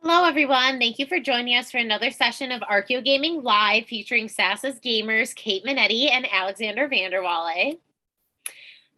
Hello, everyone. Thank you for joining us for another session of Archeo Gaming Live featuring Sasa's gamers Kate Minetti and Alexander Vanderwalle.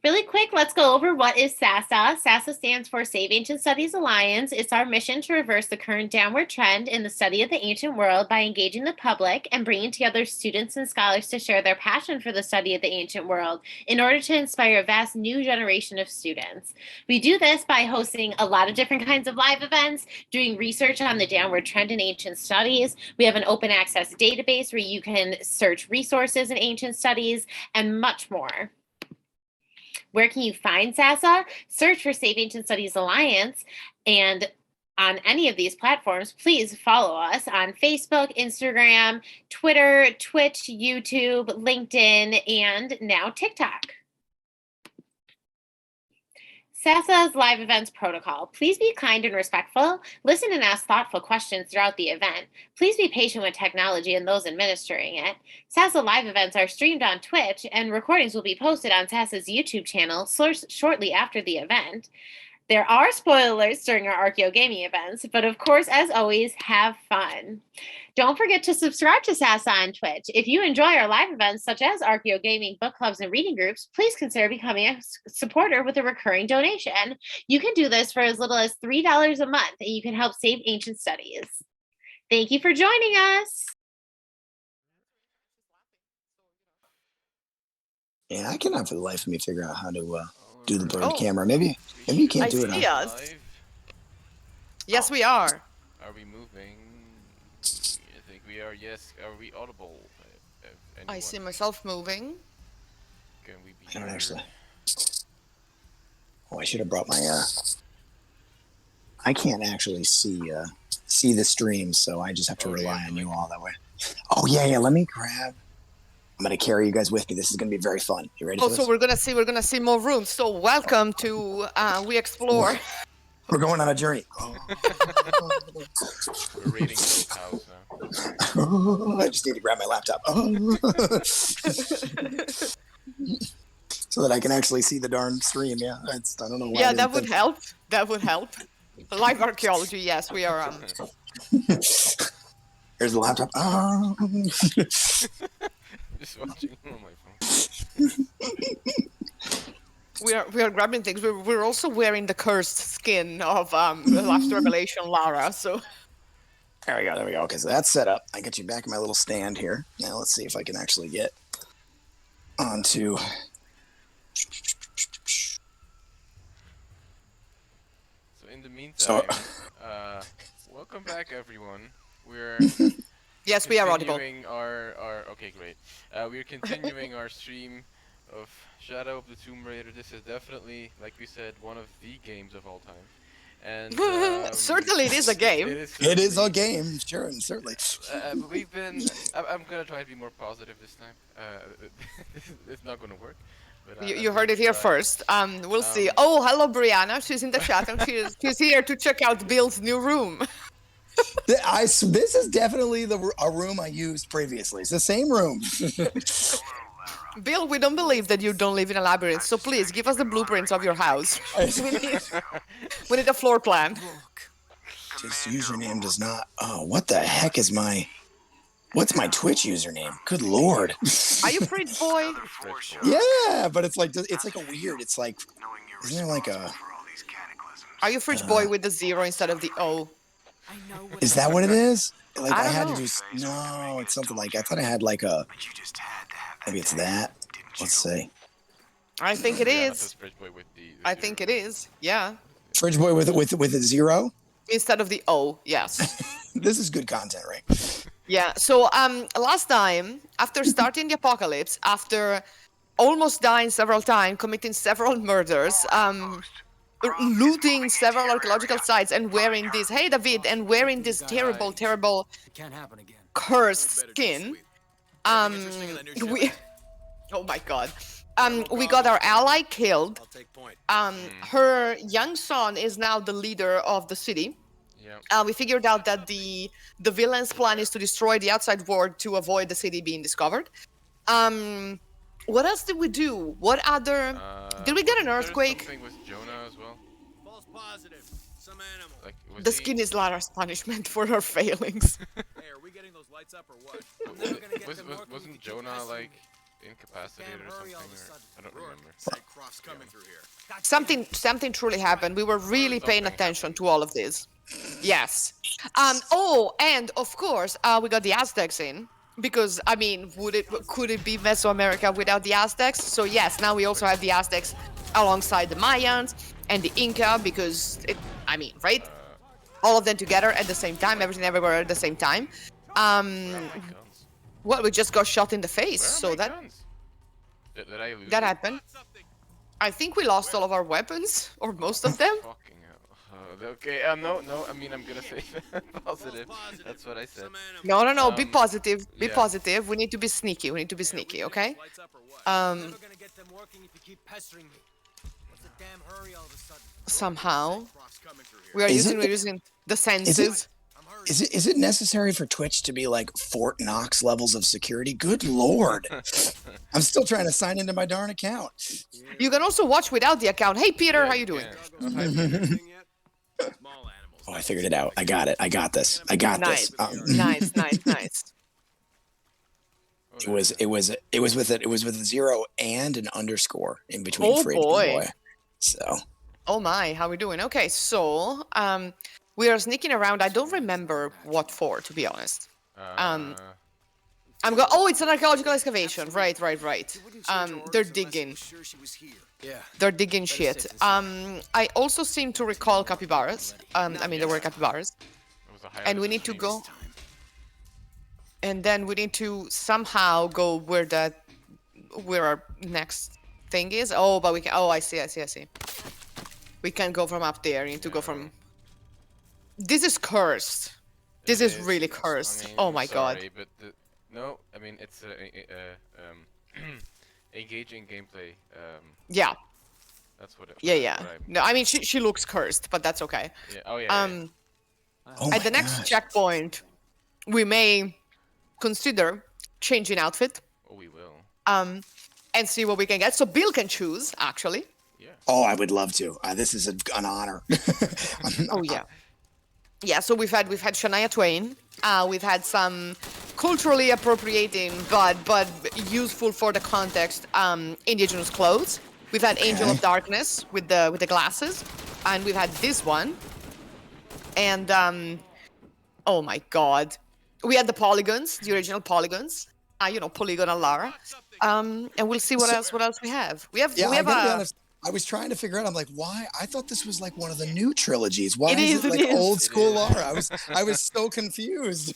Really quick, let's go over what is SASA. SASA stands for Save Ancient Studies Alliance. It's our mission to reverse the current downward trend in the study of the ancient world by engaging the public and bringing together students and scholars to share their passion for the study of the ancient world in order to inspire a vast new generation of students. We do this by hosting a lot of different kinds of live events, doing research on the downward trend in ancient studies. We have an open access database where you can search resources in ancient studies and much more. Where can you find SASA? Search for Save Ancient Studies Alliance, and on any of these platforms, please follow us on Facebook, Instagram, Twitter, Twitch, YouTube, LinkedIn, and now TikTok. SASA's live events protocol. Please be kind and respectful. Listen and ask thoughtful questions throughout the event. Please be patient with technology and those administering it. SASA live events are streamed on Twitch, and recordings will be posted on SASA's YouTube channel shortly after the event. There are spoilers during our Archeo Gaming events, but of course, as always, have fun. Don't forget to subscribe to SASA on Twitch. If you enjoy our live events, such as Archeo Gaming, book clubs, and reading groups, please consider becoming a supporter with a recurring donation. You can do this for as little as $3 a month, and you can help save ancient studies. Thank you for joining us. Yeah, I cannot for the life of me figure out how to do the bird camera. Maybe you can't do it. I see us. Yes, we are. Are we moving? I think we are. Yes. Are we audible? I see myself moving. Can we be? I don't actually. Oh, I should have brought my. I can't actually see the stream, so I just have to rely on you all that way. Oh yeah. Let me grab. I'm gonna carry you guys with me. This is gonna be very fun. You ready for this? Also, we're gonna see more rooms. So welcome to We Explore. We're going on a journey. We're raiding this house now. I just need to grab my laptop. So that I can actually see the darn stream. Yeah, I don't know why. Yeah, that would help. That would help. Live archaeology. Yes, we are. Here's the laptop. Just watching on my phone. We are grabbing things. We're also wearing the cursed skin of the last revelation, Lara. So there we go. Okay, so that's set up. I got you back in my little stand here. Now let's see if I can actually get onto. So in the meantime, welcome back, everyone. We're yes, we are audible. Okay, great. We're continuing our stream of Shadow of the Tomb Raider. This is definitely, like we said, one of the games of all time. And certainly it is a game. It is a game, sure, and certainly. We've been. I'm gonna try to be more positive this time. It's not gonna work. But, you heard it here first. We'll see. Oh, hello, Brianna. She's in the chat, and she's here to check out Bill's new room. This is definitely a room I used previously. It's the same room. Bill, we don't believe that you don't live in a labyrinth, so please give us the blueprints of your house. We need a floor plan. This username does not. Oh, what the heck is my? What's my Twitch username? Good lord. Are you Fridge Boy? Yeah, but it's like a weird. It's like, isn't there like a? Are you Fridge Boy with the 0 instead of the O? Is that what it is? Like I had to do. No, it's something like I thought I had like a. Maybe it's that. Let's see. I think it is. I think it is. Yeah. Fridge Boy with a 0 instead of the O. Yes. This is good content, right? Yeah. So last time, after starting the apocalypse, after almost dying several times, committing several murders, looting several archaeological sites, and wearing this. Hey, David, and wearing this terrible cursed skin. Oh my god. We got our ally killed. Her young son is now the leader of the city. Yeah. We figured out that the villain's plan is to destroy the outside world to avoid the city being discovered. What else did we do? What other? Did we get an earthquake? Something with Jonah as well. False positive. Like, was The he- skin is Lara's punishment for her failings. Hey, are we getting those lights up or what? I'm never gonna get them working if wasn't you keep Jonah pestering like me. incapacitated Damn or hurry something? all of a Or, sudden. I don't remember. Croft's coming through here. Something truly happened. We were really paying Something attention happened. to all of this. Yes. Oh, and of course, we got the Aztecs in because I mean, could it be Mesoamerica without the Aztecs? So yes, now we also have the Aztecs alongside the Mayans and the Inca because I mean, right? All of them together at the same time, everything everywhere at the same time. Where are my guns? Well, we just got shot in the face, Where are so my that guns? Did I lose that them? happened. I think we lost all of our weapons, or most of them. Fucking hell. Okay, no, I mean, I'm gonna say positive. That's what I said. No, be Um, positive, be yeah. positive. We need to be sneaky, okay? I'm never gonna get them working if you keep pestering me. What's the damn hurry all of a sudden? Somehow, Croft's coming through here. we are Is using, it- we're using the senses. I'm hurrying. Is it necessary for Twitch to be like Fort Knox levels of security? Good lord. I'm still trying to sign into my darn account. You can also watch without the account. Hey, Peter, Yeah, how you doing? can. Hi, Peter. Small animals. Oh, I figured it out. I got it. I got this. I got Nice, this. nice, nice, nice. Oh, It there was we go. it was with a zero and an underscore in between Oh, for each boy. So Oh my, how we doing? Okay, so we are sneaking around. I don't remember what for, to be honest. Uh, I'm go. Oh, it's an archaeological excavation. Right. They're digging. Sure she was here. Yeah. They're digging shit. I also seem to recall capybaras. I mean, there were capybaras. it was a high And we risk need to machine. go. And then we need to somehow go where our next thing is. Oh, but we can. Oh, I see. We can't go from up there. You need to go from. This is cursed. This It is really I cursed. mean, Oh I'm my god. sorry, but no, I mean it's engaging gameplay. Yeah. That's what. Yeah. What I'm- No, I mean she looks cursed, but that's okay. yeah. Oh yeah. oh At my the next gosh. checkpoint, we may consider changing outfit. Oh, we will. And see what we can get. So Bill can choose, actually. Yeah. Oh, I would love to. This is an honor. Oh yeah. Yeah, so we've had Shania Twain. We've had some culturally appropriating but useful for the context indigenous clothes. We've had Angel of Darkness with the glasses, and we've had this one. And oh my god. We had the polygons, the original polygons. Polygonal Lara. And we'll see what else we have. We have Yeah, we I have gotta be a honest. I was trying to figure out. I'm like, why? I thought this was like one of the new trilogies. Why It is is, it it like is. old It school is. Laura? I was so confused.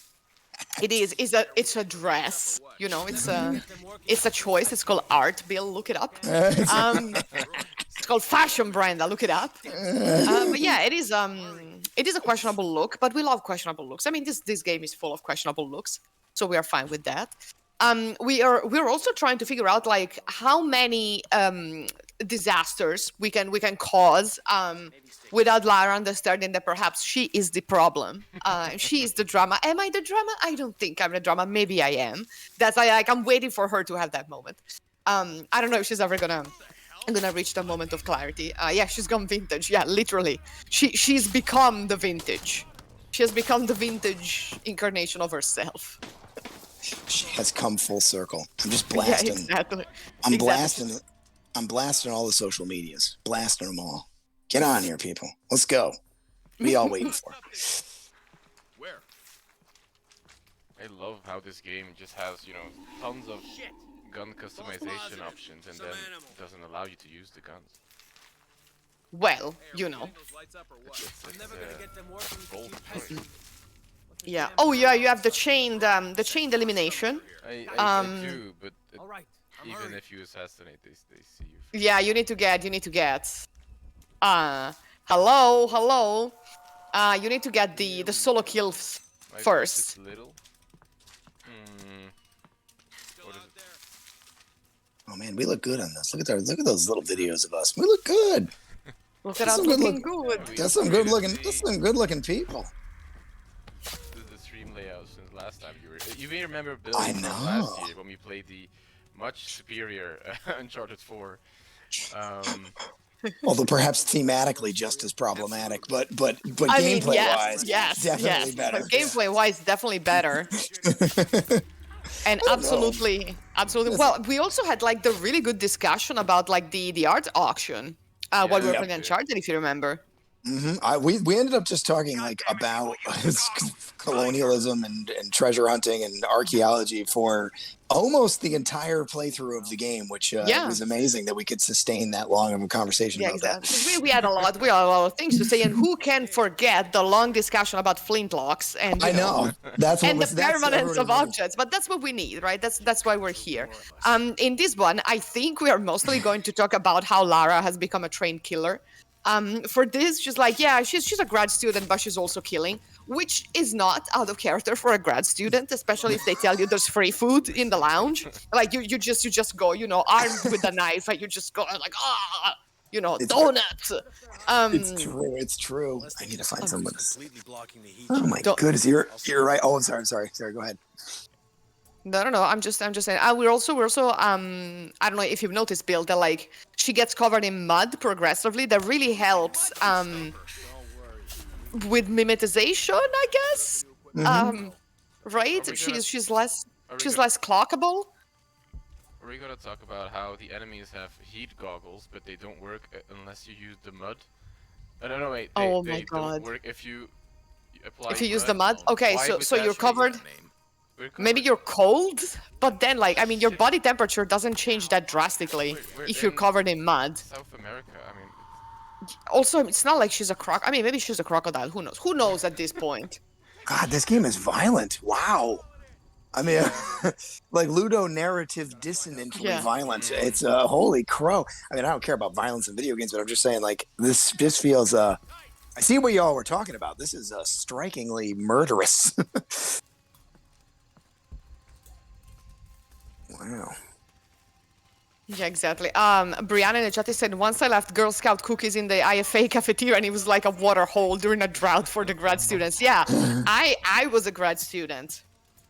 It is. It's a dress. It's a choice. It's called art. Bill, look it up. It's called fashion, Brenda. Look it up. But yeah, it is. It is a questionable look, but we love questionable looks. I mean, this game is full of questionable looks, so we are fine with that. We're also trying to figure out like how many disasters we can cause without Lara understanding that perhaps she is the problem. She is the drama. Am I the drama? I don't think I'm the drama. Maybe I am. That's I'm waiting for her to have that moment. I don't know if she's ever gonna reach the moment of clarity. Yeah, she's gone vintage. Yeah, literally. She's become the vintage. She has become the vintage incarnation of herself. She has come full circle. I'm just Yeah, blasting. exactly. I'm Exactly. blasting all the social medias. Blasting them all. Get on here, people. Let's go. What are y'all waiting for? Where? I love how this game just has tons of gun customization options, and then doesn't allow you to use the guns. Well, Getting those lights up or what? It's- I'm never it's, gonna get them working if you bold keep choice. pestering me. What's the yeah. damn Oh, hurry? yeah. You have the chained elimination. I do, but All right. I'm even hurrying. if you assassinate, they see you. Yeah, you need to get. Hello. You need to get the solo kills Why is it first. just little? Still What is out it? there? Oh man, we look good on this. Look at those little videos of us. We look good. Look at That's us some good looking look- good. That's some good looking. That's some good looking people. The stream layout since last time you were. You may remember Bill I from know. last year when we played the much superior Uncharted 4. Although perhaps thematically just as problematic, but I mean, gameplay wise, yes, definitely yes. better. But gameplay-wise, definitely better. And I don't know. absolutely. Well, we also had like the really good discussion about like the art auction while we were Yeah. playing Uncharted, if you remember. We ended up just talking like about colonialism and treasure hunting and archaeology for almost the entire playthrough of the game, which was amazing that we could sustain that long of a conversation Yeah, about that. exactly. We had a lot of things to say, and who can forget the long discussion about flintlocks and I know that's what and was, the that's permanence of everybody- objects, but that's what we need, right? That's why we're here. In this one, I think we are mostly going to talk about how Lara has become a trained killer. For this, she's like, yeah, she's a grad student, but she's also killing, which is not out of character for a grad student, especially if they tell you there's free food in the lounge. Like you just go, you know, armed with a knife, and you just go like, donuts. It's true. I need to find someone. Completely blocking the heat. Oh my goodness, you're right. Oh, I'm sorry. Go ahead. No. I'm just saying. We're also. I don't know if you've noticed, Bill, that like she gets covered in mud progressively. That really helps with mimetization, I guess. Right? She's less clockable. Are we gonna talk about how the enemies have heat goggles, but they don't work unless you use the mud? No, wait. They don't work if you apply. If you use the mud. Okay, Why would so that you're change covered. the name? We're Maybe covered. you're cold, but then like I mean your body temperature doesn't change that drastically We're if you're in covered in mud. South America. I mean, Also, it's not like she's a croc. I mean, maybe she's a crocodile. Who knows? Who knows at this point? God, this game is violent. Wow. I mean, like Ludo narrative dissonantly Yeah. violent. It's holy crow. I mean, I don't care about violence in video games, but I'm just saying, like, this just feels. I see what y'all were talking about. This is strikingly murderous. Wow. Yeah, exactly. Brianna in the chat said, once I left Girl Scout cookies in the IFA cafeteria and it was like a water hole during a drought for the grad students. Yeah, I was a grad student.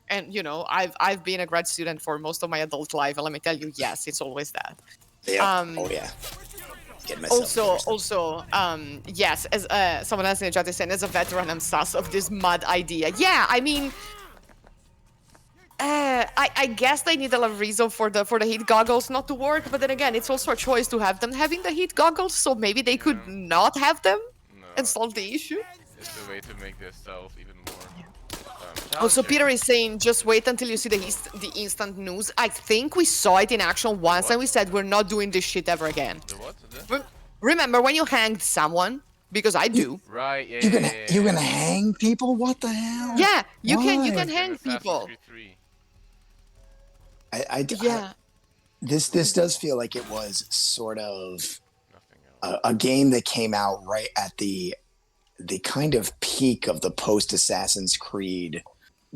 And, you know, I've been a grad student for most of my adult life. And let me tell you, yes, it's always that. Yeah. Oh, yeah. Getting myself Also, yes, as someone else in the chat is saying, as a veteran, I'm sus of this mud idea. Yeah, I mean... I guess they need a reason for the heat goggles not to work, but then again, it's also a choice to have them having the heat goggles, so maybe they could not have them and solve the issue. it's a way to make this stealth even more. Also, challenging. Peter is saying, just wait until you see the instant news. I think we saw it in action once, and we said we're not doing this shit ever again. The what? The? Remember when you hanged someone? Because I do. Right. Yeah. You're gonna hang people? What the hell? Yeah, you can Why? hang Assassin's people. Creed 3. Yeah. This does feel like it was sort of Nothing else. a game that came out right at the kind of peak of the post Assassin's Creed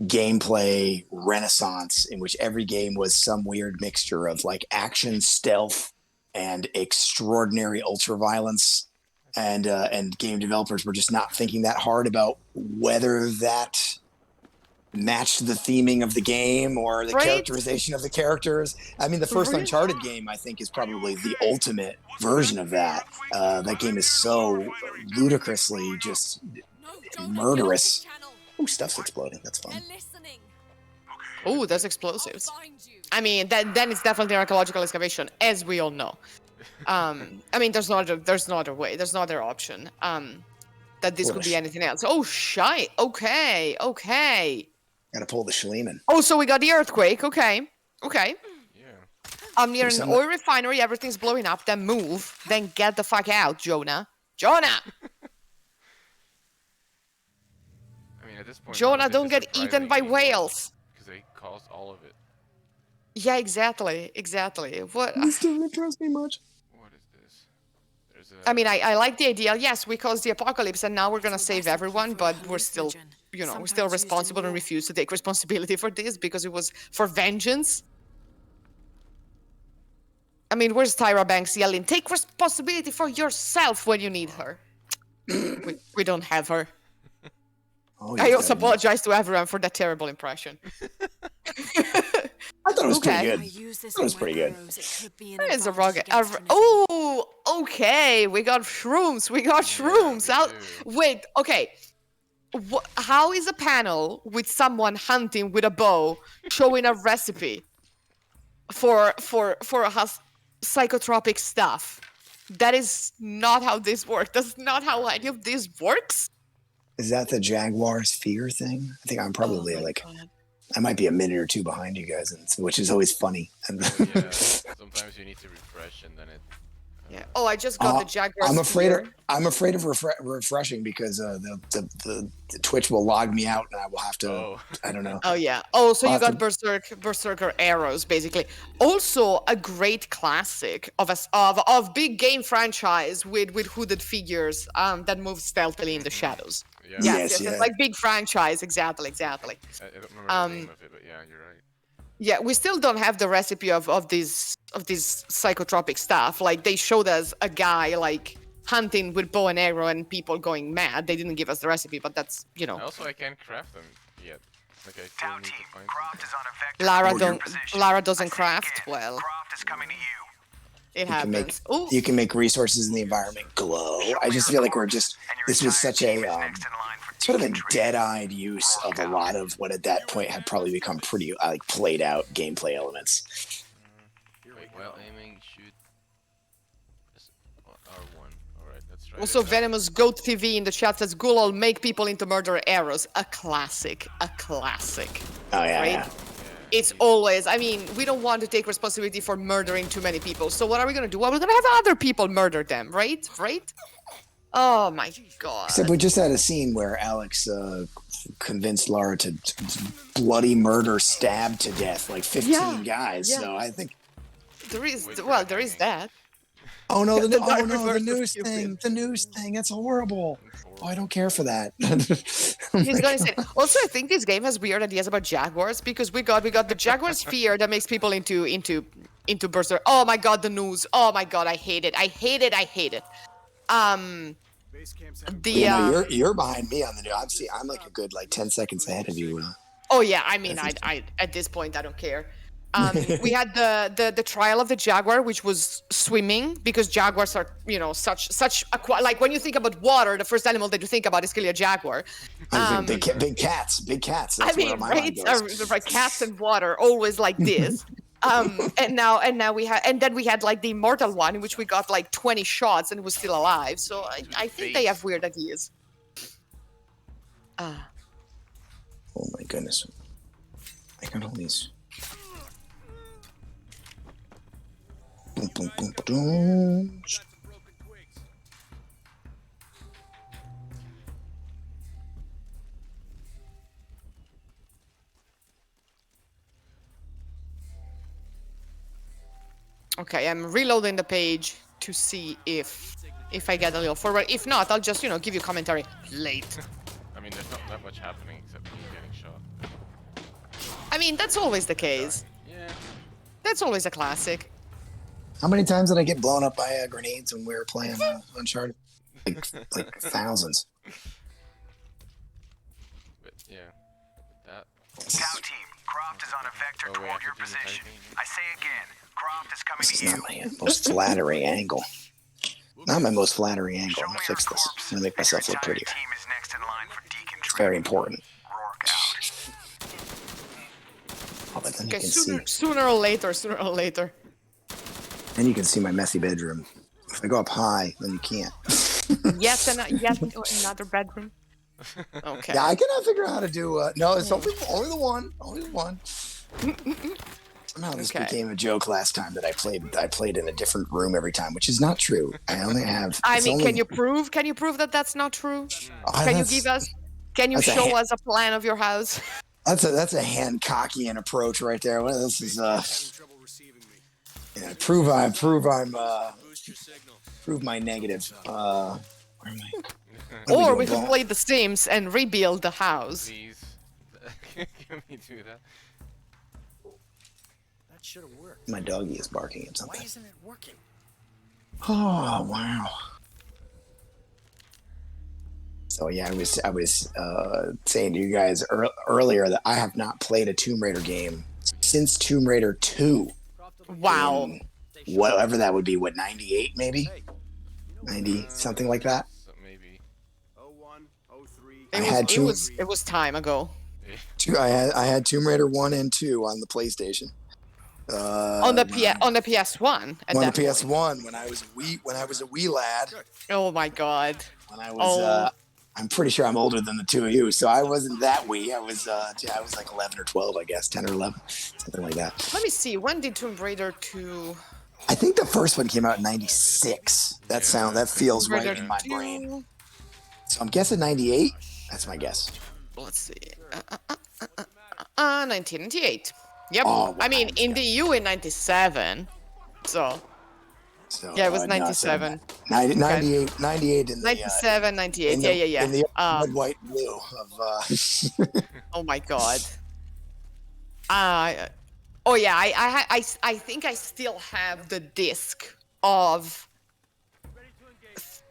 gameplay renaissance, in which every game was some weird mixture of like action, stealth, and extraordinary ultra violence, and game developers were just not thinking that hard about whether that matched the theming of the game or the characterization of the characters. I mean, the first Uncharted game, I think, is probably the ultimate version of that. That game is so ludicrously just murderous. Oh, stuff's exploding. That's fun. Oh, there's explosives. I mean, then it's definitely an archaeological excavation, as we all know. I mean, there's no other way. There's no other option. That this could be anything else. Oh, shite. Okay. Gotta pull the Schliemann. Oh, so we got the earthquake. Okay. Yeah. I'm near an oil refinery. Everything's blowing up. Then move. Then get the fuck out, Jonah. I mean, at this point, Jonah, don't get eaten by whales. Because they caused all of it. Yeah, exactly. What? This doesn't interest me much. What is this? There's a. I mean, I like the idea. Yes, we caused the apocalypse, and now we're gonna save everyone, but we're still, we're still responsible and refuse to take responsibility for this because it was for vengeance. I mean, where's Tyra Banks yelling, "Take responsibility for yourself" when you need her? we don't have her. Oh, I also apologize to everyone for that terrible impression. I thought it was pretty good. That was pretty good. It's a rocket. Oh, Okay, we got shrooms. We got Yeah, shrooms. we How- do. Wait, okay. How is a panel with someone hunting with a bow showing a recipe for psychotropic stuff? That is not how this works. That's not how any of this works. Is that the Jaguar's fear thing? I think I'm probably Oh my like God. I might be a minute or two behind you guys, which is always funny. Yeah, sometimes you need to refresh and then it. Yeah. Oh, I just got the Jaguar. I'm afraid of refreshing because the Twitch will log me out and I will have to. Oh. I don't know. Oh yeah. Oh, so I'll you have got Berserker arrows, basically. Also, a great classic of big game franchise with hooded figures that move stealthily in the shadows. Yeah. Yes, Yeah. like big franchise. Exactly. I don't remember the name of it, but yeah, you're right. Yeah, we still don't have the recipe of this psychotropic stuff. Like they showed us a guy like hunting with bow and arrow and people going mad. They didn't give us the recipe, but that's Also, I can't craft them yet. Like I still Tau need team, to find Croft them. is on a vector Lara toward your don't position. Lara I doesn't say craft again, well. Croft is coming to you. It can make- happens. Ooh. You can make resources in the environment glow. I just feel like we're just. This was such a sort of a dead-eyed use of a lot of what at that point had probably become pretty like played out gameplay elements. Wait, while aiming, shoot. R1. Alright, let's try Also, this out. Venomous Goat TV in the chat says Gulal make people into murder arrows. A classic. A classic. Oh yeah, Right? yeah. It's always, I mean, we don't want to take responsibility for murdering too many people. So what are we going to do? Well, we're going to have other people murder them, right? Right? Oh my God. Except we just had a scene where Alex convinced Lara to bloody murder, stab to death like 15 Yeah, guys. yeah. So I think. There is, Wait, well, there is that. Oh no! The dark the reverse of news Cupid. thing! The news thing! That's horrible. Oh, I don't care for that. He's going to say. Also, I think this game has weird ideas about jaguars because we got the jaguar sphere that makes people into berserk. Oh my God, the news! Oh my God, I hate it! I hate it! I hate it! Base camp's having The You know, you're behind me on the news. I'm like a good 10 seconds ahead of you. Oh yeah, I mean, I at this point I don't care. We had the trial of the jaguar, which was swimming because jaguars are such like when you think about water, the first animal that you think about is clearly a jaguar. Big cats. That's I mean, where my right? mind goes. Cats and water always like this. And now then we had like the immortal one in which we got like 20 shots and was still alive. So I think they have weird ideas. Oh my goodness! I got all these. Boom, boom, boom, boom. got some broken twigs. Okay, I'm reloading the page to see if I get a little forward. If not, I'll just give you commentary late. I mean, there's not that much happening except me getting shot. I mean, that's always the case. Yeah. That's always a classic. How many times did I get blown up by grenades when we were playing Uncharted? Like thousands. But yeah. That. Tau team, Croft is on a vector Oh, wait, I toward your have to do the position. typing. I say again, Croft is coming This to is you. not my most flattering angle. Not my most flattering angle. I'm gonna fix this. I'm gonna make myself look prettier. Team is next in line for decontract. It's very important. Rourke out. Oh, but then you Okay, can see. sooner or later. Then you can see my messy bedroom. If I go up high, then you can't. Yes, another bedroom. Okay. Yeah, I cannot figure out how to do. No, it's only the one. Only the one. Somehow this Okay. became a joke last time that I played in a different room every time, which is not true. I only have. I it's mean, only- can you prove that that's not true? Oh, Can you that's- give us? Can you that's a show hit. us a plan of your house? That's a Hancockian approach right there. Well, this is Having trouble receiving me. yeah, prove I'm Boost your signal. prove my negative. Where am I? Or we could play The Sims and rebuild the house. Please. Can we do that? That should have worked. My doggy is barking at Why something. isn't it working? Oh wow. So yeah, I was saying to you guys earlier that I have not played a Tomb Raider game since Tomb Raider 2. Wow. in whatever that would be, 98 maybe? 90 something like that. So maybe. 01, 03. I had two. It was time ago. I had Tomb Raider 1 and 2 on the PlayStation. On the PS1 at on that the point. PS1 when I was a wee lad. Oh my god. When I was I'm pretty sure I'm older than the two of you, so I wasn't that wee. I was like 11 or 12, I guess, 10 or 11, something like that. Let me see. When did Tomb Raider 2? I think the first one came out in 96. That feels Tomb Raider right in my 2? brain. So I'm guessing 98. That's my guess. Let's see. 1998. Yep. Oh, wow. I mean, in the EU in 97. So, yeah, it was 97. 98 in the 97, 98. in the, Yeah. in the red, white, blue of Oh my god. Oh yeah, I think I still have the disc of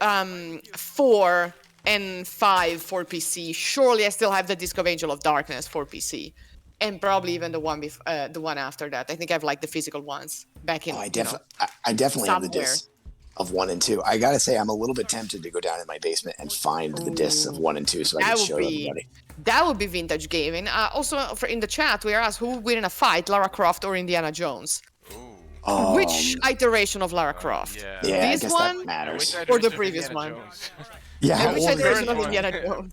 4 and 5 for PC. Surely I still have the disc of Angel of Darkness for PC, and probably even the one after that. I think I have like the physical ones back in. I definitely have the somewhere. discs of 1 and 2. I gotta say, I'm a little bit tempted to go down in my basement and find the discs of 1 and 2 so I can show everybody. That would be vintage gaming. Also, in the chat, we are asked who would win in a fight, Lara Croft or Indiana Jones? Which iteration of Lara Croft? Yeah. Yeah, This I guess one? that matters. Or the previous one? Yeah, how Which old is iteration it? of Indiana Jones?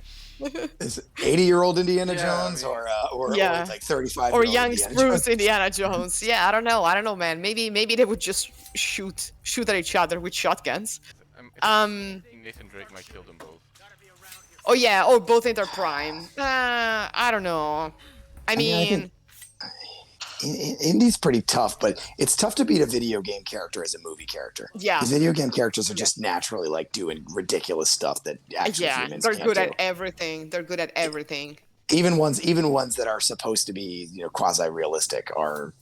Is it 80-year-old Indiana Yeah, Jones I mean- or Yeah. like 35 Or young spruce Indiana Jones? Yeah, I don't know, man. Maybe they would just shoot at each other with shotguns. Nathan Drake might kill them both. Oh yeah, or both in their prime. I don't know. I mean, Indy's pretty tough, but it's tough to beat a video game character as a movie character. Yeah. Because video game characters are just naturally like doing ridiculous stuff that actual yeah, humans they're can't good do. at everything. They're good at everything. Even ones that are supposed to be quasi realistic are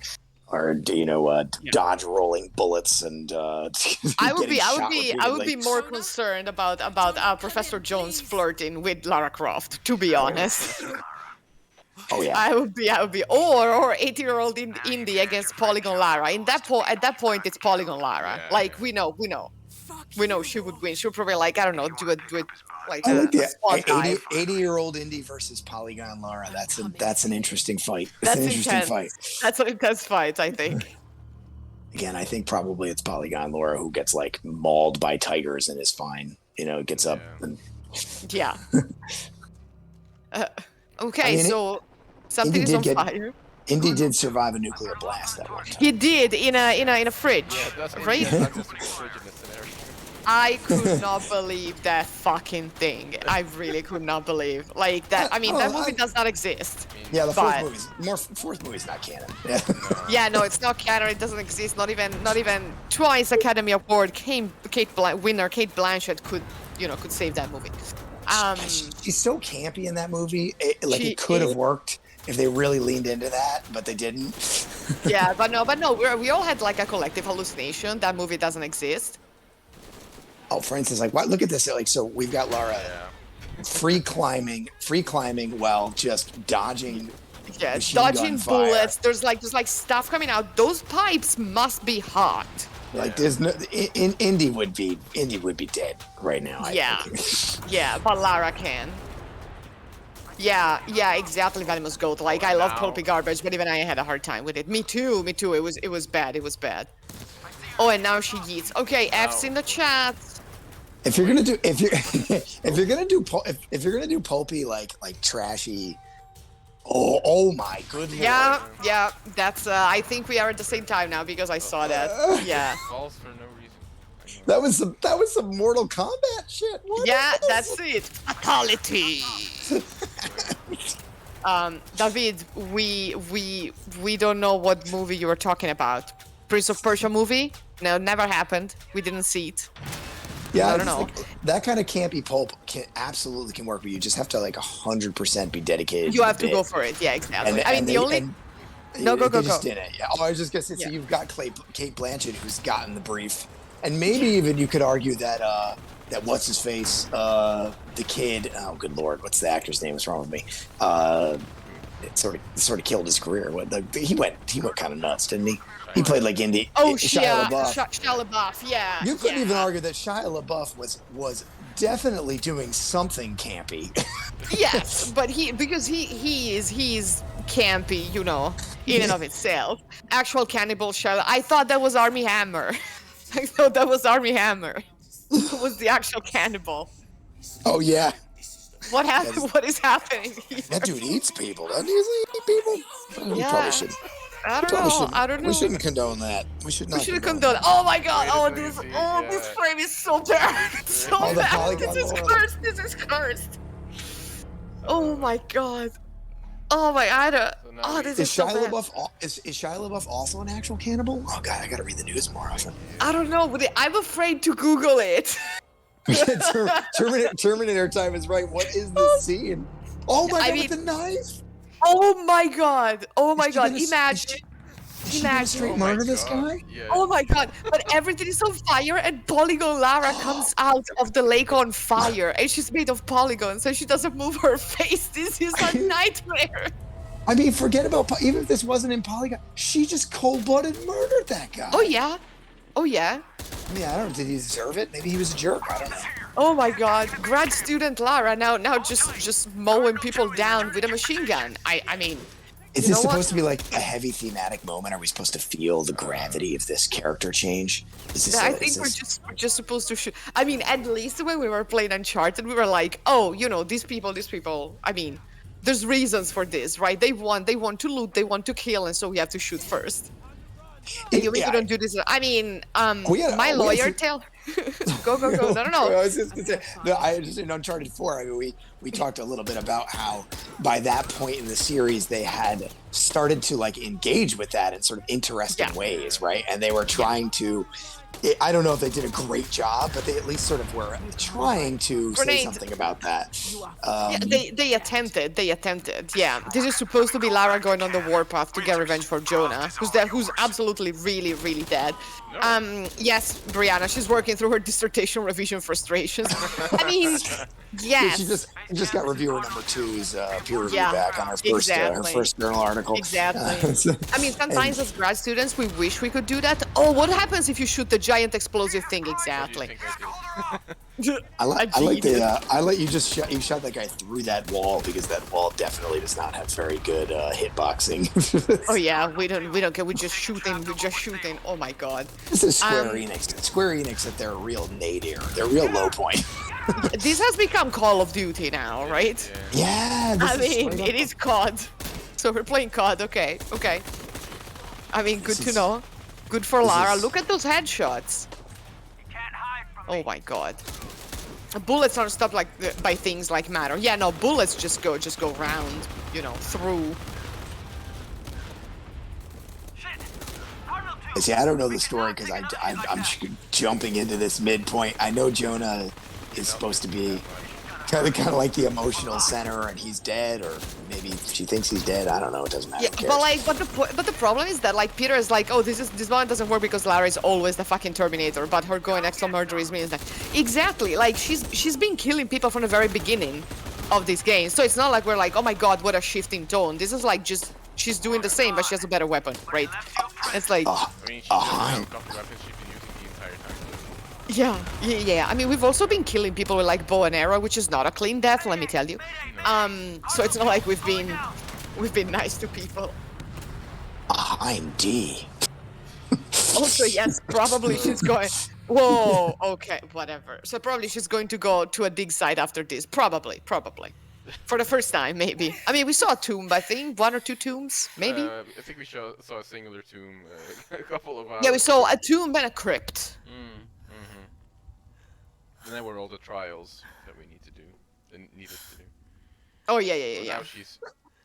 dodge rolling bullets and I would getting be more concerned about Professor Jones flirting with Lara Croft, to be honest. Oh yeah. I would be or 80-year-old Indy against Polygon Lara. At that point it's Polygon Lara. Yeah, Like we know she would win. She'll probably like, I don't know, do it like I like a the squad dive. 80-year-old Indy versus Polygon Lara. That's an interesting fight. That's an interesting intense. fight. That's an intense fight, I think. Again, I think probably it's Polygon Laura who gets like mauled by tigers and is fine. Gets up. And, Yeah. Okay, I mean, so something Indy is on did get- fire. Indy did survive a nuclear blast that one time. He did in a fridge, Yeah, that's right? I'm just fridge in this scenario. I could not believe that fucking thing. I really could not believe like that. I mean, that movie does not exist. Yeah, the But- fourth movie's not canon. Yeah. Yeah, no, it's not canon. It doesn't exist. Not even twice Academy Award winner Kate Blanchett could save that movie. She's so campy in that movie. She It could have is. worked if they really leaned into that, but they didn't. Yeah, but no, we all had like a collective hallucination. That movie doesn't exist. Oh, for instance, like, look at this. Like, so we've got Laura free climbing while just dodging. Yeah, machine gun dodging fire. bullets. There's like stuff coming out. Those pipes must be hot. Like, there's no Indy would be dead right now. I Yeah. think. Yeah, but Lara can. Yeah, exactly, Venomous Goat. Like, I love pulpy garbage, but even I had a hard time with it. Me too. It was bad. Oh, and now she yeets. Okay, F's in the chat. If you're gonna do pulpy like trashy. Oh my good lord. Yeah, that's, I think we are at the same time now because I saw that. Yeah. Falls for no reason. That was some Mortal Kombat shit. What Yeah, is this? that's it. Fatality. David, we don't know what movie you were talking about. Prince of Persia movie? No, never happened. We didn't see it. Yeah, I don't know. That kind of campy pulp absolutely can work, but you just have to like 100% be dedicated. You to have the to go bit. for it. Yeah, exactly. And, I mean, the only... No, go. They just didn't. Yeah. Oh, I was just gonna say. So Yeah. you've got Kate Blanchett, who's gotten the brief, and maybe even you could argue that what's his face, the kid. Oh, good lord, what's the actor's name? What's wrong with me? it sort of killed his career. He went kind of nuts, didn't he? He played like indie. Oh, Shia LaBeouf. Shia LaBeouf, yeah. You couldn't yeah. even argue that Shia LaBeouf was definitely doing something campy. Yes, but because he's campy, you know, in and of itself. Actual cannibal Shia. I thought that was Army Hammer. I thought that was Army Hammer. Who was the actual cannibal? Oh yeah, What happened? What is happening here? that dude eats people. Doesn't he? Doesn't he eat people? We Yeah. probably should. I don't know. We shouldn't condone that. We should not. We should have condoned. Oh my god! Wait a Oh, second, this yeah. frame is so bad. It's so Oh, the bad. polygon This is lore. cursed. This is cursed. Oh my god. Oh my god. So now Oh, we- this Is is so Shia bad. LaBeouf is Shia LaBeouf also an actual cannibal? Oh god, I gotta read the news more often. I don't know, but I'm afraid to Google it. Terminator time is right. What is this scene? Oh my I god, mean- with the knife! Oh my god. Oh my Is she god. gonna- is Imagine. Is she gonna straight Oh my murder this God, guy? Yeah. Oh my god. But everything is on fire and Polygon Lara comes out of the lake on fire and she's made of polygons so she doesn't move her face. This is a nightmare. I mean, forget about even if this wasn't in Polygon, she just cold-blooded murdered that guy. Oh yeah. Oh yeah. I mean, I don't know. Did he deserve it? Maybe he was a jerk. I don't know. Oh my god. Grad student Lara now just mowing people down with a machine gun. I mean, Is You this know what? supposed to be like a heavy thematic moment? Are we supposed to feel the gravity of this character change? Is this I a- think is we're this- just supposed to shoot. I mean, at least when we were playing Uncharted, we were like, oh, you know, these people. I mean, there's reasons for this, right? They want to loot, they want to kill, and so we have to shoot first. And you Yeah, don't do this. I mean, We had- my we had lawyer some- tell. Go. No. I was just gonna say, no, I just in Uncharted 4. I mean, we talked a little bit about how by that point in the series they had started to like engage with that in sort of interesting Yeah. ways, right? And they were trying to. I don't know if they did a great job, but they at least sort of were trying to say Grenade. something about that. Yeah, they attempted. Yeah, this is supposed to be Lara going on the warpath to get revenge for Jonah, who's absolutely really dead. Yes, Brianna, she's working through her dissertation revision frustrations. I mean, yes. She just got reviewer number 2's peer review Yeah, back on her exactly. first journal article. Exactly. So- I mean, sometimes as grad students, we wish we could do that. Oh, what happens if you shoot the giant explosive thing? What do you Exactly. think I did? I like genius. I let you just you shot that guy through that wall because that wall definitely does not have very good hitboxing. Oh yeah, we don't care. We're just shooting. Oh my god. This is Square Um, Enix. Square Enix at their real nadir, their real low point. This has become Call of Duty now, right? Yeah, this I is mean, straight it up- is COD. So we're playing COD. Okay. I mean, good This to is- know. Good for this Lara. is- Look at those headshots. Oh my god. Bullets aren't stopped like by things like matter. Yeah, no, bullets just go round, you know, through. See, I don't know the story because I'm jumping into this midpoint. I know Jonah is supposed to be kind of like the emotional center, and he's dead, or maybe she thinks he's dead. I don't know. It doesn't matter. Yeah, Who cares? but the problem is that like Peter is like, oh, this one doesn't work because Lara is always the fucking Terminator, but her going extra murderous means that exactly like she's been killing people from the very beginning of this game, so it's not like we're like, oh my god, what a shift in tone. This is like just she's doing the same, but she has a better weapon, right? It's like. I mean, she doesn't have a couple weapons she's been using the entire time. Yeah. I mean, we've also been killing people with like bow and arrow, which is not a clean death, let me tell you. So it's not like we've been nice to people. I'm D. Also, yes, probably she's going. Whoa, okay, whatever. So probably she's going to go to a dig site after this. Probably. For the first time, maybe. I mean, we saw a tomb, I think, 1 or 2 tombs, maybe. I think we saw a singular tomb a couple of hours. Yeah, we saw a tomb and a crypt. And then were all the trials that we needed to do. Oh So yeah. now she's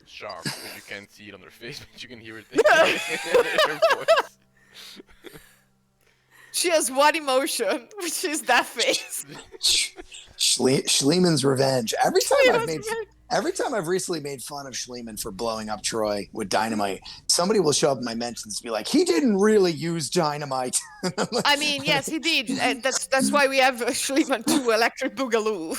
shocked because you can't see it on her face, but you can hear it in her voice. She has one emotion, which is that face. Schliemann's revenge. Every time I've made Every time I've recently made fun of Schliemann for blowing up Troy with dynamite, somebody will show up in my mentions and be like, he didn't really use dynamite. I mean, yes, he did. And that's why we have Schliemann 2 Electric Boogaloo.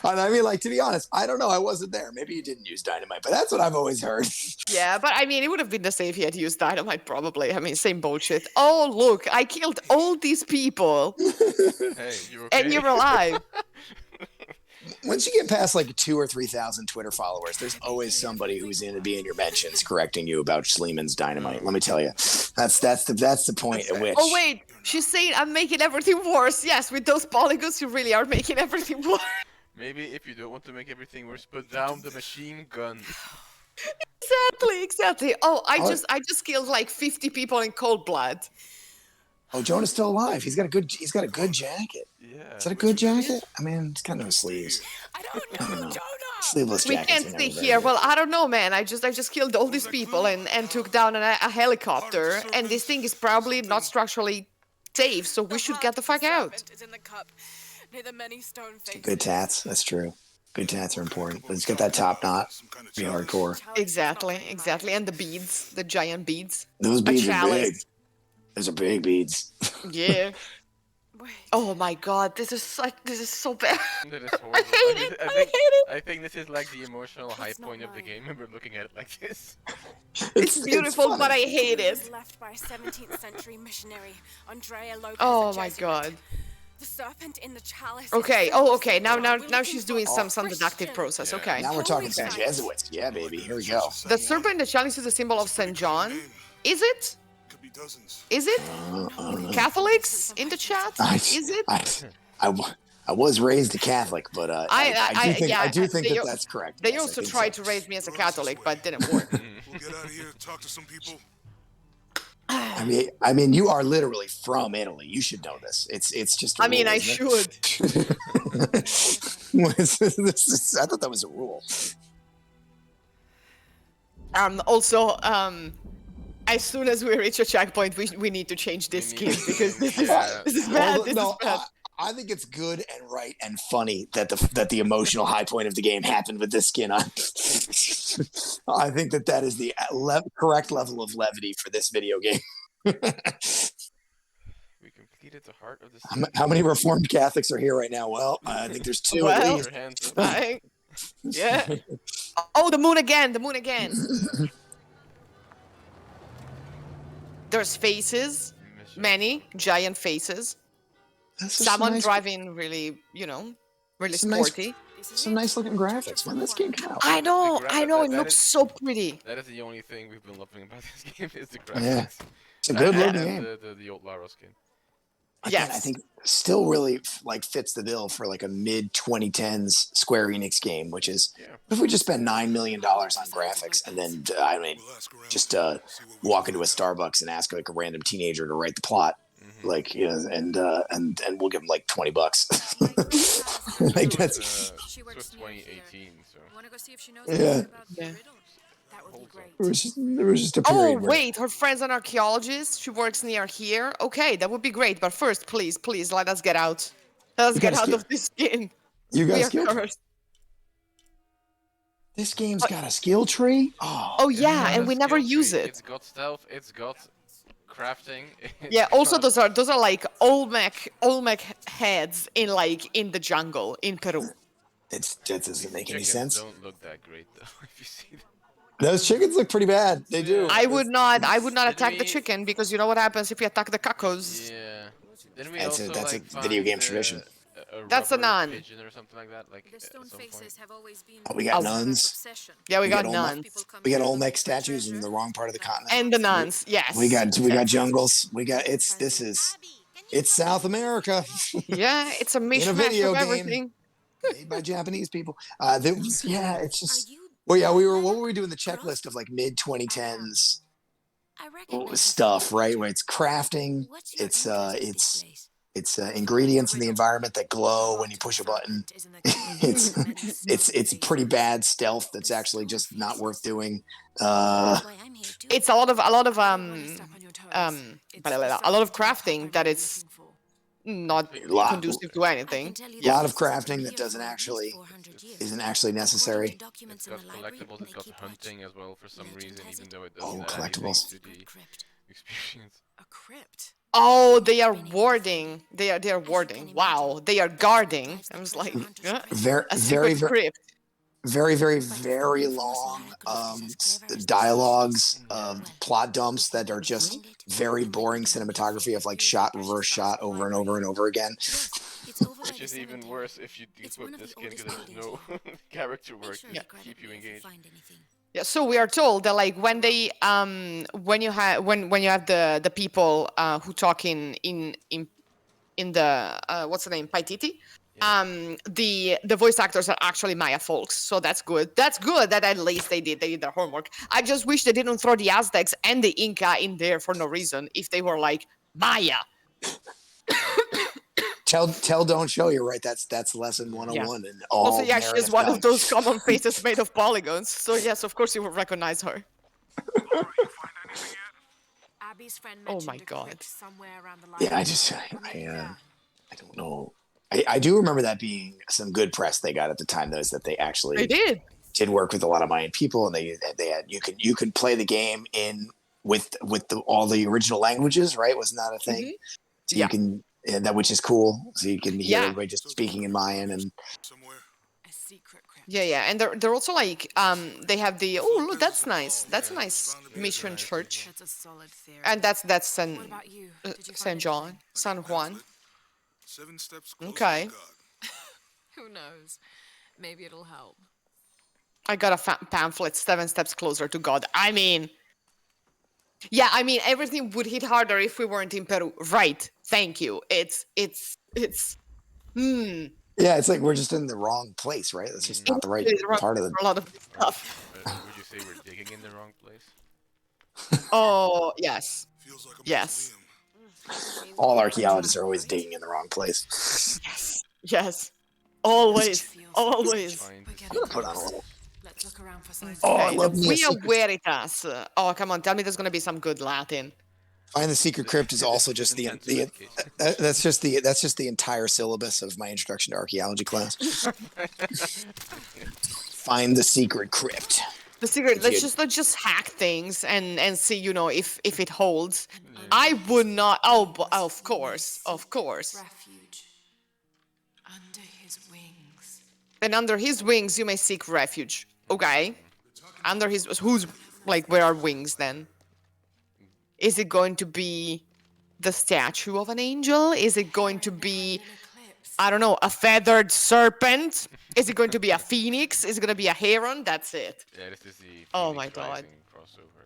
And I mean, like, to be honest, I don't know. I wasn't there. Maybe he didn't use dynamite, but that's what I've always heard. Yeah, but I mean, it would have been the same if he had used dynamite, probably. I mean, same bullshit. Oh, look, I killed all these people, Hey, you okay? and you're alive. Once you get past like 2,000 or 3,000 Twitter followers, there's always somebody who's going to be in your mentions correcting you about Schliemann's dynamite. Let me tell you, that's the point at which. Oh, wait, she's saying I'm making everything worse. Yes, with those polygons, you really are making everything worse. Maybe if you don't want to make everything worse, put down the machine gun. Exactly. Oh, I just killed like 50 people in cold blood. Oh, Jonah's still alive. He's got a good jacket. Yeah. Is that a good jacket? I mean, it's got no sleeves. I don't know, Jonah. Sleeveless We jackets. can't are stay never very here. good. Well, I don't know, man. I just killed all these people and took down a helicopter. And this thing is probably not structurally safe, so we should get the fuck out. Is in the cup, near the many stone faces. Good tats. That's true. Good tats are important. Let's get that top knot. Be hardcore. Exactly. And the beads, the giant beads. Those beads are chalice. big. Those are big beads. Yeah. Wait, Oh my god, this is so bad. That is I horrible. hate it. I hate it. I think this is like the emotional high It's not point of the mine. game, and we're looking at it like this. It's beautiful, fun. but I hate it was it. left by a 17th century missionary, Andrea Lopez. Oh a my Jesuit. god. The serpent in the chalice. Okay. itself Oh, okay. Now symbolizes she's looking doing for some deductive Christian. process. Yeah. Okay. Now we're talking Okay. some Jesuits. Yeah, baby. Here we go. The serpent in the chalice is a symbol of Saint John. Is it? Could be dozens. Is it? Catholics in the chat? Is it? I was raised a Catholic, but I do think they- that's correct. They Yes, I also think tried so. to raise me as a Catholic, but didn't work. We'll get out of here, talk to some people. I mean, you are literally from Italy. You should know this. It's just. I I should. I thought that was a rule. Also, as soon as we reach a checkpoint, we need to change this We need skin because this is Yeah. this is bad. Well, This no, is bad. I think it's good and right and funny that the emotional high point of the game happened with this skin on. I think that is the correct level of levity for this video game. We completed the heart of the How many Reformed Catholics are here right now? Well, I think there's two Well, at Your least. hands up. Yeah. Oh, the moon again. The moon again. There's faces. Mission. Many giant faces. That's just Someone nice, driving really, really Some nice- sporty. some nice looking graphics. When this game came out, I know. The I know. It that looks is- so pretty. That is the only thing we've been loving about this game is the graphics. Yeah. it's a good And looking game. the old Lara skin. Again, I Yes. think still really like fits the bill for like a mid 2010s Square Enix game, which is Yeah. if we just spend $9 million on graphics and then I mean We'll ask around. just See what we walk can into a do. Starbucks and ask like a random teenager to write the plot, Mm-hmm. like and we'll give them like $20. Like that's She This works was near here. 2018, so. Want to go see if she knows Yeah. anything about the Yeah. riddle? That would be great. there was just a Oh, period where wait. Her friend's an archaeologist. She works near here. Okay, that would be great. But first, please, let us get out. Let us You get gotta out skip. of this skin. you We got are skill. cursed. This game's got a skill tree. Oh, yeah, and It's we got never skill use tree, it. It's got stealth, it's got crafting. Yeah, it's also got- those are like Olmec heads in the jungle in Peru. That doesn't make any chickens sense. don't look that great though, if you see them. Those chickens look pretty bad. They do. I would not Did attack the we- chicken because you know what happens if you attack the cuckoos. Yeah. Didn't we That's a- also that's a like video find, game tradition. That's a rubber nun. pigeon or something like that, like The at stone some faces point? have always been Oh, we got Oh. nuns. obsession. Yeah, we We got got nuns. We got Olmec statues in the wrong part of the continent. And the nuns, yes. We got jungles. We got it's South America Yeah, it's a in a mishmash video of game everything. made by Japanese people. It's just. Are you Well, yeah, what were we doing? The checklist of like mid 2010s I recognize stuff, right? Where it's crafting, What's your it's interest in this place? it's ingredients in the environment that glow when you push a button. It's pretty bad stealth that's actually just not worth doing. It's a lot of crafting that it's not Lot- conducive to anything. A lot of crafting that isn't actually necessary. It's got collectibles, it's got hunting as well for some reason, even though it Oh, doesn't add anything collectibles. to the experience. A crypt. Oh, they are warding. They are warding. Wow, they are guarding. I was like, Very, a very, secret crypt. very, very long dialogues, plot dumps that are just very boring cinematography of like shot, reverse shot over and over and over again. Which is even worse if you equip this skin because there's no character work to keep you engaged. Yeah, so we are told that like when they when you have the people who talk in the what's the name, Paititi, the voice actors are actually Maya folks, so that's good. That's good that at least they did their homework. I just wish they didn't throw the Aztecs and the Inca in there for no reason. If they were like Maya. Tell, don't show. You're right. That's lesson 101. And all Also, yeah, she is narrative one of film. those common faces made of polygons. So yes, of course you will recognize her. Abby's friend Oh my mentioned a God. crypt somewhere around the Yeah, library. I don't know. I do remember that being some good press they got at the time. Though, is that they actually They did. work with a lot of Mayan people, and they had you could play the game in with all the original languages, right? Wasn't that a thing? So Yeah. you can that, which is cool. So you can hear Yeah. everybody just speaking in Mayan, and Somewhere. A secret crypt. Yeah, and they're also like they have the look, that's nice. That's a nice mission church, That's a solid theory. and that's San What about you? Did you San find John, anything? San Juan. 7 steps closer Okay. to God. Who knows? Maybe it'll help. I got a pamphlet, 7 steps closer to God. I mean, yeah, I mean everything would hit harder if we weren't in Peru, right? Thank you. It's. yeah, it's like we're just in the wrong place, right? That's just not the right part of the. a lot of stuff. Would you say we're digging in the wrong place? Oh yes, Feels like a Yes. mausoleum. All archaeologists are always digging in the wrong place. yes, always, Feels always. Find Forget I'm gonna it. put on a little. Let's look around for signs. Oh, I Okay, love the me a Via secret. Veritas. Oh, come on, tell me there's gonna be some good Latin. Find the secret crypt is also just the that's just the entire syllabus of my introduction to archaeology class. Find the secret crypt. The secret. If you- Let's just hack things and see, if it holds. I would not. Oh, of course. Refuge. Under his wings. And under his wings, you may seek refuge. Okay. Under his where are wings then? Is it going to be the statue of an angel? Is it going to be, I don't know, a feathered serpent? Is it going to be a phoenix? Is it going to be a heron? That's it. Yeah, this is the Oh Phoenix my God. Rising crossover,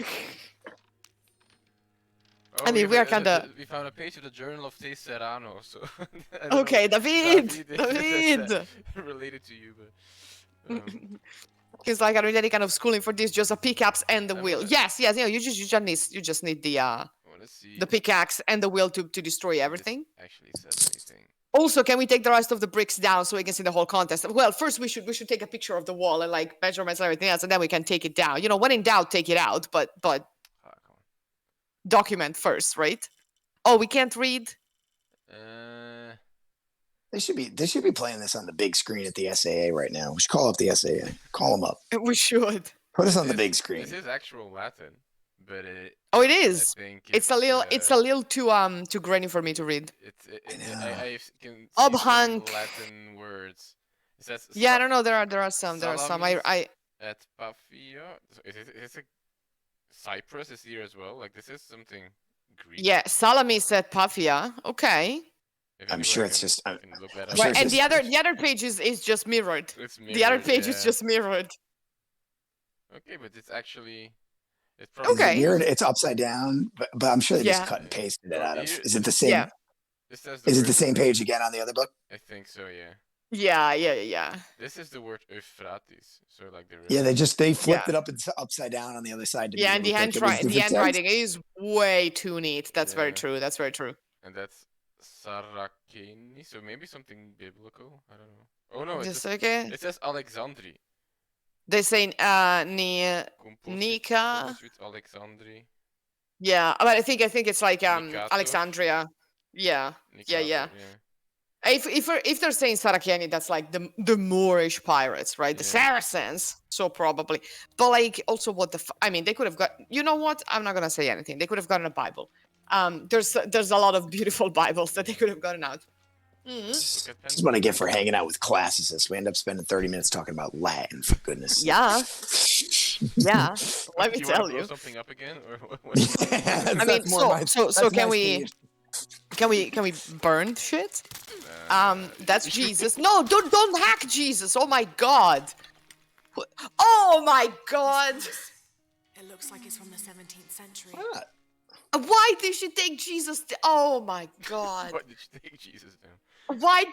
I think. I mean, we are kinda- We found a page of the Journal of Te Serrano, so... I don't Okay, know. David! That's, David! related to you, but... He's like, I don't need any kind of schooling for this, just a pickaxe and the I'm wheel. gonna- Yes, you just need the Let's see. the pickaxe and the wheel to destroy everything. This actually says anything. Also, can we take the rest of the bricks down so we can see the whole contest? Well, first we should take a picture of the wall and like measurements and everything else, and then we can take it down. When in doubt, take it out, but Ah, come document first, right? Oh, we can't read. on. They should be playing this on the big screen at the SAA right now. We should call up the SAA. Call them up. We should. Put us on the This- big screen. This is actual Latin, but it... Oh, it I is. think It's a little too grainy for me to read. I can see Ob some hanc. Latin words. It says Yeah, I don't know. There are some. I at Pafia. Is it a Cyprus is here as well? Like this is something Greek. yeah, Salamis at Pafia. Okay. If I'm anybody sure it's can- just- can look that I'm up. sure Right, it's and just- the other page is just mirrored. It's The other mirrored, page is yeah. just mirrored. Okay, but it's actually it's Is probably it Okay. weird? It's upside down, but I'm sure they Yeah. just cut and pasted it out of. Here- Is it the same? Yeah. This says Is it word- the same page again on the other book? I think so. Yeah. Yeah. This is the word Euphrates. So like the Yeah, river. they flipped Yeah. it up and upside down on the other side. To Yeah, make and it the look like it was different text. handwriting is way too neat. That's very Yeah. true. That's very true. And that's Sarakeni. So maybe something biblical. I don't know. Oh no, Just okay. it says Alexandri. They say Composite Nika. with Alexandri. Yeah, but I think it's like Nicato. Alexandria. Yeah. Yeah. Nicaragua, If they're saying Saraceni, that's like the Moorish pirates, right? The Yeah. Saracens, so probably. But like, also, I mean, they could have got. You know what? I'm not gonna say anything. They could have gotten a Bible. There's a lot of beautiful Bibles that they could have gotten out. Look at This is what I get for hanging out with classicists. We end up spending 30 minutes talking about Latin, for goodness sake. Yeah. Yeah. Let me Do you tell wanna blow you. something up again, or what? I mean, so can we can we burn shit? That's Jesus. No, don't hack Jesus. Oh my God. Oh my God. It looks like it's from the 17th century. What? Why did she take Jesus? Oh my God. What did you take Jesus down? Why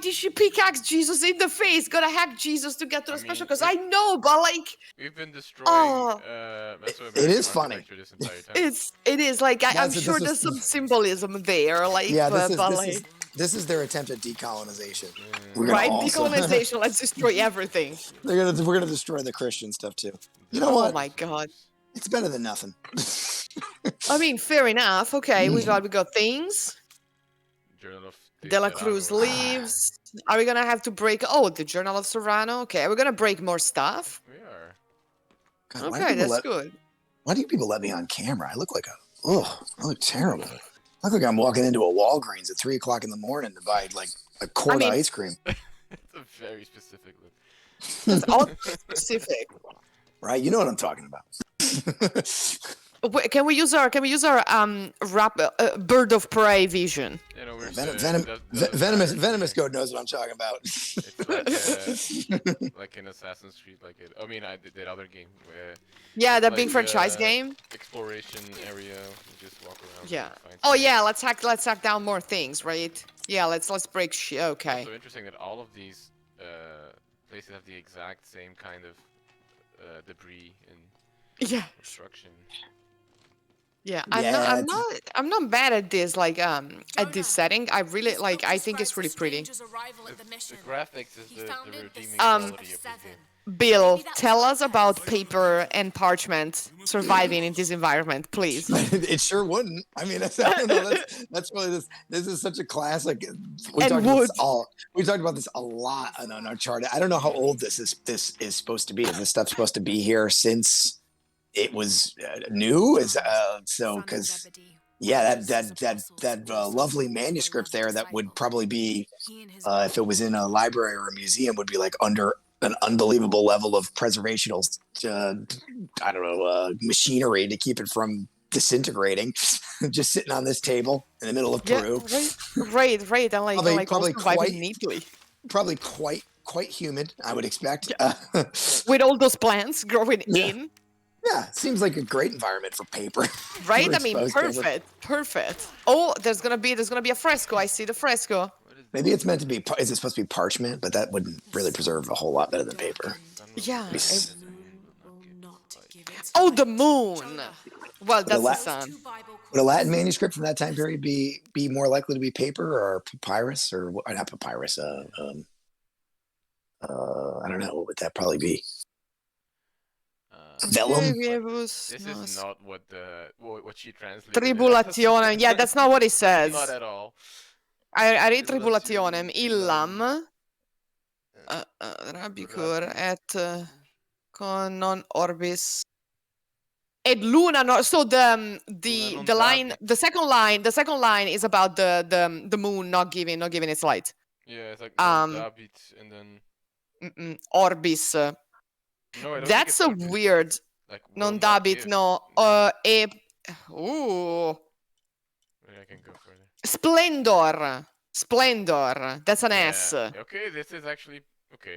did she pickaxe Jesus in the face? Gotta hack Jesus to get to I the special? mean, Because I know, but like, We've been destroying Oh. Mesoamerican It is funny. architecture this entire time. it is like I'm That's- sure this there's is- some symbolism there. Like, Yeah, but this like, is this is their attempt at decolonization. We're gonna right? also- Decolonization. Let's destroy everything. we're gonna destroy the Christian stuff too. You know Oh what? my God. It's better than nothing. I mean, fair enough. Okay, we got things. Journal of De La Cruz Serrano. leaves. Are we gonna have to break? Oh, the Journal of Serrano. Okay, are we gonna break more stuff? We are. God, why do Okay, people that's good. Why do people let me on camera? I look like I look terrible. I look like I'm walking into a Walgreens at 3:00 in the morning to buy like a quart mean- of ice cream. It's a very specific look. That's all specific. Right? You know what I'm talking about. Wait, can we use our bird of prey vision? You know, we're Venomous Goat knows what I'm talking about. It's like, like in Assassin's Creed, I mean, I did that other game where Yeah, that like, big franchise game. exploration area. You just walk around. Yeah. And find Oh stuff. yeah, let's hack down more things, right? Yeah, let's break shit. It's Okay. also interesting that all of these places have the exact same kind of debris and Yeah. obstruction. Yeah, Yeah, I'm not bad at this at this setting. I really like I think it's really pretty. The graphics is the redeeming Um, quality of the game. Bill, tell us about paper and parchment surviving in this environment, please. It sure wouldn't. I mean, I don't know. That's really this is such a classic. We And talked about wood. this we talked about this a lot on our chart. I don't know how old this is supposed to be. Is this stuff supposed to be here since it was new? Is so because yeah, that lovely manuscript there that would probably be if it was in a library or a museum would be like under an unbelievable level of preservational I don't know machinery to keep it from disintegrating. Just sitting on this table in the middle of Peru. Right, and like Probably also surviving quite- neatly Probably quite humid, I would expect. with all those plants growing Yeah. in. Yeah, seems like a great environment for paper. Right? For I mean, exposed paper. perfect. Oh, there's gonna be a fresco. I see the fresco. Maybe it's meant to be. Is it supposed to be parchment? But that wouldn't really preserve a whole lot better than paper. Yeah. Yes. Oh, the moon. Well, that's the la- sun. Would a Latin manuscript from that time period be more likely to be paper or papyrus or not papyrus? I don't know. What would that probably be? Vellum. This is not what she translated. Tribulationem. Yeah, that's not what it says. Not at all. I read tribulationem illam rabicur et con non orbis et luna no. So the line, the second line is about the moon not giving its light. Yeah, it's like David and then Orbis. no, I don't think That's it's a Orbis. weird. Like Non will not David, give. no. Ooh. Wait, I can go further. Splendor. That's an S. Yeah. Okay, this is actually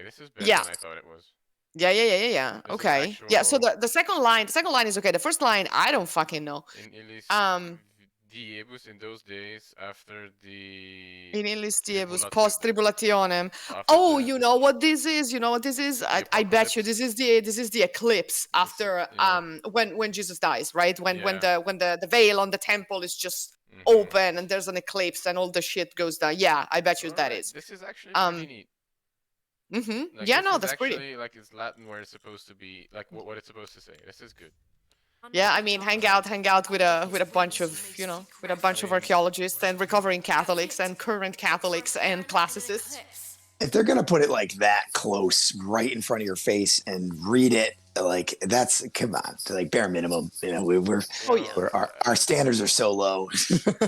This is better Yeah. than I thought it was. Yeah. This is Okay. Yeah. So actual- the second line is okay. The first line, I don't fucking know. In illis diebus in those days after the In illis diebus tribulati- post tribulationem. after Oh, the- you know what this is? I bet you this is the eclipse after yeah. when Jesus dies, right? When Yeah. the veil on the temple is just Mhm. open and there's an eclipse and all the shit goes down. Yeah, I bet you that Alright, is. This is actually Um, pretty neat. Mm-hmm. Like, Yeah, this no, is that's actually, pretty. Like it's Latin where it's supposed to be, like what it's supposed to say. This is good. Yeah, I mean, hang out with a bunch of archaeologists and recovering Catholics and current Catholics and classicists. If they're gonna put it like that close, right in front of your face, and read it, like that's come on, like bare minimum. You know, we're Oh yeah. our standards are so low.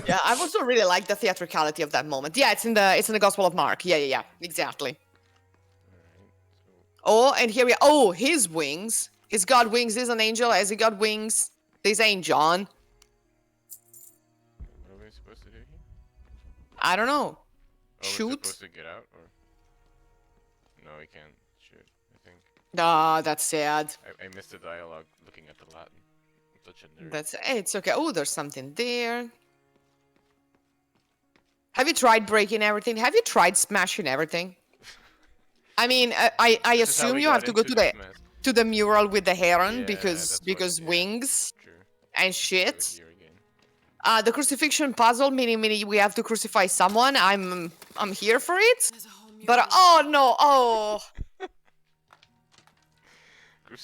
Yeah, I also really like the theatricality of that moment. Yeah, it's in the Gospel of Mark. Yeah, exactly. Oh, and here we are. Oh, his wings. He's got wings. He's an angel. Has he got wings? This ain't John. What are we supposed to do here? I don't know. Are we Shoot. supposed to get out, or no? We can't shoot. I think Ah, that's sad. I missed the dialogue looking at the Latin. I'm such a nerd. It's okay. Oh, there's something there. Have you tried breaking everything? Have you tried smashing everything? I mean, I This is how assume we you got have to go into to this the mess. mural with the heron Yeah, because that's what- yeah. wings True. and We're shit. here again. The crucifixion puzzle, meaning we have to crucify someone. I'm here for it. There's a whole But mural. oh no, oh.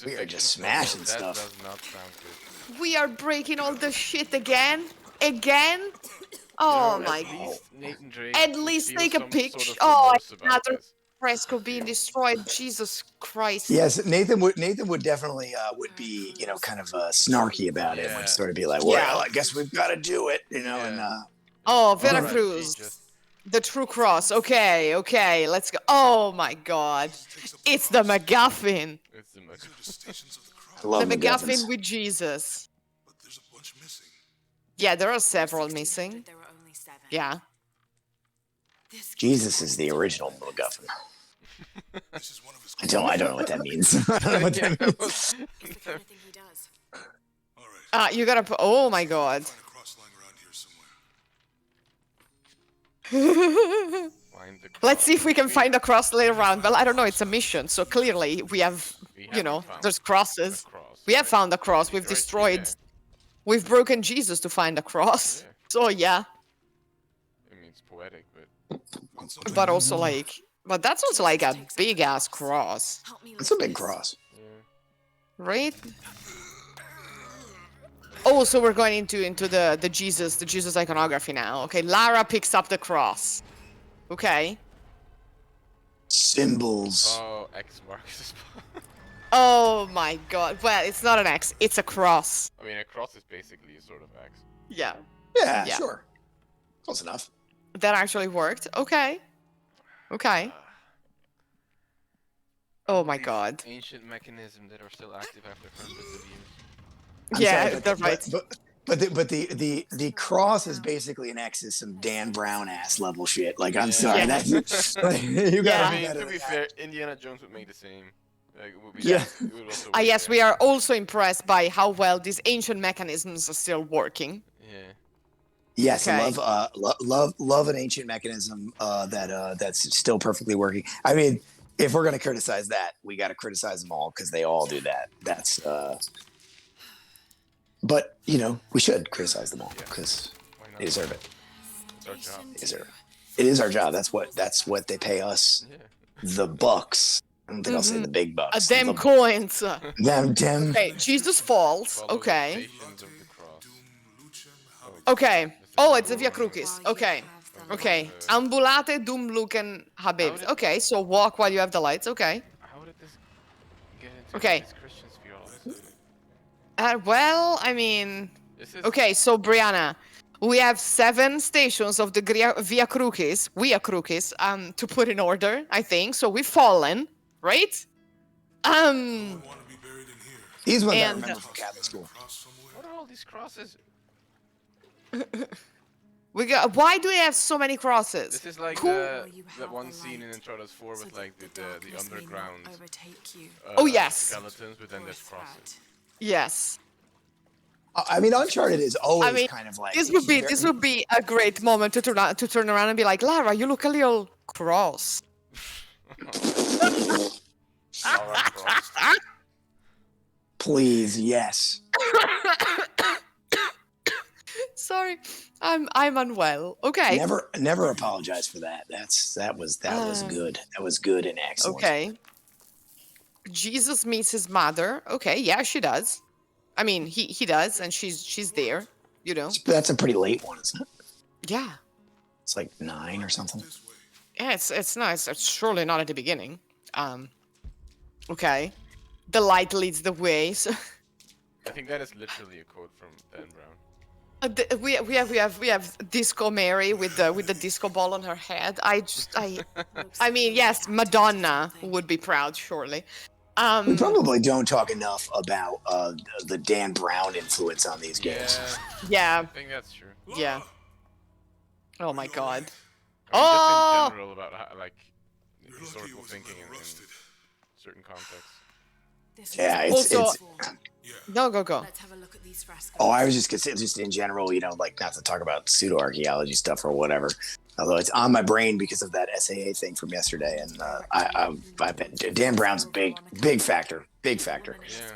We are just Crucifixion smashing puzzle, stuff. That does not sound good. We are breaking all the shit again. Oh No, my at god. least Nathan Drake At would least feel take a some picture. Sort of Oh, remorse about another this. fresco being destroyed. Jesus Christ. Yes, Nathan would definitely would be, you know, kind of snarky about it. Yeah. Would sort of be like, Yeah. well, I guess we've got to do it, you know. And Yeah. Oh, Alright, Veracruz. Jesus. The true cross. Okay, let's go. Oh my god. It's the MacGuffin. It's the most. The stations of the cross, I love The MacGuffins. MacGuffin with Jesus. but there's a bunch missing. Yeah, there are several missing. There were only 7. Yeah. This Jesus is the original MacGuffin. This is one of his. I don't know what that means. I don't know what that means. is the kind of thing he does. All right. You gotta put. Oh my god. Find a cross lying around here somewhere. Find the Let's see if we can cross. find a cross later on. Well, I don't know. It's a mission, so clearly we have, We you haven't know, found there's the crosses. cross, We have right? found a cross. We've Right, destroyed. yeah. We've broken Jesus to find a cross. Yeah. So yeah, I mean, it's poetic, but Found something. but also like, but that's also like a big ass cross, Help me It's a lift big this. cross. yeah. right? Oh, so we're going into the Jesus iconography now. Okay, Lara picks up the cross. Okay. Symbols. Oh, X marks the spot. Oh my god. Well, it's not an X. It's a cross. I mean, a cross is basically a sort of X. Yeah. Yeah, Yeah. sure. Close enough. That actually worked. Okay. Okay. Oh my These god. Ancient mechanisms that are still active after hundreds of years. I'm Yeah, sorry, they're right. But the cross is basically an X is some Dan Brown ass level shit. Like I'm Yeah. sorry, Yeah. that's like, you Yeah. gotta I be mean, better to than be that. fair, Indiana Jones would make the same. Like, it would be, Yeah. it would also Ah, work yes, there. we are also impressed by how well these ancient mechanisms are still working. Yeah. Yes, Okay. love an ancient mechanism that's still perfectly working. I mean, if we're gonna criticize that, we got to criticize them all because they all do that. That's but you know we should criticize them all Yeah. because Why not? they deserve it. It's our job. They deserve it. It is our job. That's what they pay us. Yeah. The bucks. I don't think I'll say the big bucks. Them The- coins. them. Okay, Jesus falls. Follow the Okay. stations of the cross. Okay. Oh, it's a Via Crucis. Okay. Okay. Ambulate dum lucem habebit. did- Okay, so walk while you have the lights. Okay. How did this get into Okay. this Christian sphere all of a sudden? Well, I mean, This is okay. So Brianna, we have 7 stations of the Via Crucis, to put in order. I think so. We've fallen, right? Want to be buried in here. These ones I And- remember from Catholic school. Cross somewhere. What are all these crosses? We got. Why do we have so many crosses? This is like Cool. You that have one the scene in light, Uncharted 4 so with that like the darkness may not underground overtake you Oh, yes. skeletons, but then or there's a crosses. threat. Yes. I mean, Uncharted is always I mean, kind of like this would be a great moment to turn around and be like, Lara, you look a little cross. Alright, cross. Please, yes. Sorry, I'm unwell. Okay. Never apologize for that. That was good. That was good and excellent. Okay. Jesus meets his mother. Okay, yeah, she does. I mean, he does, and she's there, you know. That's a pretty late one, isn't it? Yeah. It's like 9 or something. This way. Yeah, it's nice. It's surely not at the beginning. Okay. The light leads the way. So I think that is literally a quote from Dan Brown. we have Disco Mary with the disco ball on her head. I mean, yes, Madonna would be proud, surely. We probably don't talk enough about the Dan Brown influence on these games. Yeah, I think that's true. yeah. Oh my God. I mean, just Oh! in general about how, like You're lucky it historical wasn't thinking in rusted. certain contexts. This Yeah, was it's- before. Yeah. No, go. Let's have a look at these frescoes. Oh, I was just gonna say, just in general, you know, like not to talk about pseudo archaeology stuff or whatever. Although it's on my brain because of that SAA thing from yesterday, and I bet Dan Brown's a big factor. Yeah.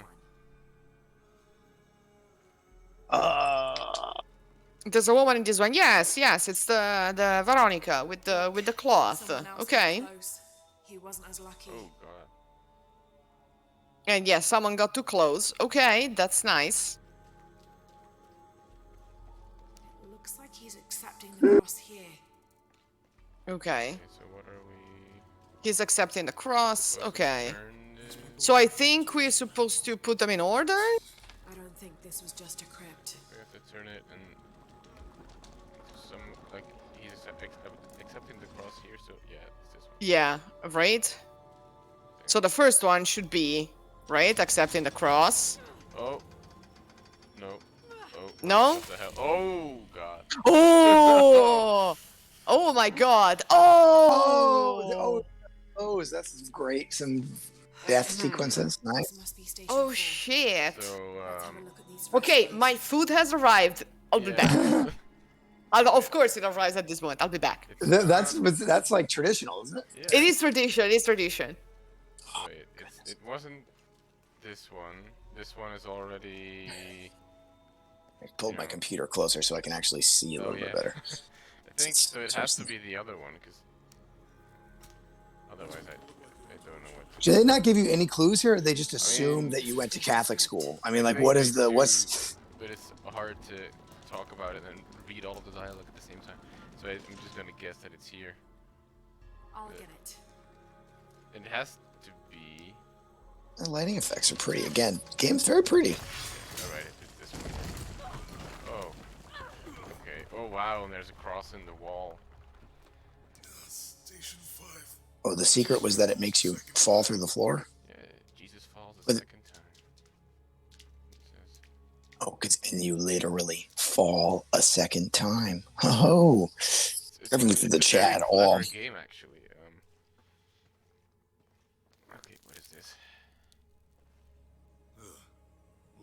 There's a woman in this one. Yes, it's the Veronica with the cloth. Someone else Okay. got close. He wasn't as lucky. Oh god. And yeah, someone got too close. Okay, that's nice. Looks like he's accepting the cross here. Okay. Okay, so what are we? He's accepting the cross. What, Okay. turn this? So I think we're supposed to put them in order. I don't think this was just a crypt. We have to turn it and some like he's accepting the cross here. So yeah, it's this one. Yeah, right? So the first one should be, right, accepting the cross. Oh. No. Oh. No? What the hell? Oh god. Oh! Oh my God! Oh! That's great. Some death sequences, nice. This must be station Oh 4. shit! So Let's have a look at these Okay, frescoes. my food has arrived. I'll be back. Of course, it arrives at this moment. I'll be back. That's like traditional, isn't it? Yeah. It is tradition. It is tradition. Wait, it wasn't this one. This one is already. I pulled my computer closer so I can actually see a Oh little bit yeah. better. I think so. It has to be the other one because otherwise I don't know what. Do they not give you any clues here? Or they just assume mean- that you went to Catholic school. I mean, like, think what is they the do, what's? But it's hard to talk about it and read all of the dialogue at the same time. So I'm just gonna guess that it's here. I'll get it. It has to be. The lighting effects are pretty. Again, game's very pretty. All right, it's this one. Oh. Okay. Oh wow, and there's a cross in the wall. Station 5. Oh, the secret was that it makes you fall through the floor. Yeah, Jesus falls a But- second time. It says. Oh, and you literally fall a second time. Oh, Everyone looked at the It's a chat very at all. clever game actually. Okay, what is this?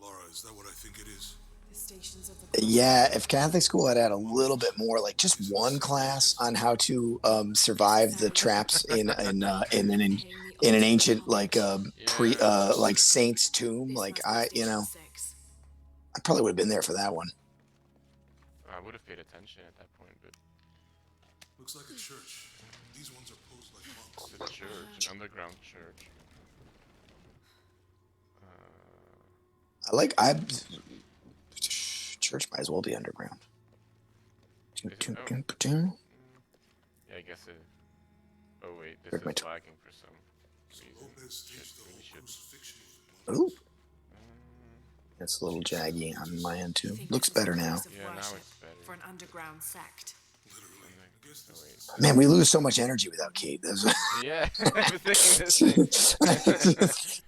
Laura, is that what I think it is? The stations of the yeah. If Catholic school had a little bit more, like just one class on how to survive the traps in an ancient like like saint's tomb, like I probably would have been there for that one. I would have paid attention at that point, but Looks like a church. These ones are posed like monks. it's a church, an underground church. I church might as well be underground. Is it? Yeah, I guess it. Oh wait, this Where'd my is lagging for some reason. Lopez staged the Really whole should. crucifixion of the monks. Ooh, it's a little jaggy on my end too. Looks better now. Yeah, now it's better. For an underground sect. Literally. I guess Oh, this wait. Man, we lose so much energy without Kate. Yeah, I was thinking this thing.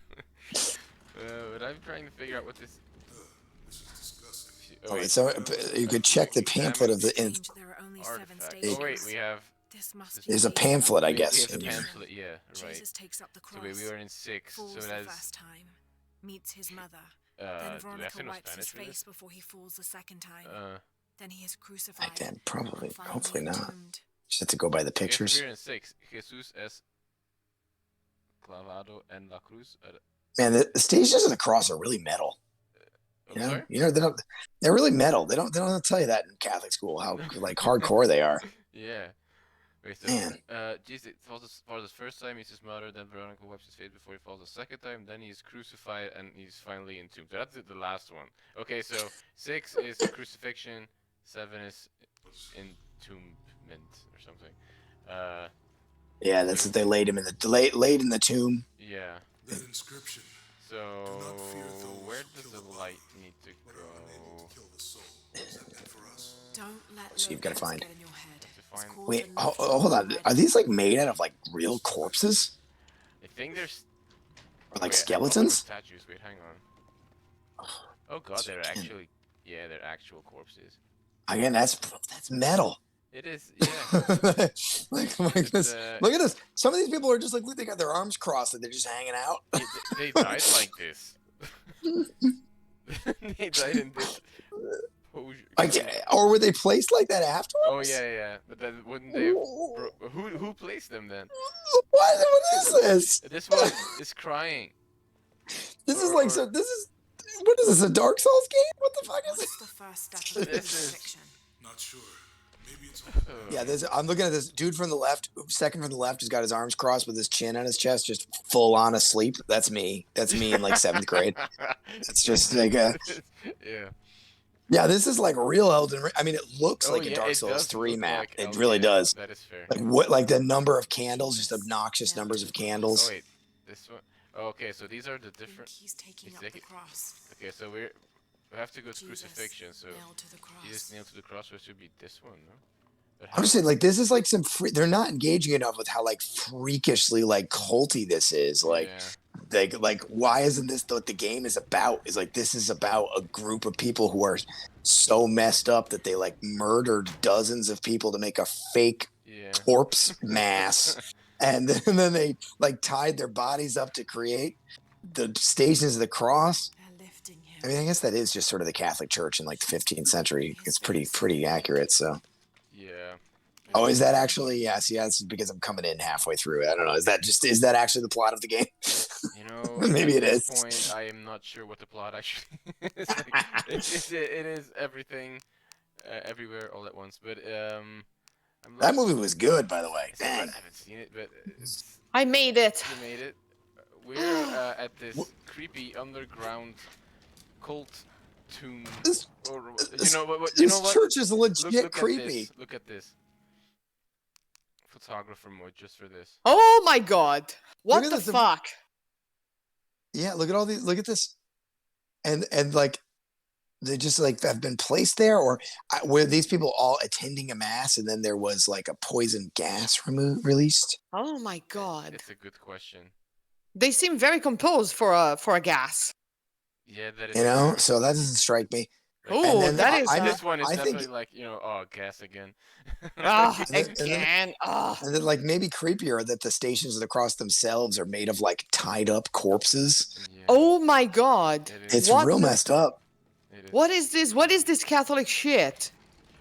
But I'm trying to figure out what this. is disgusting. Oh, wait. So you could check the pamphlet of the. Seems there are only 7 Artifact. stations. Oh wait, we have. This must There's a be pamphlet, I we guess. have the in here. pamphlet. Yeah, right. Jesus takes up the So cross. we were in 6. falls So the that's. first time. Meets his mother. Do Then we have Veronica to know wipes his Spanish for face this? before he falls the second time. Then he is I crucified. can probably, and finally hopefully not. entombed. Just have to go by the Okay, so pictures. we're in 6. Jesus es clavado en la cruz. Man, the stages of the cross are really metal. Oh, You know, sorry? they're really metal. They don't tell you that in Catholic school how like hardcore they are. Yeah. Wait, so, Man. Jesus falls for the first time, he's his mother, then Veronica wipes his face before he falls the second time, then he's crucified, and he's finally entombed. So that's the last one. Okay, so 6 is crucifixion, 7 is entombment, or something. Yeah, that's what they laid him in the laid in the tomb. Yeah. That inscription. So, where does the light need to Whatever they need go? to kill the soul. Is that meant for us? Don't let So you've gotta logos find- get in your head. To It's find- called Wait, the hold left on. red. Are these like made out of like real corpses I think there's... or like wait, I thought they were skeletons? statues. Wait, hang on. Oh god, they're actually... Yeah, they're actual corpses. Again, that's metal. It is, yeah. like this. Look at this. Some of these people are just like, look, they got their arms crossed and they're just hanging out. They died like this. They died in this pose. Like, or were they placed like that afterwards? Oh yeah. But then wouldn't they? Who placed them then? What is this? This one is crying. This is like so. This is what is this? A Dark Souls game? What the fuck is What's this? the first step of the This is- crucifixion? Not sure. Maybe it's Yeah, I'm looking at this dude from the left. Second from the left, has got his arms crossed with his chin on his chest, just full on asleep. That's me. That's me in like 7th grade. It's just like a. Yeah. Yeah, this is like real Elden Ring. I mean, it looks Oh, like a yeah, Dark it Souls does 3 look map. like It Elden really Ring. does. That is fair. Like what? Like the number of candles, just obnoxious numbers of Oh candles. wait, this one. Oh, okay, so these are the I think different. he's taking He's up taking- the cross. Okay, so we have to go to Jesus crucifixion. So nailed to the Jesus cross. nailed to the cross, so it should be this one, no? But I'm just saying, like this is like some. They're not engaging enough with how like freakishly like culty this is. Like, yeah. like why isn't this what the game is about? Is like this is about a group of people who are so messed up that they like murdered dozens of people to make a fake Yeah. corpse mass, and then they like tied their bodies up to create the Stations of the Cross. They're lifting him. I mean, I guess that is just sort of the Catholic Church in like the 15th century. It's pretty accurate. So, Yeah. oh, is that actually? Yeah, see, that's because I'm coming in halfway through. I don't know. Is that actually the plot of the game? You know, Maybe at it this is. point, I am not sure what the plot actually is. Like, it is everything, everywhere, all at once. But I'm That movie was good, by the way. I Dang. haven't seen it, but I made it. we made it. We're at this creepy underground cult tomb. This- Or this- you know what? You This know what? church is legit Look creepy. At this. Look at this. Photographer mode just for this. Oh my god. What at the this- fuck? Yeah, look at all these. Look at this, and like they just like have been placed there, or were these people all attending a mass, and then there was like a poison gas released? Oh my god. It's a good question. They seem very composed for a gas. Yeah, that is. You know, fair. so that doesn't strike me. Oh, then that is. This one is I think- definitely like, you know, oh, gas again. Ah, And then- again. Ah. And then, like, maybe creepier that the Stations of the Cross themselves are made of like tied up corpses. Yeah, Oh my god. it is. It's What real the- messed up. It is. What is this? What is this Catholic shit?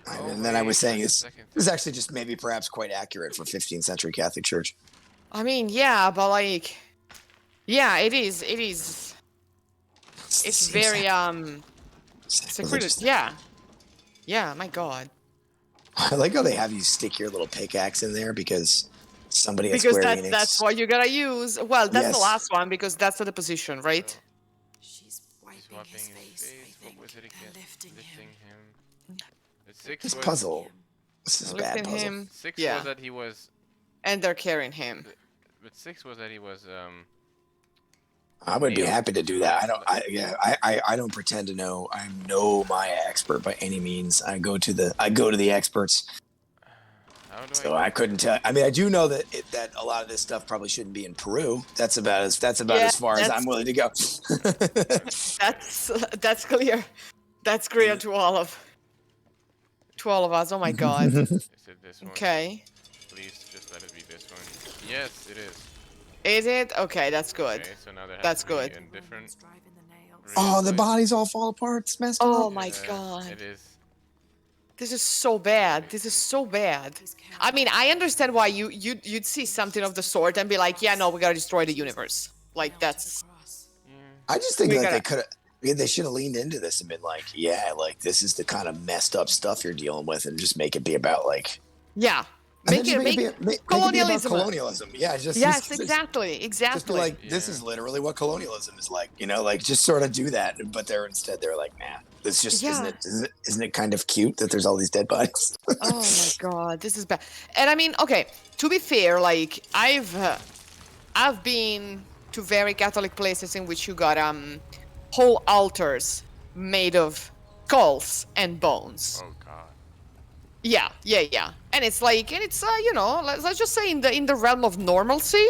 Oh, And then I was wait, saying wait a it's second. this is actually just maybe perhaps quite accurate for 15th century Catholic Church. I mean, yeah, but like, yeah, it is. It is. It's Seems very sacrilegious. secretive. Yeah. Yeah. My god. I like how they have you stick your little pickaxe in there because somebody at Because Square Enix. that's what you gotta use. Well, that's Yes. the last one because that's the position, right? She's He's wiping wiping his his face, I face. think. What was it again? They're lifting him. But 6 This was, puzzle. This is a bad Lifting puzzle. him, 6 yeah. was that he was. and they're carrying him. But 6 was that he was. I would be Yeah. happy to do that. I don't pretend to know. I'm no Maya expert by any means. I go to the experts. How do So I couldn't tell. I mean, I do know that that a lot of this stuff probably shouldn't be in Peru. That's about as Yeah, as far as that's- I'm willing to go. That's clear. That's clear to all of us. Oh my god. Is it this one? Okay. Please just let it be this one. Yes, it is. Is it? Okay, that's good. Okay, so now there has That's to be good. a different. Woman's driving the nails. Oh, the Wait. bodies all fall apart. It's messed Oh up. my Yeah, god. It is. This is so bad. This is so bad. He's carrying I mean, I understand why you'd see something of the sort and be like, yeah, no, we gotta destroy the universe. Like nailed to the that's cross. Yeah. I just think We like they gotta- could have. They should have leaned into this and been like, yeah, like this is the kind of messed up stuff you're dealing with, and just make it be about like yeah. And Make then just it make it be about colonialism. colonialism. Yeah, yes, exactly. Just be like, this Yeah. is literally what colonialism is like. You know, like just sort of do that. But they're like, nah. It's just Yeah. isn't it kind of cute that there's all these dead bodies? Oh my god, this is bad. And I mean, okay, to be fair, like I've been to very Catholic places in which you got whole altars made of skulls and bones. Oh god. Yeah. And it's like, and it's you know, let's just say in the realm of normalcy.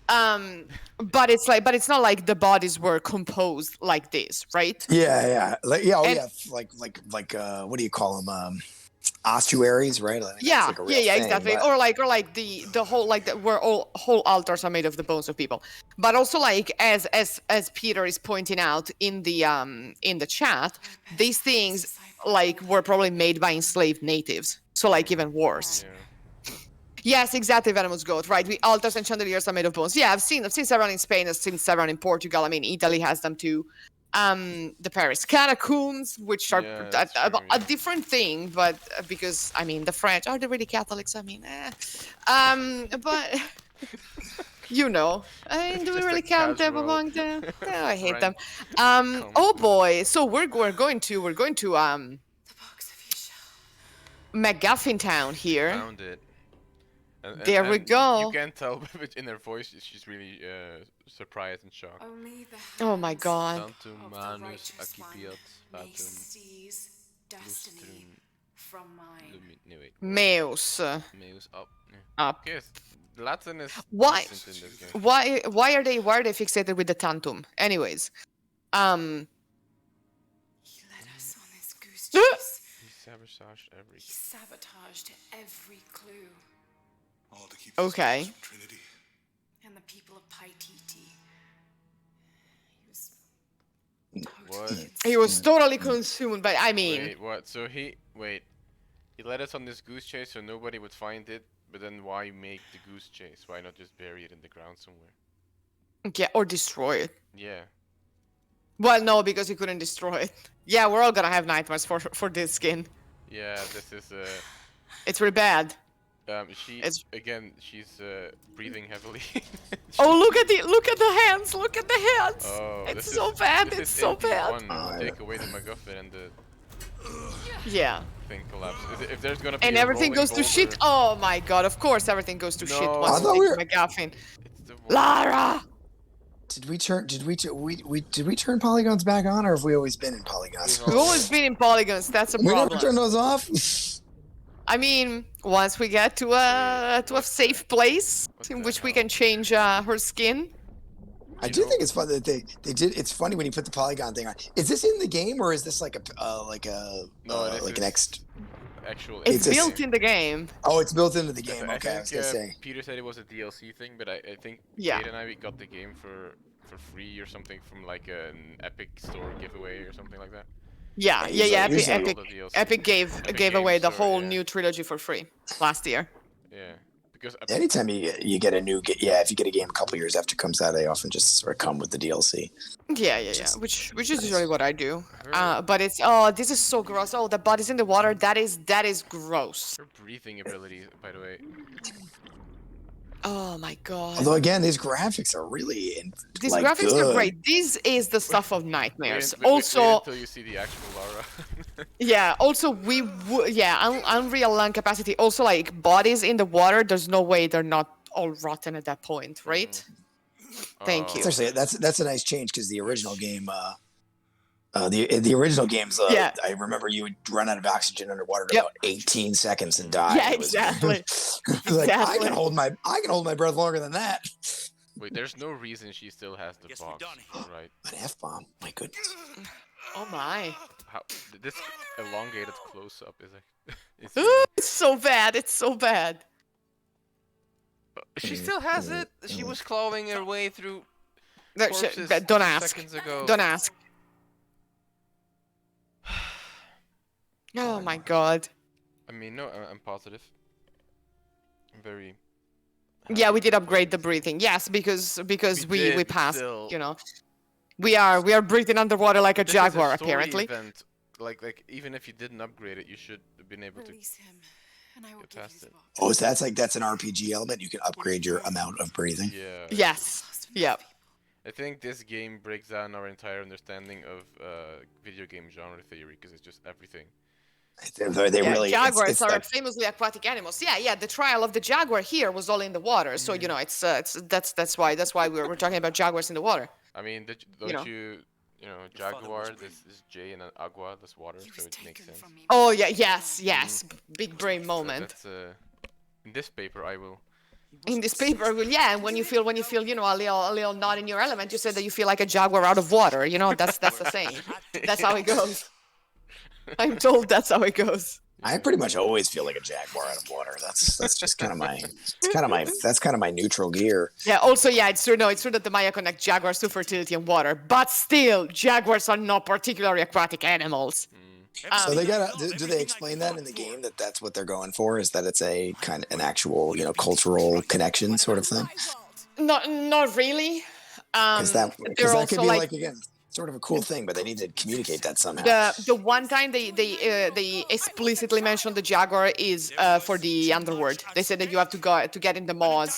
But it's not like the bodies were composed like this, right? Yeah. And- Like what do you call them? Ossuaries, right? I think that's Yeah, like a real thing, exactly. but- Or like the whole where all whole altars are made of the bones of people. But also like as Peter is pointing out in the chat, these things like were probably made by enslaved natives. So like even worse. Yeah. Yes, exactly, venomous goat, right? The altars and chandeliers are made of bones. Yeah, I've seen several in Spain, I've seen several in Portugal. I mean, Italy has them too. The Paris catacombs, which are Yeah, that's a true, yeah. different thing, but because I mean the French are they really Catholics? I mean, but you know, I mean, do we Just a really count them casual among the? Oh, I hate them. French Oh boy, so we're going to The box of Yasha. McGuffin Town here. Found it. There we go. You can tell in her voice she's really surprised and shocked. Only the Oh my hands god. Tantum of the manus righteous one accipiat may patum seize destiny lustrum from mine. no wait. Meus. Meus up. Yeah. Up. Okay, Latin is Why? decent in this game. Why are they fixated with the tantum? Anyways, He led us on this goose chase. He sabotaged every. He sabotaged every clue. All to keep Okay. us from Trinity. And the people of Paititi. He was What? totally he was totally consumed by. I mean, Wait, what? So he led us on this goose chase so nobody would find it. But then why make the goose chase? Why not just bury it in the ground somewhere? yeah, or destroy it. Yeah. Well, no, because he couldn't destroy it. Yeah, we're all gonna have nightmares for this skin. Yeah, this is It's really bad. she's breathing heavily. Oh, look at the hands! Look at the hands! Oh, It's this so is- bad! this It's is so NP1. bad! We'll take away the MacGuffin and the Yeah. thing collapses. If there's gonna be And a everything rolling goes to shit. boulder- Oh my god! Of course, everything goes to shit No. once I you thought take we the were- McGuffin. It's the one. Lara! Did we turn polygons back on, or have we always been in polygons? We've always been in polygons. That's a We never problem. turn those off. I mean, once we get to a safe place in which we can change her skin. I do think it's fun that they did. It's funny when you put the polygon thing on. Is this in the game, or is this like No, this like is an X? actual. It's It's a- built in the game. Oh, it's built into the game. I Okay, I think was gonna say. Peter said it was a DLC thing, but I think Yeah. Kate and I we got the game for free or something from like an Epic Store giveaway or something like that. Yeah. usually- Epic gave away Games the Store, whole yeah. new trilogy for free last year. Yeah, because Anytime you get a new if you get a game a couple years after it comes out, they often just sort of come with the DLC. Yeah. Which is usually what I do. Her- But it's this is so gross. Oh, the body's in the water. That is gross. her breathing ability, by the way. Oh my god. Although again, these graphics are really These like, graphics are good. great. This is the stuff of nightmares. Wait Also, until you see the actual Lara. yeah. Also, Unreal Lung capacity. Also, like bodies in the water. There's no way they're not all rotten at that point, right? Thank Oh, you. It's actually that's a nice change because the original game, the original games, Yeah. I remember you would run out of oxygen underwater in Yep. about 18 seconds and die. Yeah, It was- exactly. like, I Exactly. can hold my breath longer than that. Wait, there's no reason she still has the Guess we're box, done here. right? An F bomb, my goodness. Oh my. How this elongated close up is like. It's so bad. It's so bad. She still has it. She was clawing her way through No, corpses don't ask. seconds ago. Don't ask. Oh my god. I mean, no, I'm positive. I'm very. Yeah, we did upgrade the breathing. Yes, because We we did, passed. still. You know, we are breathing underwater like a This is jaguar story apparently. Event. Like even if you didn't upgrade it, you should have been able to. Release him. and I will Get give you past the it. box. Oh, so that's an RPG element. You can upgrade your amount of breathing. Yeah. Yes. Yep. I think this game breaks down our entire understanding of video game genre theory because it's just everything. They Yeah, really jaguars it's are like famously aquatic animals. Yeah. The trial of the jaguar here was all in the water, so you know it's that's why we're talking about jaguars in the water. I mean, You know. jaguar, this is J and then agua, that's water, He so was it makes taken sense. from me. Oh yeah, yes, big brain So moment. that's in this paper I will. In this paper, well, yeah, and when you feel you know a little not in your element, you said that you feel like a jaguar out of water. You know that's the saying. That's how it goes. I'm told that's how it goes. I pretty much always feel like a jaguar out of water. That's just kind of my neutral gear. Yeah. Also, yeah, it's true. No, it's true that the Maya connect jaguars to fertility and water, but still, jaguars are not particularly aquatic animals. So they gotta do they explain that in the game that that's what they're going for? Is that it's a kind of an actual cultural connection sort of thing? Not really. Because that They're could also be like again sort of a cool thing, but they need to communicate that somehow. the one time they explicitly mentioned the jaguar is for the underworld. They said that you have to go to get in the maws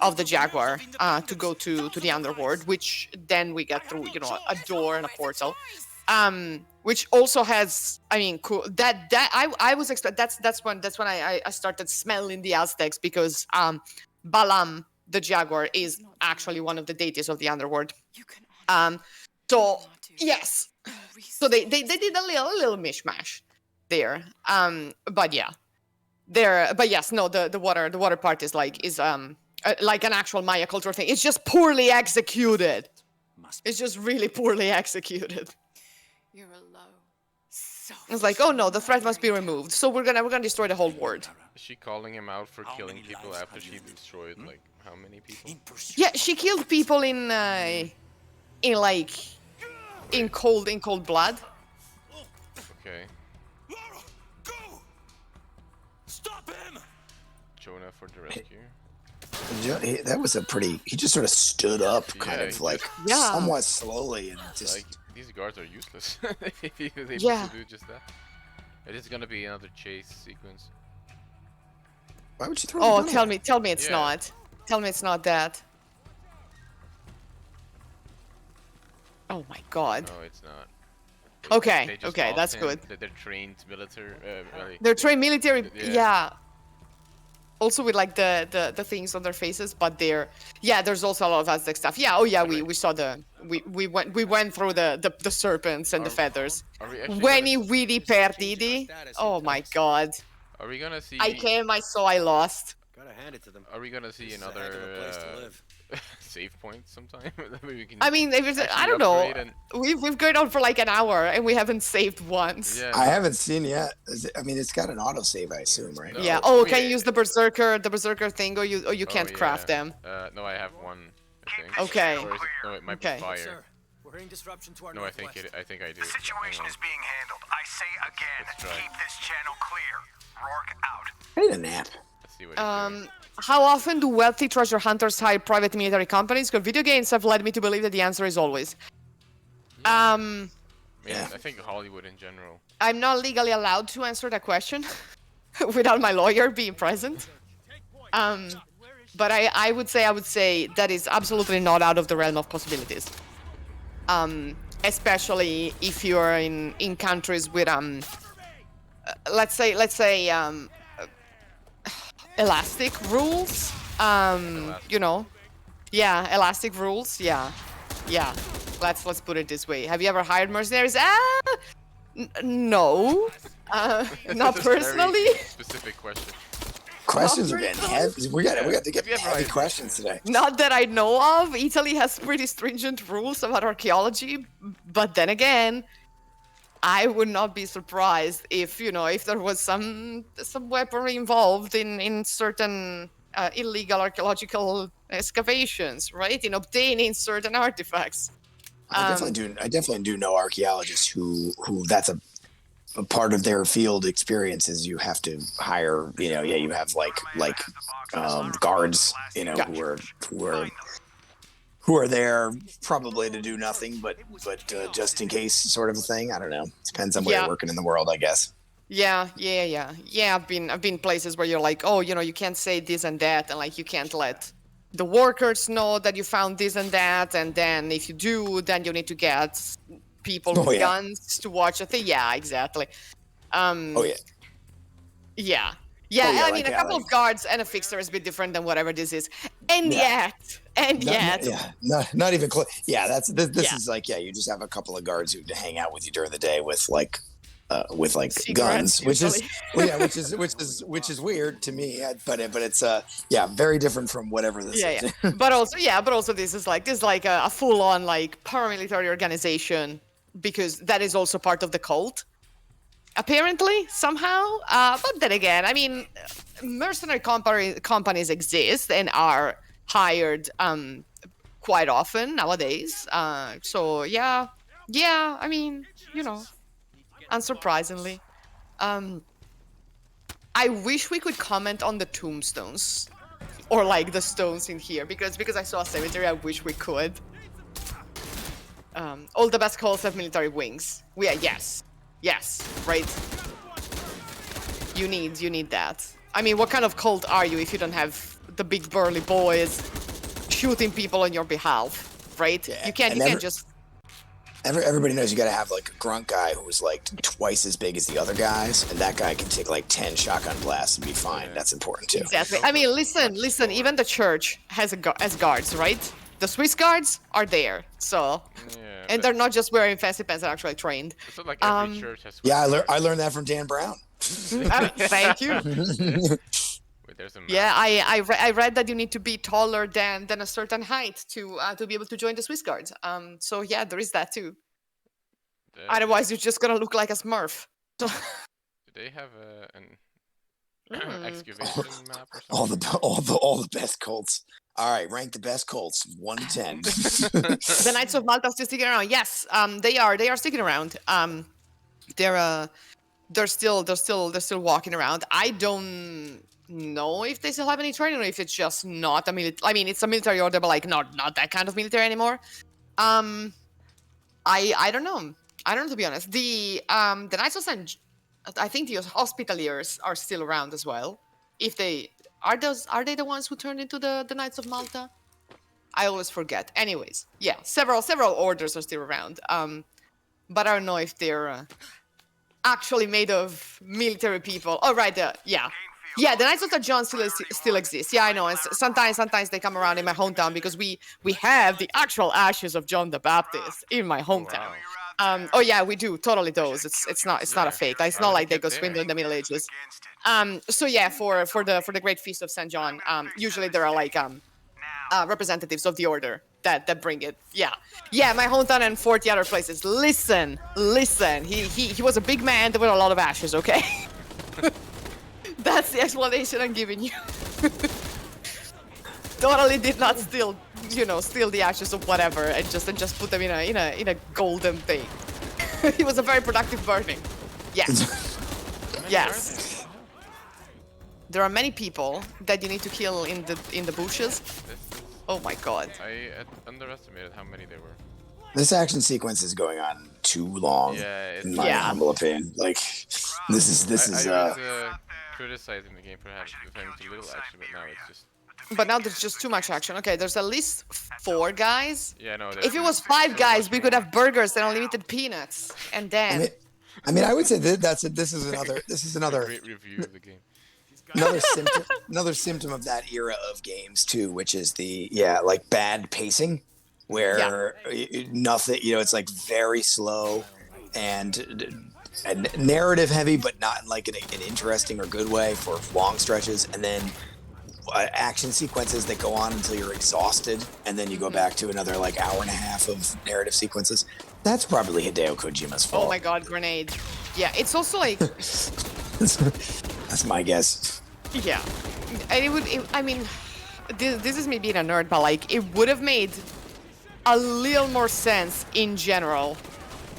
of the jaguar to go to the underworld, which then we get through a door and a portal. Which also has, I mean, cool. That I was that's when I started smelling the Aztecs because Balam the jaguar is actually one of the deities of the underworld. You can So yes, so they did a little mishmash there. But yeah, but yes, no, the water part is like an actual Maya cultural thing. It's just poorly executed. It's just really poorly executed. You're alone. So It's like, oh no, the threat must be removed. So we're gonna destroy the whole world. Is she calling him out for killing people after she destroyed like how many people? Yeah, she killed people in cold blood. Okay. Lara, go! Stop him! Jonah for the rescue. That was he just sort of stood up kind Yeah, of he like Yeah. somewhat slowly and just Like these guards are useless. If he was able Yeah. to do just that. It is gonna be another chase sequence. why would you throw Oh, the gun tell away? me it's Yeah. not. Tell me it's not that. Oh my god. No, it's not. Okay, They just okay, lost that's him. good. They're trained military. They're trained military. Yeah. Yeah. Also with like the things on their faces, but there's also a lot of Aztec stuff. Yeah, oh yeah, we saw we went through the serpents and the feathers. Are we actually When gonna, we perdidi. Oh my god. are we gonna see? I came, I saw, I lost. Gotta hand it to them. Are we gonna see This is a heck of a place to another live. save point sometime? That way we can I mean, if it's, I actually don't know. upgrade and- We've gone on for like an hour and we haven't saved once. Yeah. I haven't seen yet. I mean, it's got an autosave, I assume, right? No. Yeah. Oh, Oh, can you yeah. use the berserker thing, or you can't craft them? No, I have one. I think. Okay. Or is it, no, it might Okay. be fire. Sir, we're hearing disruption to our No, I think northwest. I think I do. The situation Hang on. is being handled. I say again, Let's try. keep this channel clear. Rourke out. I need a nap. Let's see what he's doing. How often do wealthy treasure hunters hire private military companies? Because video games have led me to believe that the answer is always. I mean, yeah. I think Hollywood in general. I'm not legally allowed to answer that question without my lawyer being present. But I would say that is absolutely not out of the realm of possibilities. Especially if you're in countries with let's say elastic rules. You know, yeah, elastic rules. Yeah. Let's put it this way. Have you ever hired mercenaries? No. Not That's a very personally. Specific question. Questions are getting heavy. We got to get Have you ever heavy hired questions today. Not that I know of. Italy has pretty stringent rules about archaeology, but then again, I would not be surprised if there was some weaponry involved in certain illegal archaeological excavations, right? In obtaining certain artifacts. I definitely do know archaeologists who that's a part of their field experience is you have to hire, you have like guards, who are there probably to do nothing but just in case sort of a thing. I don't know. Depends on where Yeah. you're working in the world, I guess. Yeah. I've been places where you're like, oh, you can't say this and that, and like you can't let the workers know that you found this and that, and then if you do, then you need to get people Oh, with yeah. guns to watch a thing. Yeah, exactly. Oh yeah. Yeah. Oh, yeah, I like, mean, a couple of guards and a fixer is a bit different than whatever this is. And Yeah. yet, Yeah, not even close. Yeah, this Yeah. is like, yeah, you just have a couple of guards who hang out with you during the day with like Cigarettes, guns, which is usually. well, yeah, which is weird to me, but it's yeah, very different from whatever this yeah, is. yeah. But also this is like a full-on like paramilitary organization, because that is also part of the cult, apparently, somehow. But then again, I mean, mercenary companies exist and are hired quite often nowadays. So yeah, I mean, unsurprisingly. I wish we could comment on the tombstones, or like the stones in here, because I saw a cemetery. I wish we could. All the best cults have military wings. Yes, right. You need that. I mean, what kind of cult are you if you don't have the big burly boys shooting people on your behalf, right? Yeah, You can't just. Everybody knows you got to have like a grunt guy who's like twice as big as the other guys, and that guy can take like 10 shotgun blasts and be fine. That's important too. Exactly. I mean, listen. Even the church has guards, right? The Swiss guards are there, so, Yeah, and but they're not just wearing fancy pants; they're actually trained. it's not like every church has. Yeah, I learned that from Dan Brown. Thank you. Wait, there's a map. Yeah, I read that you need to be taller than a certain height to be able to join the Swiss guards. So yeah, there is that too. Otherwise, you're just gonna look like a Smurf. Do they have an excavation map or All something? all the best Colts. All right, rank the best Colts 1 to 10. The Knights of Malta are still sticking around. Yes, they are sticking around. They're still walking around. I don't know if they still have any training, or if it's just not a military. I mean, it's a military order, but like not that kind of military anymore. I don't know. I don't know, to be honest. The Knights of St. I think the Hospitaliers are still around as well. If they are they the ones who turned into the Knights of Malta? I always forget. Anyways, yeah, several orders are still around. But I don't know if they're actually made of military people. Oh, right, yeah. Yeah, the Knights of St. John still exist. Yeah, I know. And sometimes they come around in my hometown, because we have the actual ashes of John the Baptist in my hometown. Oh yeah, we do totally those. It's not a fake. It's not like they go swindle in the Middle Ages. So yeah, for the Great Feast of St. John, usually there are like representatives of the order that bring it. Yeah, my hometown and 40 other places. Listen. He was a big man. There were a lot of ashes. Okay. That's the explanation I'm giving you. Totally did not steal the ashes of whatever and just put them in a golden thing. It was a very productive burning. Yes. Yes. There are many people that you need to kill in the bushes. Oh my god. I underestimated how many there were. This action sequence is going on too long. Yeah, it's in my humble opinion. Like this is I was criticizing the game perhaps with having too little action, but now it's just. But now there's just too much action. Okay, there's at least 4 guys. Yeah, no. If it was 5 guys, we could have burgers and unlimited peanuts, and then. I mean, I would say this is another Great review of the game. another symptom of that era of games too, which is the like bad pacing, where nothing, it's like very slow and narrative heavy, but not in like an interesting or good way for long stretches, and then action sequences that go on until you're exhausted, and then you go back to another like hour and a half of narrative sequences. That's probably Hideo Kojima's fault. Oh my god, grenade. Yeah, it's also like. That's my guess. Yeah, and I mean, this is me being a nerd, but like it would have made a little more sense in general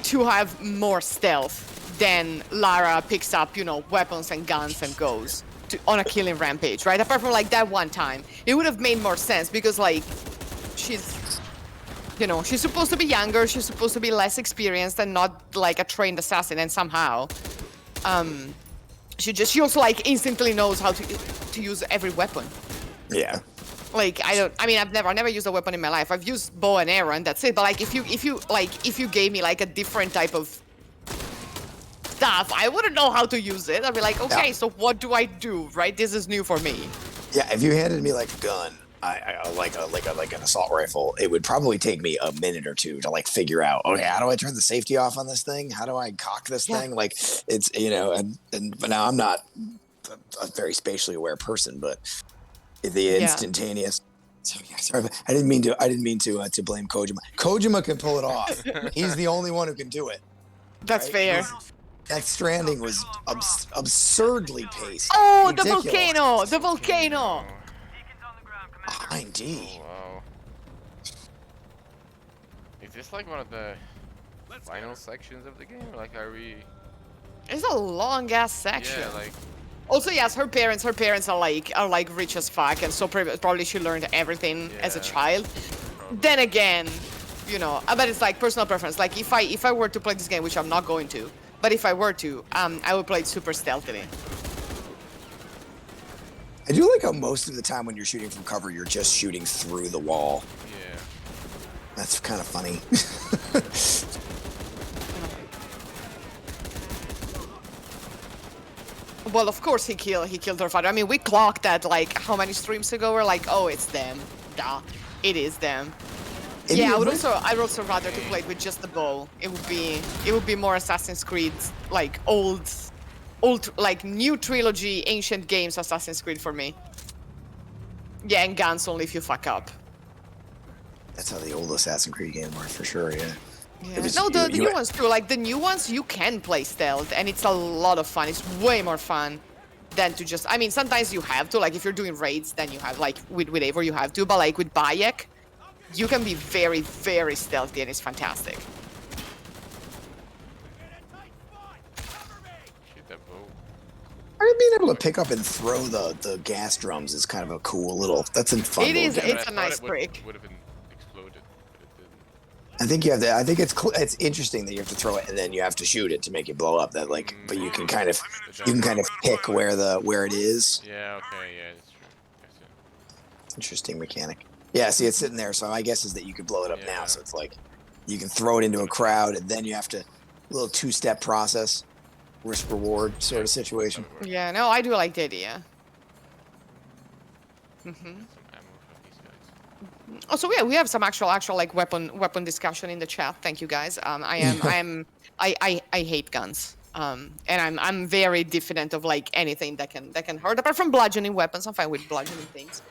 to have more stealth than Lara picks up, weapons and guns and goes on a killing rampage, right? Apart from like that one time, it would have made more sense, because like she's supposed to be younger, she's supposed to be less experienced and not like a trained assassin, and somehow She also like instantly knows how to use every weapon. Yeah. Like I've never used a weapon in my life. I've used bow and arrow and that's it. But like if you gave me like a different type of stuff, I wouldn't know how to use it. I'd be like, okay, Yeah. so what do I do? Right? This is new for me. Yeah, if you handed me like a gun, like an assault rifle, it would probably take me a minute or two to like figure out. Okay, how do I turn the safety off on this thing? How do I cock this thing? Like it's but now I'm not a very spatially aware person, but the instantaneous. So yeah, sorry, I didn't mean to blame Kojima. Kojima can pull it off. He's the only one who can do it. That's fair. Death Stranding was absurdly paced. Oh, Ridiculous. the volcano. Behind D. Oh, wow. Is this like one of the final sections of the game? Like, are we? It's a long ass section. Yeah, like. Also, yes, her parents are like rich as fuck, and so probably she learned everything as a Yeah. child. Then again, but it's like personal preference. Like if I were to play this game, which I'm not going to, but if I were to, I would play it super stealthily. I do like how most of the time when you're shooting from cover, you're just shooting through the wall. Yeah. That's kind of funny. Well, of course he killed her father. I mean, we clocked that like how many streams ago? We're like, oh, it's them. Duh, it is them. Yeah, I'd also rather to play it with just the bow. It would be more Assassin's Creed, like old like new trilogy, ancient games Assassin's Creed for me. Yeah, and guns only if you fuck up. That's how the old Assassin's Creed game worked for sure. Yeah. Yeah. No, the new ones too. Like the new ones, you can play stealth, and it's a lot of fun. It's way more fun than to just. I mean, sometimes you have to. Like if you're doing raids, then you have like with Eivor you have to. But like with Bayek, you can be very, very stealthy, and it's fantastic. Shoot that bow. Being able to pick up and throw the gas drums is kind of a cool little. That's a fun. It is. little It's a nice break. Would have been exploded, but it didn't. I think you have to. I think it's interesting that you have to throw it and then you have to shoot it to make it blow up. That like, but you can kind of pick where it is. Yeah. Okay. Yeah, that's true. That's it. It's an interesting mechanic. Yeah. See, it's sitting there. So my guess is that you could blow it up now. Yeah. So it's like you can throw it into a crowd and then you have to little 2-step process, risk reward sort of situation. Yeah. No, I do like the idea. Some ammo for these guys. Also, yeah, we have some actual like weapon discussion in the chat. Thank you guys. I hate guns. And I'm very diffident of like anything that can hurt. Apart from bludgeoning weapons, I'm fine with bludgeoning things.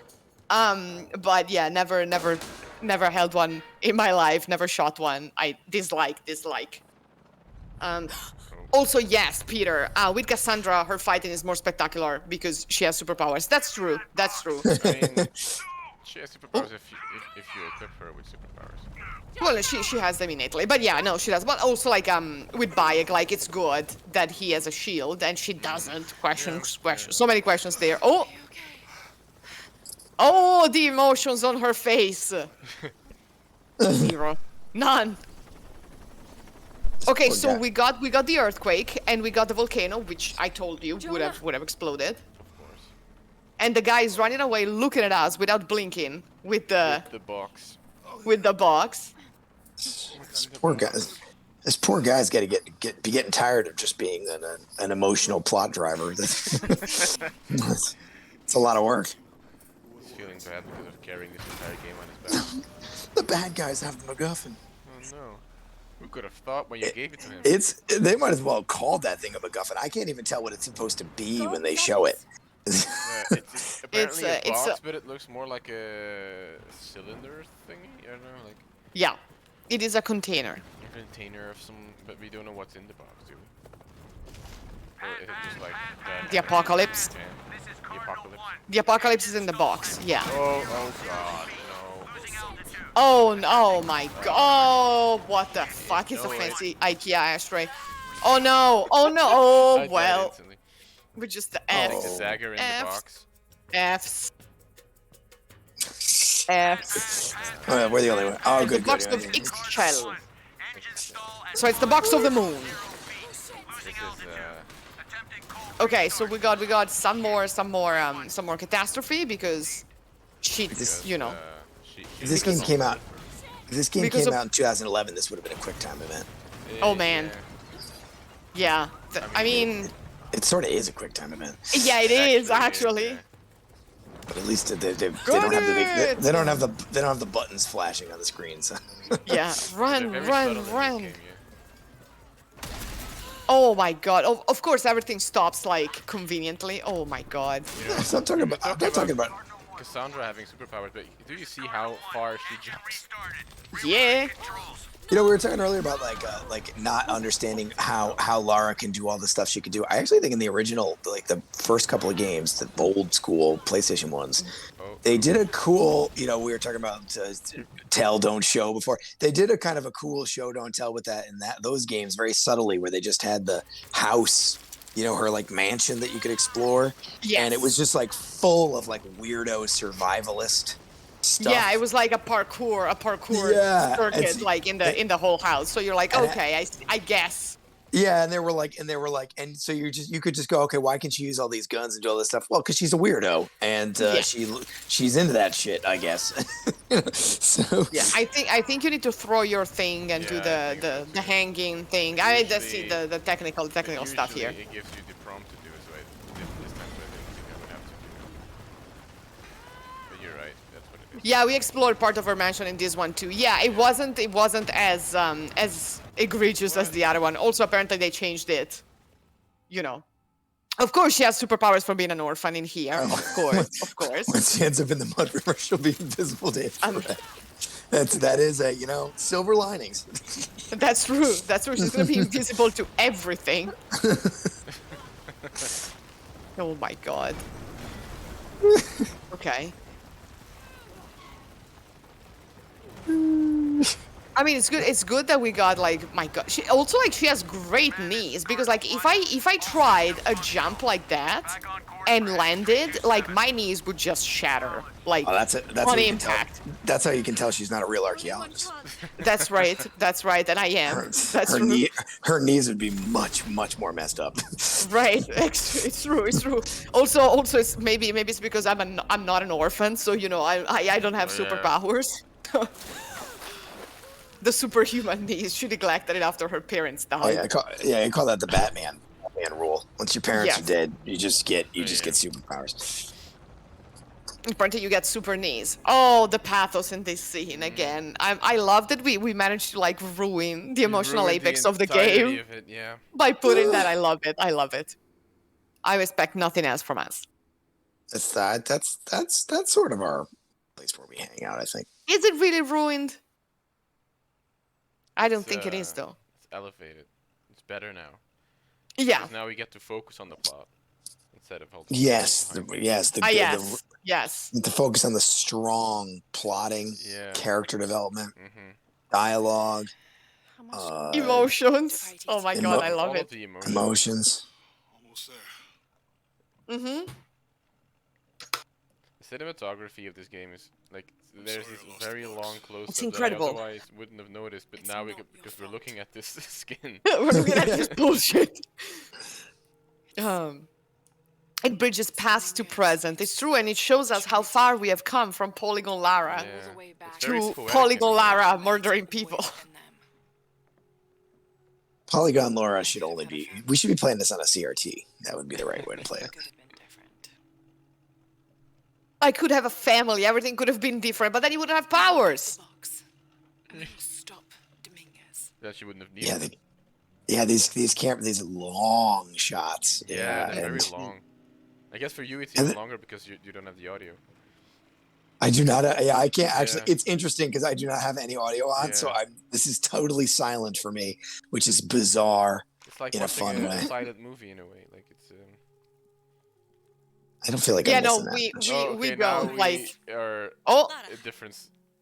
But yeah, never held one in my life. Never shot one. I dislike. Also, yes, Peter. With Cassandra, her fighting is more spectacular because she has superpowers. That's true. That's true. I mean, she has superpowers if you equip her with superpowers. Well, she has them innately, but yeah, no, she does. But also, like, with Bayek, like, it's good that he has a shield and she doesn't. Questions. So many questions there. Oh, the emotions on her face. Zero. None. Okay, so we got the earthquake and we got the volcano, which I told you would have exploded. Of course. And the guy is running away, looking at us without blinking, with the box. with the box. This poor guy's got to be getting tired of just being an emotional plot driver. It's a lot of work. He's feeling bad because of carrying this entire game on his back. The bad guys have the MacGuffin. Oh no. Who could have thought when you gave it to him? They might as well call that thing a MacGuffin. I can't even tell what it's supposed to be when they show it. It's apparently a it's box, but it looks more like a cylinder thingy. I don't know, like Yeah, it is a container. a container of some, but we don't know what's in the box, do we? Or is it just like The apocalypse. Okay. The apocalypse. The apocalypse is in the box. Yeah. Oh god, no. Oh my god. Oh, what the fuck? It's a fancy IKEA ashtray. Oh no. Oh no. I Oh died well. instantly. We're just the Like F's. the dagger in the box. F's. F's. We're the only one. Oh, The good. box of X shell. So it's the box of the moon. This is Okay, so we got some more catastrophe because she, you know. If this game came out, Because of- in 2011, this would have been a quick time event. Oh man. Yeah. I mean, It sort of is a quick time event, yeah, it is actually. yeah. but at least they don't have the big, they don't have the buttons flashing on the screen. So. Yeah, They're run, very run, subtle in this run. game, yeah. Oh my god. Of course, everything stops like conveniently. Oh my god. You know, So I'm talking about. I'm not talking about. Cassandra having superpowers, but do you see how far she jumps? Yeah. You know, we were talking earlier about like not understanding how Lara can do all the stuff she could do. I actually think in the original, like the first couple of games, the old school PlayStation ones, they did a cool. You know, we were talking about tell, don't show before. They did a kind of a cool show, don't tell with that in those games very subtly, where they just had the house, you know, her like mansion that you could explore, and it was just like full of like weirdo survivalist stuff. Yeah, it was like a parkour Yeah, circuit, like in the whole house. So you're like, okay, I guess. Yeah, and they were like, and so you could just go, okay, why can she use all these guns and do all this stuff? Well, because she's a weirdo, and she's into that shit, I guess. So Yeah, I think you need to throw your thing and do the hanging thing. I just see the technical stuff here. It gives you the prompt to do it, so this time I didn't think I would have to do it. But you're right, that's what it is. Yeah, we explored part of her mansion in this one too. Yeah, it wasn't as egregious as the other one. Also, apparently they changed it. You know. Of course, she has superpowers for being an orphan in here. Of course. When she ends up in the mud river, she'll be invisible to infrared. That is a, you know, silver linings. That's true. She's gonna be invisible to everything. Oh my god. Okay. I mean, it's good. It's good that we got like, my god. She also like she has great knees because like if I tried a jump like that and landed, like my knees would just shatter. Like That's on how you can impact. tell. That's how you can tell she's not a real archaeologist. That's right. And I am. That's true. Her knees would be much more messed up. Right. It's true. Also, it's maybe it's because I'm not an orphan, so you know I don't have superpowers. The superhuman knees. She neglected it after her parents died. Oh yeah, you call that the Batman rule. Once your parents are dead, you just get superpowers. Apparently, you get super knees. Oh, the pathos in this scene again. I love that we managed to like ruin the emotional apex of the game of it, yeah. by putting that. I love it. I expect nothing else from us. That's sort of our place where we hang out, I think. Is it really ruined? I don't think it is though. It's elevated. It's better now. Yeah. Because now we get to focus on the plot instead of all the Yes. To focus on the strong plotting, character development, dialogue, emotions. Oh my god, I love it. Emotions. Almost there. Mm-hmm. The cinematography of this game is like there's this very long close-up It's that I incredible. otherwise wouldn't have noticed, but now because we're looking at this skin. We're looking at this bullshit. It bridges past to present. It's true, and it shows us how far we have come from Polygon Lara It's very to poetic Polygon in a way. Lara murdering people. Polygon Laura should only be. We should be playing this on a CRT. That would be the right way to play it. I could have a family. Everything could have been different, but then you wouldn't have powers. Stop, Dominguez. That she wouldn't have needed. These long shots. Yeah, they're very long. I guess for you it's even longer because you don't have the audio. I do not. I can't actually. It's interesting because I do not have any audio on, so this is totally silent for me, which is bizarre. It's like in a fun way. a silent movie in a way. Like it's. I don't feel like I'm missing that. we now go like. are Oh. a different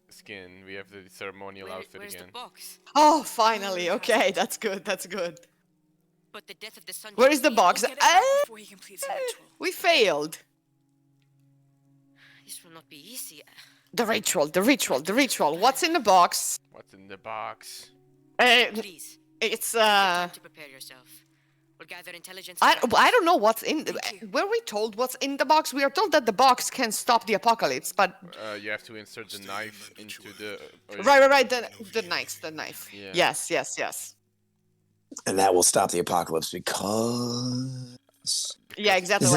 skin. We have the ceremonial outfit again. Oh, finally. Okay, that's good. That's good. But the death of the sun. Where is the box? Before he completes the ritual. We failed. This will not be easy. The ritual. What's in the box? What's in the box? Please. It's Time to prepare yourself. We'll gather intelligence. I don't know what's in. Were we told what's in the box? We are told that the box can stop the apocalypse, but You have to insert the knife into the. right. The knife. Yeah. Yes. And that will stop the apocalypse because. Yeah, exactly.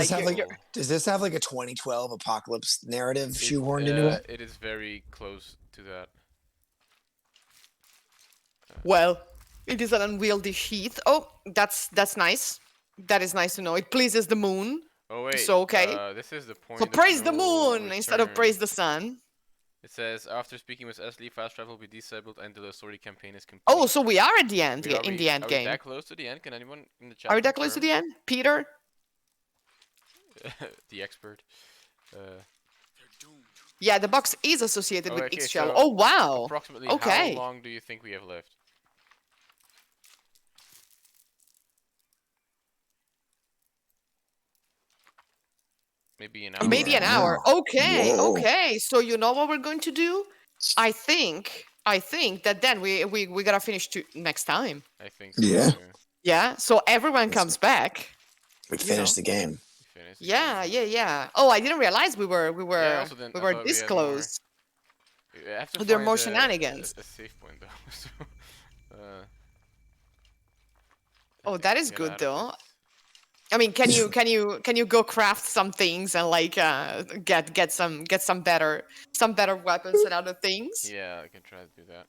Does this have like a 2012 apocalypse narrative shoehorned into it? It is very close to that. Well, it is an unwieldy sheath. Oh, that's nice. That is nice to know. It pleases the moon. Oh wait. So okay. This is the point. So of praise the no moon instead of return. praise the sun. It says after speaking with Ashley, fast travel will be disabled until the story campaign is complete. Oh, so we are at the end. In the end Are game. we that close to the end? Can anyone in the chat? Are we that close to the end, Peter? The expert. Yeah, the box is associated with okay, X-Shell. so Oh wow. Approximately Okay. how long do you think we have left? Maybe an hour. Maybe an hour. Wow. Okay, Whoa. okay. So you know what we're going to do? I think that then we gotta finish next time. I think. Yeah. So. Yeah. So everyone comes back. We finished the game. We finished. Yeah. Oh, I didn't realize we were also didn't- I thought we this had more. close. We have to There are find more a shenanigans. save point though. So, Oh, that is get good out of though. it. I mean, can you go craft some things and like get some better weapons and other things? Yeah, I can try to do that.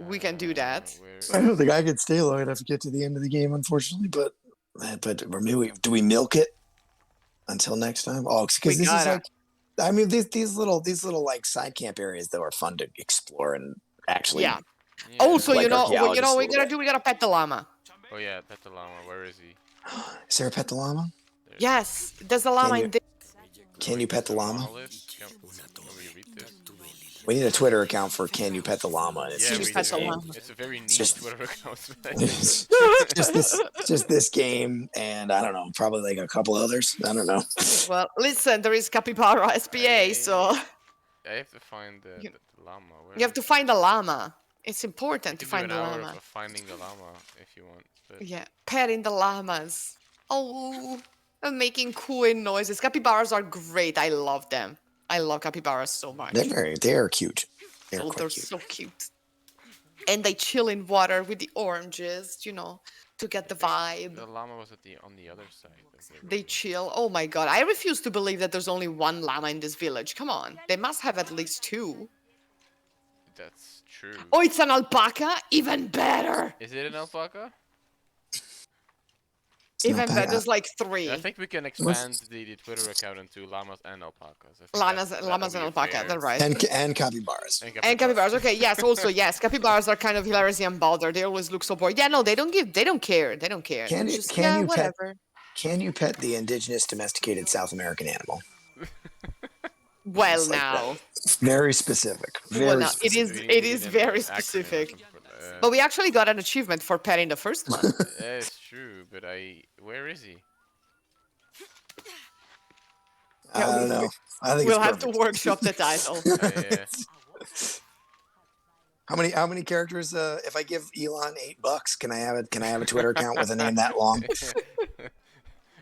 We can do that. I don't think I could stay long enough to get to the end of the game, unfortunately. But do we milk it until next time? Oh, because this is like, I mean, these little like side camp areas though are fun to explore and actually. Yeah. Also, Like you know what archaeologists a we little gotta bit. do? We gotta pet the llama. Oh yeah, pet the llama. Where is he? Is there a pet the llama? Yes, there's a llama Can in there. Can you pet the llama? Can we read this? We need a Twitter account for Can You Pet the Llama? And it's Yeah, Can we you pet do. the llama? It's a very neat just- Twitter account. just this game, and I don't know, probably like a couple others. I don't know. Well, listen, there is Capybara SPA, so I have to find the llama. Where you have to find the llama. It's we important to can do find an the hour llama. of finding the llama if you want. But Yeah, petting the llamas. Oh, and making cooing noises. Capybaras are great. I love them. I love capybaras so much. They're cute. They're Oh, quite they're cute. so cute. And they chill in water with the oranges, you know, to get the vibe. the llama was on the other side. Of the They river. chill. Oh my god, I refuse to believe that there's only one llama in this village. Come on, they must have at least two. That's true. Oh, it's an alpaca? Even better! Is it an alpaca? Even bad. better, there's like three. I think we can expand the Twitter account into llamas and alpacas. I think Llamas, that'll llamas be and alpaca, fair. that's right. And capybaras. And capybaras, okay, yes, also, yes, capybaras are kind of hilariously unbothered. They always look so bored. Yeah, no, they don't care. They don't care. Can It's you- just, can yeah, you pet- whatever. Can you pet the indigenous domesticated South American animal? Well, It's like now. Very specific. Very Well, now, specific. it is very Acronym or specific. something, But we actually got an achievement for petting the first one. It's true, but where is he? I don't know. I think We'll it's have to perfect. workshop the title. How many characters? If I give Elon $8, can I have it? Can I have a Twitter account with a name that long?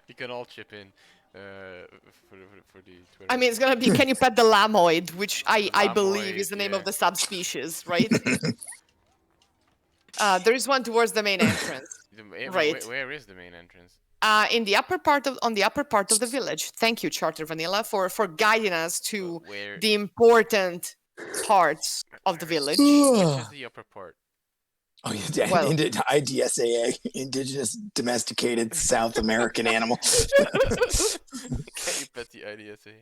You can all chip in for the Twitter. I mean, it's gonna be Can You Pet the Lamoid, which I believe is the Lamoid, name yeah. of the subspecies, right? There is one towards the main entrance. Right. Where is the main entrance? In the upper part of on the upper part of the village. Thank you, Charter Vanilla, for guiding us to Where? the important parts of the village. Which is the upper part? Oh, yeah, Well- IDSAA, Indigenous Domesticated South American Animal. Can you pet the IDSA?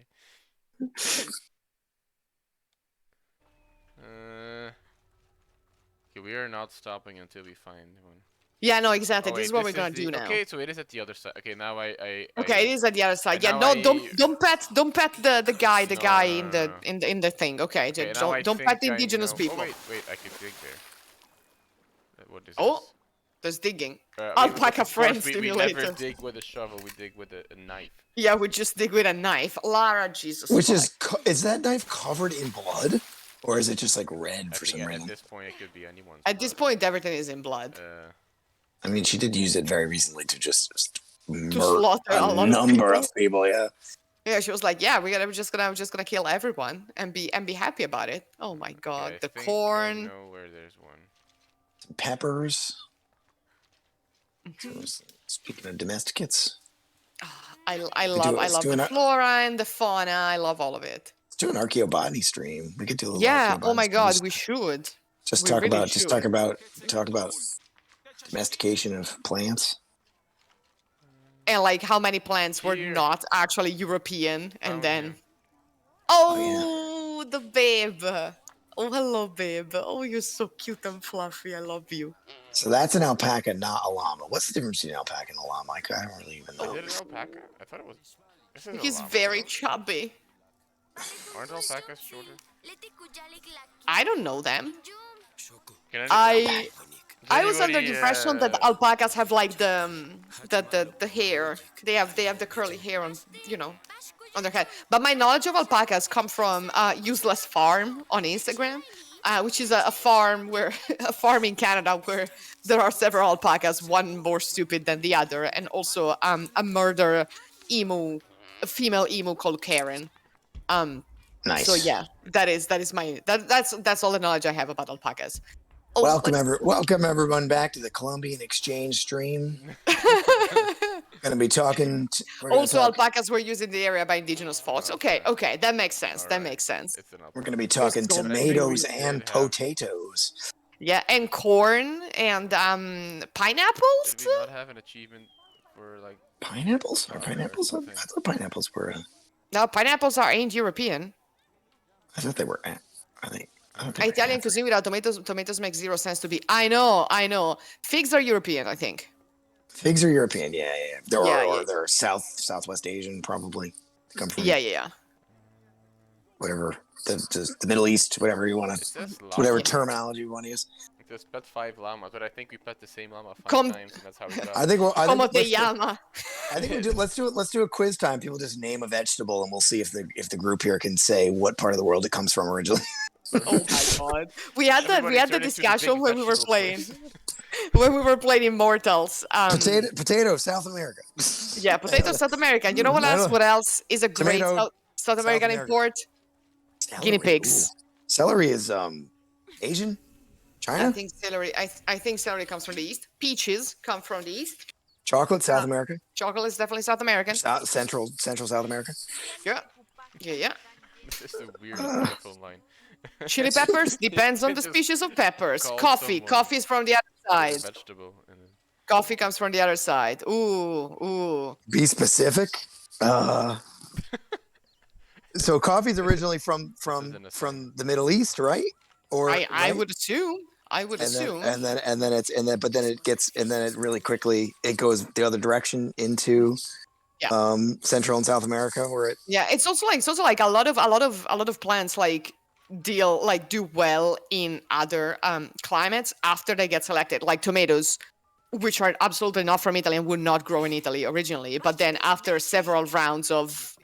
Okay, we are not stopping until we find one. Yeah, no, exactly. Oh, this is wait, what we're gonna do now. Okay, so it is at the other side. Okay, now I Okay, it is at the other side. Yeah, now no, don't pet the guy No. in the thing. Okay, Okay, now I don't pet the think I indigenous know- people. Oh, wait, I can dig there. What is Oh, this? there's digging. We- Alpaca of course, friend we stimulator. never dig with a shovel, we dig with a knife. Yeah, we just dig with a knife. Lara, Jesus. Which Christ. is that knife covered in blood, or is it just like red I for think some at reason? this point it could be anyone's. At this blood. point, everything is in blood. I mean, she did use it very recently to just murder slaughter a lot of number people. of people. Yeah. Yeah, she was like, "Yeah, we're just gonna kill everyone and be happy about it." Oh my god, I the think I corn. know where there's one. Some peppers. Mhm. So, speaking of domesticates, I let's love do the an flora and the fauna. I love all of it. let's do an archaeobotany stream. We could do a little Yeah. Oh archaeobotany my stream. god, we should. Just We talk really about should. talk about domestication of plants. And like how many plants were Here. not actually European, and Found then him. oh, the babe. Oh, hello, babe. Oh, you're so cute and fluffy. I love you. So that's an alpaca, not a llama. What's the difference between an alpaca and a llama? I don't really even know. Is it an alpaca? I thought it was. This is a He's llama, very no? chubby. Aren't alpacas shorter? I don't know them. Can I was under anybody, the impression that alpacas have like the hair. They have the curly hair on on their head. But my knowledge of alpacas come from Useless Farm on Instagram, which is a farm where a farm in Canada where there are several alpacas, one more stupid than the other, and also a murder emu, a female emu called Karen. Nice. So yeah, that's all the knowledge I have about alpacas. Oh, Welcome everyone back to the Columbian Exchange stream. Gonna be talking. Also, alpacas were used in the area by indigenous folks. Okay, that makes sense. That Alright. makes sense. It's an alpaca. We're gonna be talking so many tomatoes we and did have. potatoes. Yeah, and corn and pineapples. Did we not have an achievement for like? Pineapples? Are Oh, pineapples? I something. thought pineapples were. No, pineapples are ain't European. I thought they were. I thought they were Italian African. cuisine without tomatoes. Tomatoes make zero sense to be. I know. Figs are European, I think. Figs are European. Yeah. Yeah. They're Southwest Asian, probably. Come from Yeah. whatever the Middle East, whatever you want It to, says llama. whatever terminology you want to use. It says pet 5 llamas, but I think we pet the same llama 5 Come- times, and that's how we got. I think Como te llama? I think let's do a quiz time. People just name a vegetable, and we'll see if the group here can say what part of the world it comes from originally. Oh my god. We had the Everybody turn into the discussion big when we were vegetable playing place. when we were playing Immortals. Potato, South America. Yeah, potato South America. And you know what No, else? no. What else is a great Tomato, South American America. import? Guinea Celery, pigs. ooh. Celery is Asian, China. I think celery comes from the east. Peaches come from the east. Chocolate, South America. Chocolate is definitely South American. Central South America. Yeah. This is the weirdest telephone line. Chili peppers depends on the Just species of peppers. call Coffee. someone. Coffee is from the other A side. vegetable. And then... Coffee comes from the other side. Ooh. Be specific. So coffee's originally from the Middle East, right? Or I right? would assume. and then it really quickly it goes the other direction into Yeah. Central and South America where it Yeah, it's also like a lot of plants like do well in other climates after they get selected, like tomatoes, which are absolutely not from Italy and would not grow in Italy originally, but then after several rounds of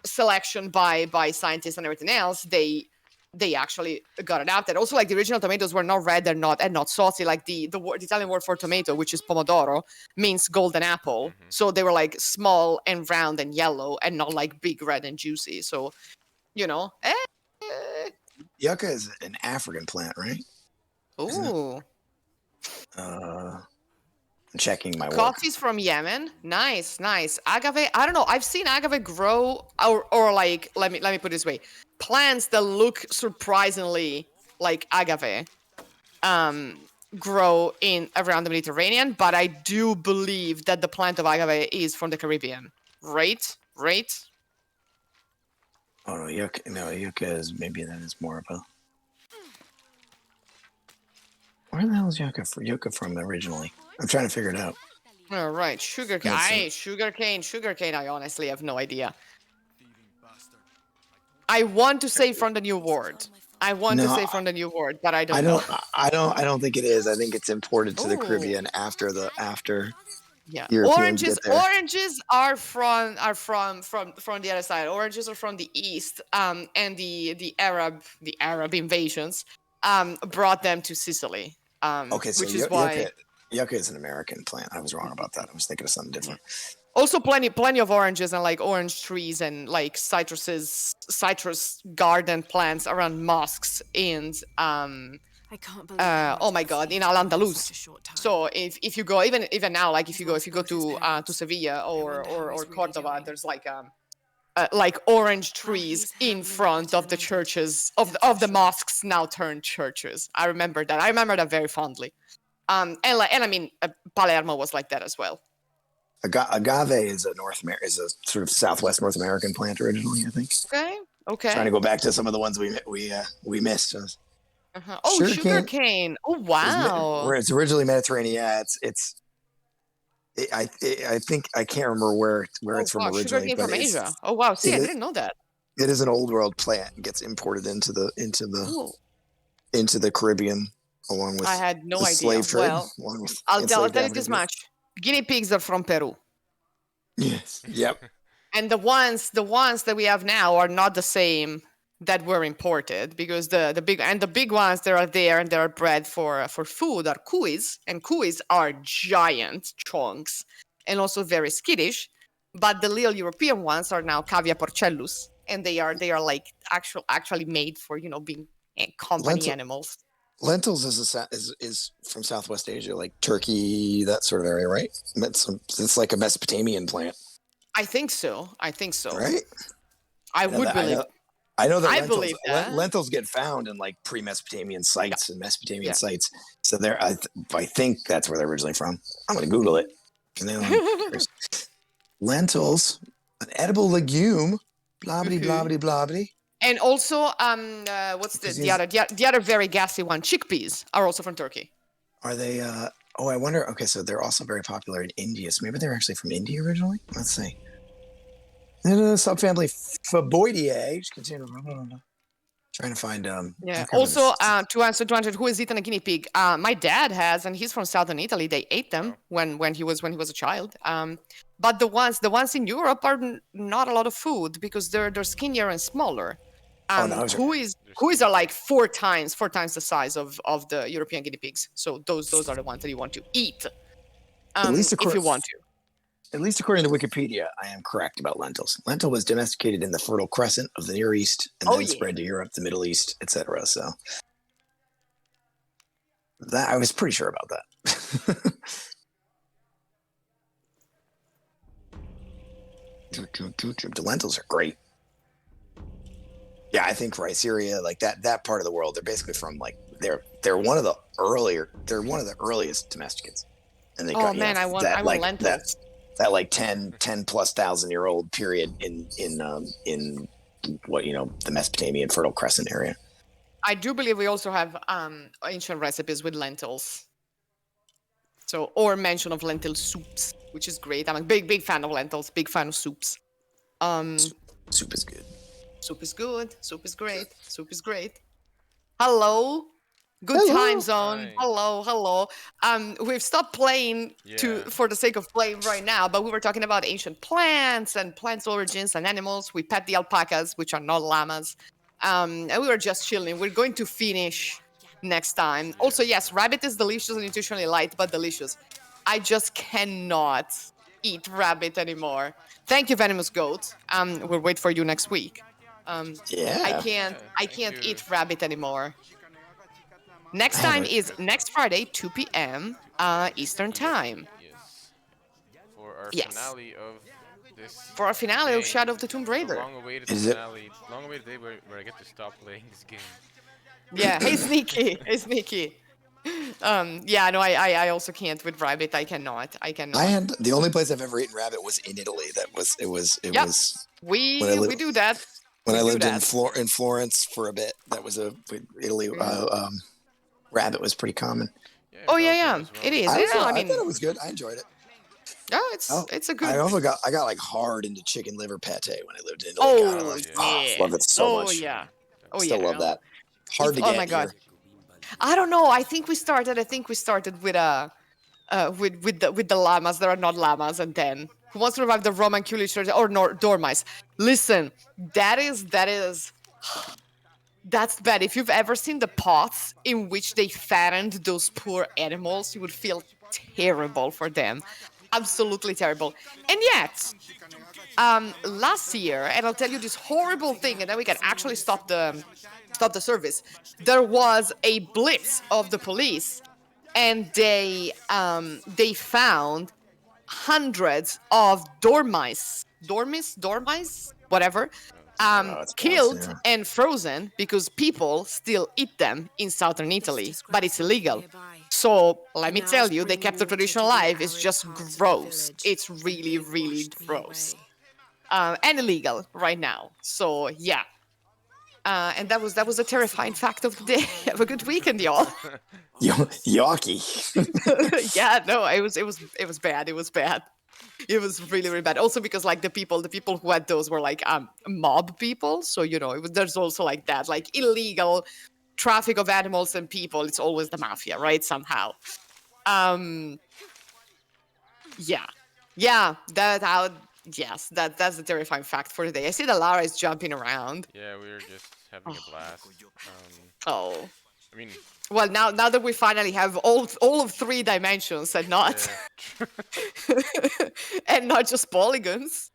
selection by scientists and everything else, they actually got adapted. Also, like the original tomatoes were not red and not saucy. Like the Italian word for tomato, which is pomodoro, means golden apple. Mhm. So they were like small and round and yellow, and not like big red and juicy. So, yucca is an African plant, right? Isn't it? Ooh, I'm checking my work. coffee's from Yemen. Nice. Agave. I don't know. I've seen agave grow, or like let me put it this way: plants that look surprisingly like agave, grow in around the Mediterranean. But I do believe that the plant of agave is from the Caribbean. Right? Oh no, yucca is maybe that is more of a. Where the hell is yucca from originally? I'm trying to figure it out. All right. Sugarcane. Yes, Sugarcane. I honestly have no idea. I want to say from the New World. But I don't know. I don't think it is. I think it's imported to the Ooh. Caribbean after Yeah, Europeans get there. oranges are from the other side. Oranges are from the east, and the Arab invasions brought them to Sicily. Okay, so which is why. yucca is an American plant. I was wrong about that. I was thinking of something different. Also, plenty of oranges and like orange trees and like citrus garden plants around mosques and I can't believe how oh much my I've God, seen in Al in such Andalus. a short time. So if you go even now, like if you go to parents. Sevilla I or wonder how he's really Cordoba, doing. there's like orange Well, trees he's in handling it front better of the than I did. churches That's of for the sure. mosques now turned churches. I remember that. I remember that very fondly. And I mean Palermo was like that as well. Agave is is a sort of Southwest North American plant originally, I think. Okay. Trying to go back to some of the ones we missed. Uh-huh. Oh, sugarcane. Oh, wow. Where it's originally Mediterranean. Yeah, I think I can't remember where Oh, it's from wow. originally, Sugarcane but from Asia. Oh, wow. See, I didn't know that. it is an old world plant. It gets imported into the Oh, Caribbean along with I had no the idea. slave trade. Well, Along with I'll tell enslaved you this Africans. much. Guinea pigs are from Peru. Yes. Yep. And the ones that we have now are not the same that were imported because the big ones that are there and they are bred for food are cuis, and cuis are giant chunks and also very skittish. But the little European ones are now cavia porcellus, and they are like actually made for being company animals. Lentils is from Southwest Asia, like Turkey, that sort of area, right? It's like a Mesopotamian plant. I think so. Right? I would believe. I know that I believe that. lentils get found in like pre-Mesopotamian sites and Mesopotamian sites. So I think that's where they're originally from. I'm going to Google it. Lentils, an edible legume, blobbity, blobbity, blobbity. And also, what's the other very gassy one? Chickpeas are also from Turkey. Are they? I wonder. Okay, so they're also very popular in India. So maybe they're actually from India originally. Let's see. Subfamily Faboideae. Just continue. Trying to find. Also, to answer who has eaten a guinea pig, my dad has, and he's from southern Italy. They ate them when he was a child. But the ones in Europe are not a lot of food because they're skinnier and smaller. Cuis are like four times the size of the European guinea pigs. So those are the ones that you want to eat. If you want to. At least according to Wikipedia, I am correct about lentils. Lentil was domesticated in the Fertile Crescent of the Near East and then spread to Europe, the Middle East, etc. So that I was pretty sure about that. The lentils are great. Yeah, I think Syria, like that part of the world, they're basically from like they're one of the earliest domesticates. And they I want lentils. That like 10 plus thousand-year-old period in what the Mesopotamian Fertile Crescent area. I do believe we also have ancient recipes with lentils. So, or mention of lentil soups, which is great. I'm a big fan of lentils. Big fan of soups. Soup is good. Soup is good. Soup is great. Soup is great. Hello. Good time zone. Hi. Hello. We've stopped playing for the sake of playing right now, but we were talking about ancient plants and plants' origins and animals. We pet the alpacas, which are not llamas. And we were just chilling. We're going to finish next time. Also, yes, rabbit is delicious and nutritionally light, but delicious. I just cannot eat rabbit anymore. Thank you, Venomous Goat. We'll wait for you next week. I can't eat rabbit anymore. Next time is next Friday, 2 p.m. Eastern Time. Yes. For our finale of this. For our finale of Shadow of the Tomb Raider. Long-awaited finale. Long-awaited day where I get to stop playing this game. Yeah. Hey, Sneaky. Yeah. No, I also can't with rabbit. I cannot. The only place I've ever eaten rabbit was in Italy. We do that. When I lived in Florence for a bit, that was Italy. Rabbit was pretty common. Yeah. It is. I thought it was good. I enjoyed it. Oh, it's a good. I also got like hard into chicken liver pate when I lived in Italy. Yeah. Love it so much. Yeah. Still love that. Hard to get. Oh my god. I don't know. I think we started with with the llamas. There are not llamas, and then who wants to revive the Roman culish or dormice? Listen, that is That's bad. If you've ever seen the pots in which they fattened those poor animals, you would feel terrible for them. Absolutely terrible. And yet, last year, and I'll tell you this horrible thing, and then we can actually stop the service. There was a blitz of the police, and they found hundreds of dormice, whatever, it's killed awesome. and frozen because people still eat them in southern Italy, but it's illegal. So let me tell you, they kept the tradition alive. It's just gross. It's really, really gross. And illegal right now. So yeah. And that was a terrifying fact of the day. Have a good weekend, y'all. Yucky. Yeah, no, it was bad. It was bad. It was really, really bad. Also because like the people who had those were like mob people. So there's also like that, like illegal traffic of animals and people. It's always the mafia, right? Somehow. Yeah. That's the terrifying fact for today. I see that Lara is jumping around. Yeah, we were just having a blast. Oh. I mean, Well, now that we finally have all of 3 dimensions and not and not just polygons.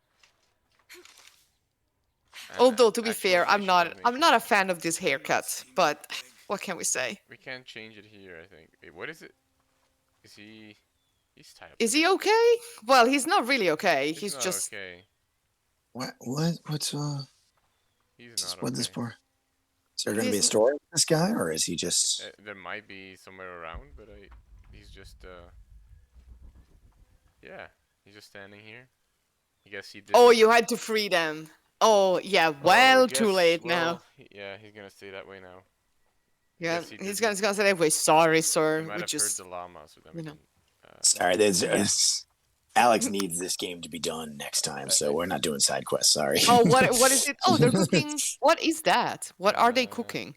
Although to be fair, I'm not a fan of this haircut, but what can we say? We can't change it here, I think. Wait, what is it? Is he? He's tied up. Is he okay? Well, he's not really okay. He's not just okay. What's He's not what this okay. for? Is there going to be a story with this guy, or is he just? There might be somewhere around, but he's just yeah, he's just standing here. I guess he did. Oh, you had to free them. Oh, yeah. Well, too late now. Yeah, he's gonna stay that way now. Yeah, Guess he he's didn't. gonna say that way. Sorry, sir. He might We have just heard the llama, so then you we know. can, Sorry, Alex needs this game to be done next time, so we're not doing side quests. Sorry. Oh, what is it? Oh, they're cooking. What is that? What are they cooking?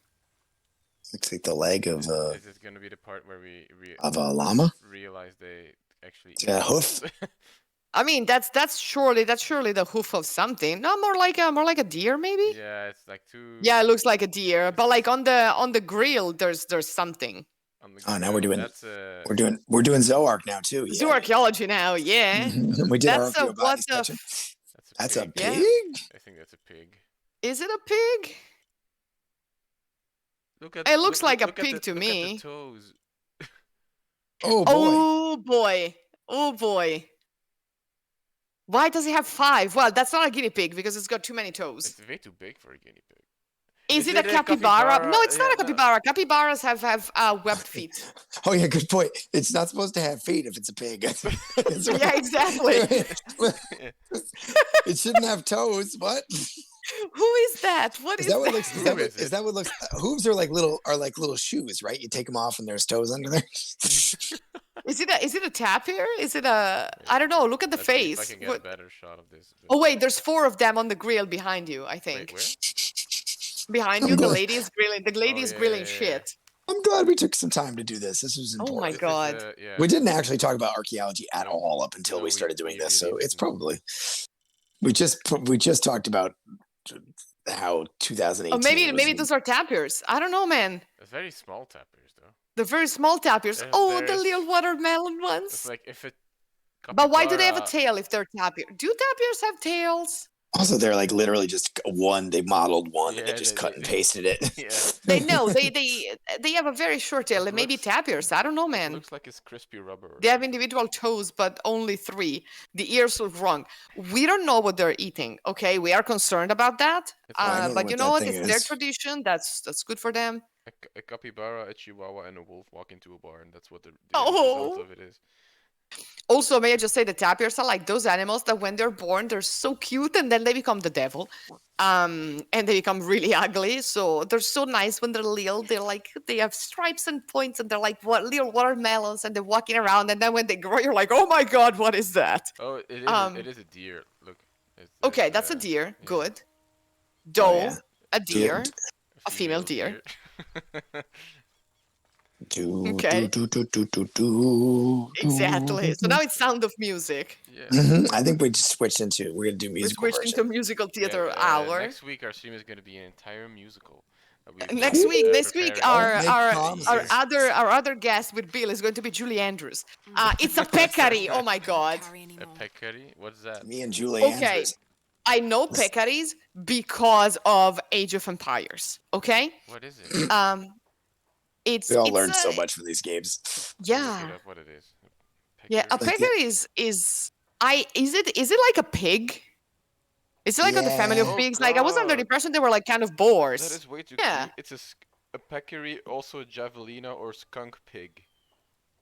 Looks like the leg of Is this gonna be the part where we a llama. realize they actually It's got a hoof. I mean, that's surely the hoof of something. No, more like a deer, maybe. Yeah, it's like two. Yeah, it looks like a deer, but like on the grill, there's something. On the Oh, now we're ground. doing That's we're doing Zoark now too. Yeah. Zooarchaeology now, yeah. We did That's our a what the? That's a pig. Yeah. pig. I think that's a pig. Is it a pig? Look at. It looks like a look at pig the- to look me. At the toes. Oh boy. Oh boy! Oh boy! Why does it have 5? Well, that's not a guinea pig because it's got too many toes. It's way too big for a guinea pig. Is Is it a it a capybara? capybara? No, it's not Yeah, a capybara. Capybaras have webbed feet. Oh yeah, good point. It's not supposed to have feet if it's a pig. Yeah, exactly. It shouldn't have toes. What? Who is that? What Is is that what that? looks? Is that what looks? Hooves are like little shoes, right? You take them off and there's toes under there. Is it a tapir? Is it a? I don't know. Look at the Let's see if face. I can get What- a better shot of this. Oh wait, there's 4 of them on the grill behind you. I think Wait, where? behind I'm you, the glad- lady is grilling. The lady is yeah, grilling yeah, yeah. shit. I'm glad we took some time to do this. This was Oh important. my This is, god. yeah. We didn't actually talk about archaeology at all up until No, we started doing we this, really so it's didn't. probably we just talked about how 2018. Oh, maybe was the- those are tapirs. I don't know, man. It's very small tapirs though. The very small tapirs. There's- Oh, the there's- little watermelon It's ones. like if it. But why do they have a capybara- tail if they're tapir? Do tapirs have tails? Also, they're like literally just one. They modeled one and they Yeah, just they- cut and they- pasted it. Yeah. They know they have a very short tail. They may be looks- tapirs. I don't know, It man. looks like it's crispy rubber. or They have individual toes, but only 3. The ears look wrong. We don't know what they're eating. Okay, we are concerned about that. It's I don't know But what you that know what? thing It's their is. tradition. That's good for them. A capybara, a chihuahua, and a wolf walk into a bar, and that's what the Oh. result of it is. Also, may I just say the tapirs are like those animals that when they're born, they're so cute and then they become the devil. And they become really ugly. So they're so nice when they're little. They're like, they have stripes and points and they're like what little watermelons and they're walking around. And then when they grow, you're like, oh my God, what is that? Oh, it is. It is a deer. Look. Okay, it's, that's a deer. yeah. Good. Doe, yeah. a deer. Deer. A female deer. Okay. Exactly. So now it's Sound of Music. Yeah. I think we just switched into we're gonna do We musical switched version. into musical theater Yeah, hour. Next week our stream is going to be an entire musical. Next week, Don't make promises. our other guest with Bill is going to be Julie Andrews. It's a peccary. Oh my god. A peccary? What's that? Me and Julie Okay, Andrews. I know peccaries because of Age of Empires. Okay, What is it? it's We all it's learned so a- much from these games. Look Yeah, it up what it is. yeah. A Peccary? peccary is it like a pig? Is it like on the family of Yeah. Oh, pigs? Like I was under the God. impression they were like kind of boars. That is way too Yeah. cute. It's a peccary, also a javelina or skunk pig.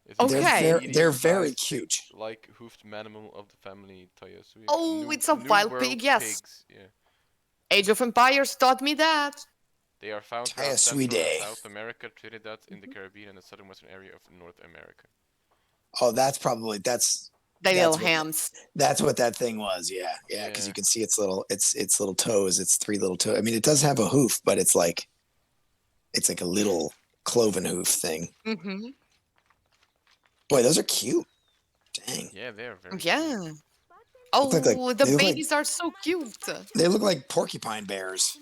It's Okay. They're very medium-sized cute. like hoofed mammal of the family Tayasui. Oh, it's a wild World pig, yes. pigs, yeah. Age of Empires taught me that. They are found throughout Central and Tayasui. South America, Trinidad, in the Caribbean, and the southern western area of North America. Oh, that's The That's little what- hams. that's what that thing was. Yeah, because you can see its little toes. It's 3 little toes. I mean, it does have a hoof, but it's like a little cloven hoof thing. Mm-hmm. Boy, those are cute. Dang, Yeah, they are very Yeah. Oh, look like- the they look like- babies are so cute. they look like porcupine bears.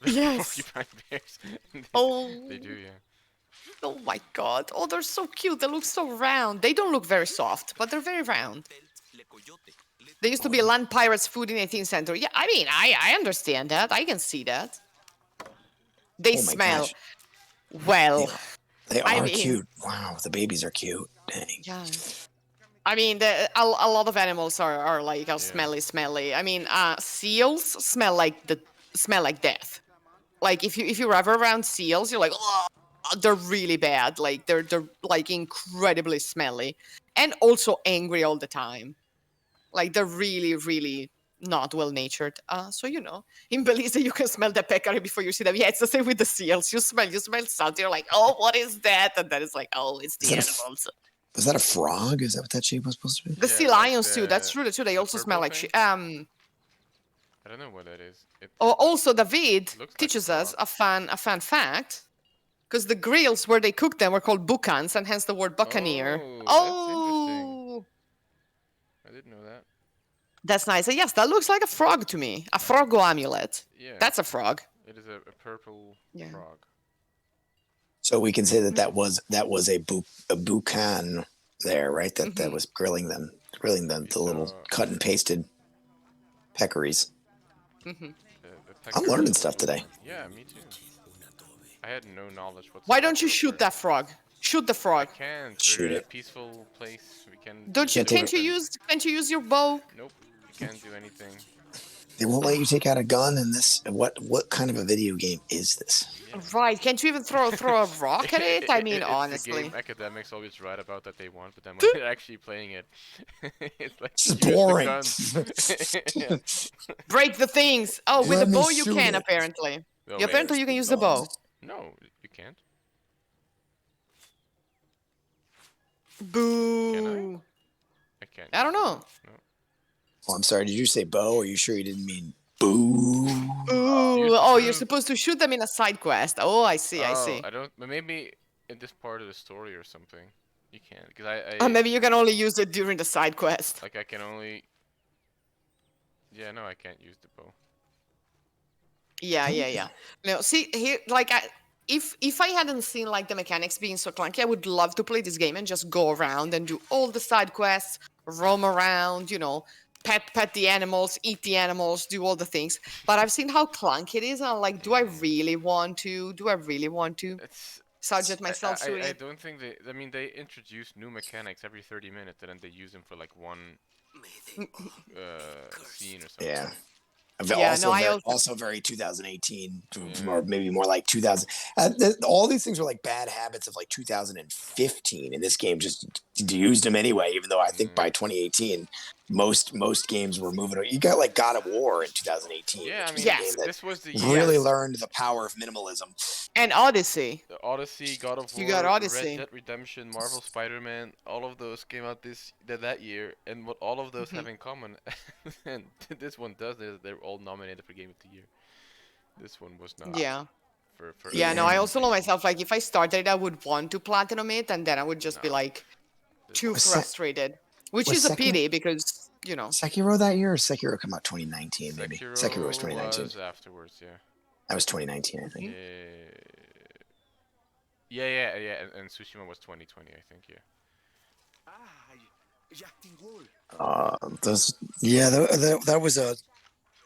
Yes. porcupine bears. Oh. They do, yeah. Oh my god. Oh, they're so cute. They look so round. They don't look very soft, but they're very round. They used to be land pirates' food in 18th century. Yeah, I mean, I understand that. I can see that. They Oh my smell gosh. well. Yeah. They I are mean- cute. Wow, the babies are cute. Dang. Yeah. I mean, a lot of animals are like smelly. I mean, seals smell like death. Like if you're ever around seals, you're like, oh, they're really bad. Like they're like incredibly smelly, and also angry all the time. Like they're really not well natured. So in Belize you can smell the peccary before you see them. Yeah, it's the same with the seals. You smell something. You're like, oh, what is that? And then it's like, oh, it's the Is that a f- animals. Was that a frog? Is that what that shape was supposed to be? The Yeah, sea like lions too. That's true. They also smell purple like thing? I don't know what that is. Also, David Looks like teaches a us a fun fact, because the grills where they cook them were called bucans, and hence the word buccaneer. Oh, I didn't know that. That's nice. And yes, that looks like a frog to me. A frogo amulet. Yeah. That's a frog. It is a purple Yeah. frog. So we can say that was a boucan there, right? That Mm-hmm. was grilling them, the little cut and pasted peccaries. Mm-hmm. The I'm learning stuff today. Yeah, me too. I had no knowledge whatsoever. Why don't you shoot that frog? Shoot the I frog. can't. Shoot We're in a it. peaceful place. We can. Don't you? Can't do Can't you it. Can't you use your bow? Nope. You can't do anything. They won't let you take out a gun in this. What kind of a video game is this? Right? Can't you even throw a rock at it? I mean, It's honestly. the game academics always write about that they want, but then when they're actually playing it, it's like It's just use the boring. guns. Yeah. Break the things. Oh, with Let the me bow you shoot can it. apparently. No, Yeah, apparently you can use the bow. No, you can't. Boo. I can't. I don't know. No. Oh, I'm sorry. Did you say bow, or you sure you didn't mean boo? Ooh, oh, you're supposed to shoot them in a side quest. Oh, I see, I see. I don't. But maybe in this part of the story or something, you can't. Because I Maybe you can only use it during the side quest. like I can only. Yeah, no, I can't use the bow. Yeah. No, see here, like if I hadn't seen like the mechanics being so clunky, I would love to play this game and just go around and do all the side quests, roam around, pet the animals, eat the animals, do all the things. But I've seen how clunky it is, and I'm like, do I really want to? It's. Subject myself to I it? don't think they. I mean, they introduce new mechanics every 30 minutes, and then they use them for like one scene or something. Yeah. Yeah, Also, no, I very, also- also very 2018, Yeah. or maybe more like 2000. All these things are like bad habits of like 2015, and this game just used them anyway. Even though I think by 2018, most games were moving. You got like God of War in 2018. Yeah, I which was mean, a game that this was the year. really learned the power of minimalism. And Odyssey. The Odyssey, God of War, You got Odyssey. Red Dead Redemption, Marvel Spider-Man, all of those came out that year, and what all of those have in common, and this one does, is they're all nominated for Game of the Year. This one was not. Yeah. For Yeah, no, I also know myself, like, if I started, I would want to platinum it, and then I would just be, No. like, too Was frustrated. Which was is a Sekiro- pity, because, Sekiro that year, or Sekiro come out 2019 maybe? Sekiro was 2019. was afterwards, yeah. That was 2019, I think. Yeah. And Tsushima was 2020, I think. Yeah. That was a.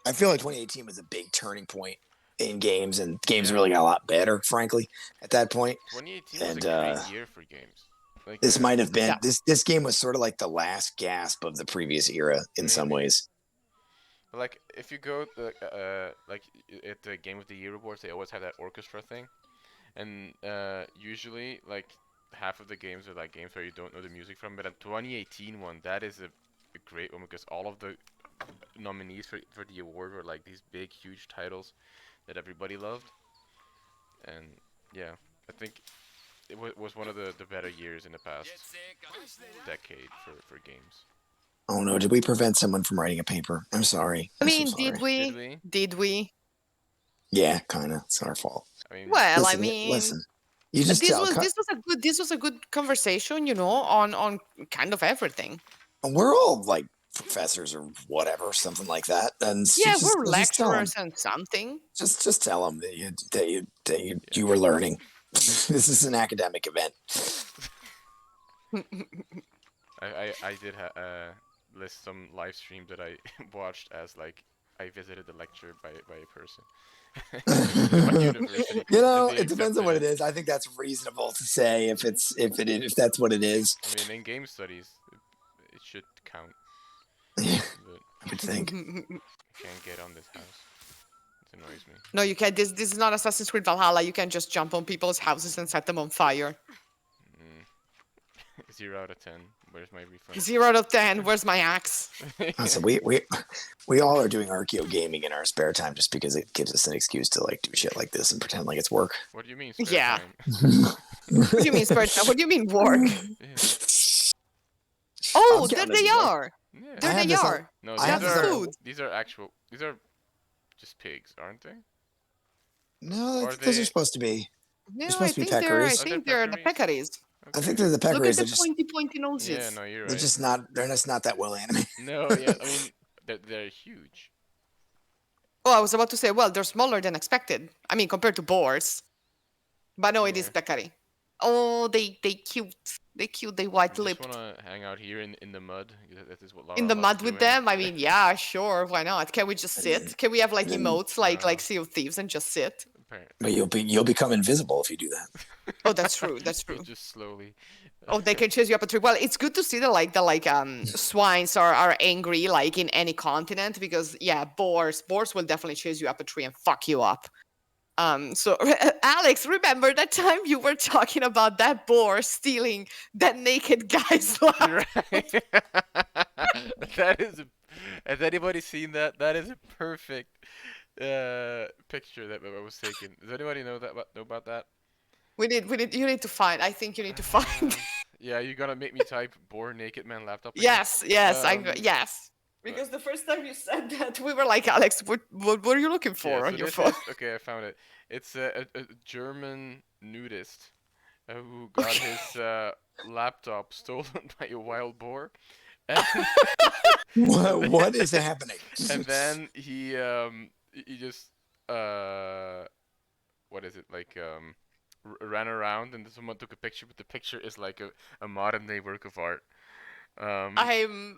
I feel like 2018 was a big turning point in games, and games Yeah. really got a lot better, frankly, at that point. 2018 was And a great year for games. Like this might have been Yeah. this game was sort of like the last gasp of the previous era in some Maybe. ways. But like if you go like at the Game of the Year awards, they always have that orchestra thing, and usually like half of the games are like games where you don't know the music from. But the 2018 one, that is a great one because all of the nominees for the award were like these big, huge titles that everybody loved, and yeah, I think it was one of the better years in the past decade for games. Oh no! Did we prevent someone from writing a paper? I'm sorry. I I'm so mean, sorry. did we? Did we? Did we? Yeah, kind of. It's our fault. I mean, Well, I Listen, mean, listen. You just this tell. was a good conversation, you know, on kind of everything. We're all like professors or whatever, something like that, and Yeah, just, we're just tell them. lecturers and something. Just tell them that you were learning. This is an academic event. I did list some live stream that I watched as like I visited the lecture by a person. My university, You know, and they it depends on what it accepted is. I think that's reasonable to say if that's what it is. I mean, in game studies, it should count. Yeah, But I would think. I can't get on this house. It annoys me. No, you can't. This is not Assassin's Creed Valhalla. You can just jump on people's houses and set them on fire. 0 out of 10. Where's my refund? 0 out of 10. Where's my axe? So we all are doing archeo gaming in our spare time just because it gives us an excuse to like do shit like this and pretend like it's work. What do you mean? Spare Yeah. time? What do you mean, spare time? What do you mean, work? Yeah. Oh, I'm there counting this they as work. are. Yeah. I There have they this on- are. No, I these have That's this are food. these are just pigs, aren't they? No, I Or think those they- are supposed to be. No, supposed I to be think they're. I peccaries. Are they think they're the peccaries? peccaries. I think they're the Look at peccaries. the pointy noses. Yeah, no, you're right. They're just not that well animated. No, yeah, I mean they're huge. Oh, I was about to say, well, they're smaller than expected. I mean, compared to boars. But no, it is Yeah. peccary. Oh, they cute. They cute. They You white just lipped. wanna hang out here in the mud. That is what Lara In the loves mud with doing. them? I mean, yeah, sure. Why not? Can we just sit? Can we have like emotes like Sea of Thieves and just sit? Apparently. But you'll become invisible if you do that. Oh, that's true. That's true. Just slowly. Oh, they can chase you up a tree. Well, it's good to see that swines are angry like in any continent because yeah, boars will definitely chase you up a tree and fuck you up. So Alex, remember that time you were talking about that boar stealing that naked guy's life? You're right. That is. Has anybody seen that? That is a perfect picture that was taken. Does anybody know about that? You need to find. I think you need to find. Yeah, you're gonna make me type "boar naked man laptop." again? Yes, yes, Um, Because the first time you said that, we were like, Alex, what were you looking for Yeah, on so your this phone? is- okay, I found it. It's a German nudist who got his laptop stolen by a wild boar. And, What is happening? and then he just what is it like ran around and someone took a picture, but the picture is like a modern day work of art. I am.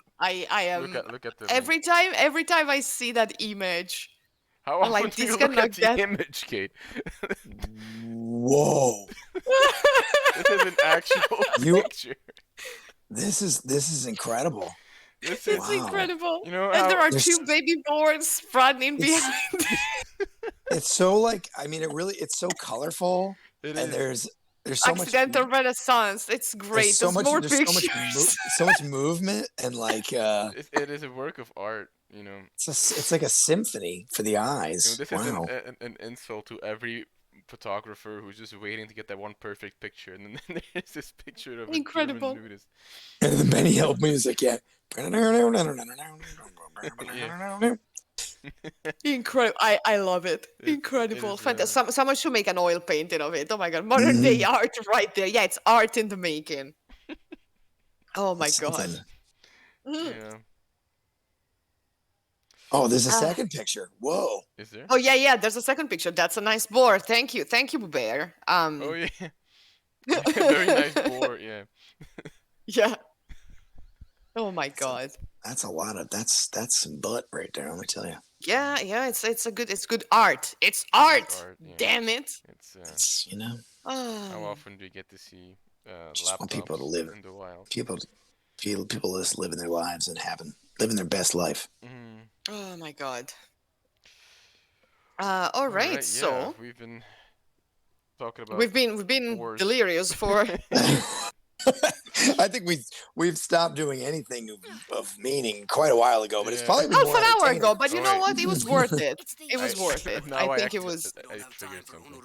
Look at the link. Every time I see that image, How I'm like, often do you this look cannot at the get- image, Kate? Whoa! This is an actual You- picture. This is incredible. This is it's Wow. incredible. You know and there how- are There's- 2 baby boars running It's- behind. It's so like I mean it's so colorful It and is. there's so much Accidental Renaissance. It's great. there's so There's much more there's pictures. so much movement and like It is a work of art, you know. it's like a symphony for the You know, eyes. this Wow. is an insult to every photographer who's just waiting to get that one perfect picture, and then there's this picture of a Incredible. German nudist. And the Benny Hill music, yeah. Incredible. I love it. It Incredible. is, Fantastic. Someone should make an oil painting of it. Oh my god. Modern day art right there. Yeah, it's art in the making. Oh my god. Something. Mm. Yeah. Oh, there's a Ah. second picture. Whoa. Is there? Oh yeah. There's a second picture. That's a nice board. Thank you, Bear. Oh yeah. Very nice board. Yeah. Yeah. Oh my god. That's a lot of that's some butt right there. Let me tell you. Yeah. It's good art. It's art. art, yeah. Damn it. It's It's how Oh. often do you get to see Just want people to laptops live. in the wild? People just living their lives and living their best life. Mm. Oh my god. All right. Yeah, So we've been talking about. we've been wars. delirious for. I think we've stopped doing anything of meaning quite a while ago, but it's Yeah. probably been Half more an hour entertaining. ago, but you know Alright. what? It was worth it. It was I- worth it. now I think it actually- was. I figured something. You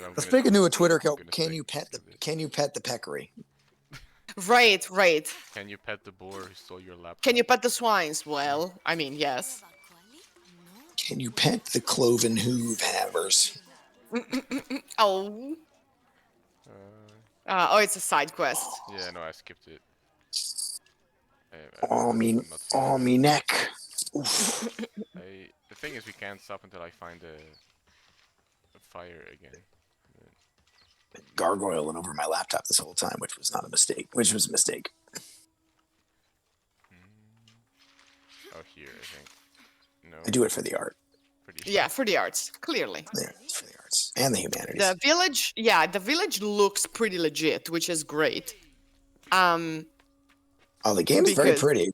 know, I'm Let's gonna- make a new Twitter I'm account. gonna Can stick you pet to this. Can you pet the peccary? Right. Can you pet the boar who stole your laptop? Can you pet the swines? Well, I mean, yes. Can you pet the cloven hoof havers? Oh. Uh, Oh, it's a side quest. yeah, no, I skipped it. Oh me, I'm not oh finished. me neck. Oof. The thing is, we can't stop until I find a fire again. Gargoyling over my laptop this whole time, which was not a mistake. Which was a mistake. Oh, here, I think. No. I do it for the art. Pretty Yeah, for the arts, clearly. Yeah, it's for the arts and the humanities. The village, yeah, the village looks pretty legit, which is great. Oh, the game's very because- pretty.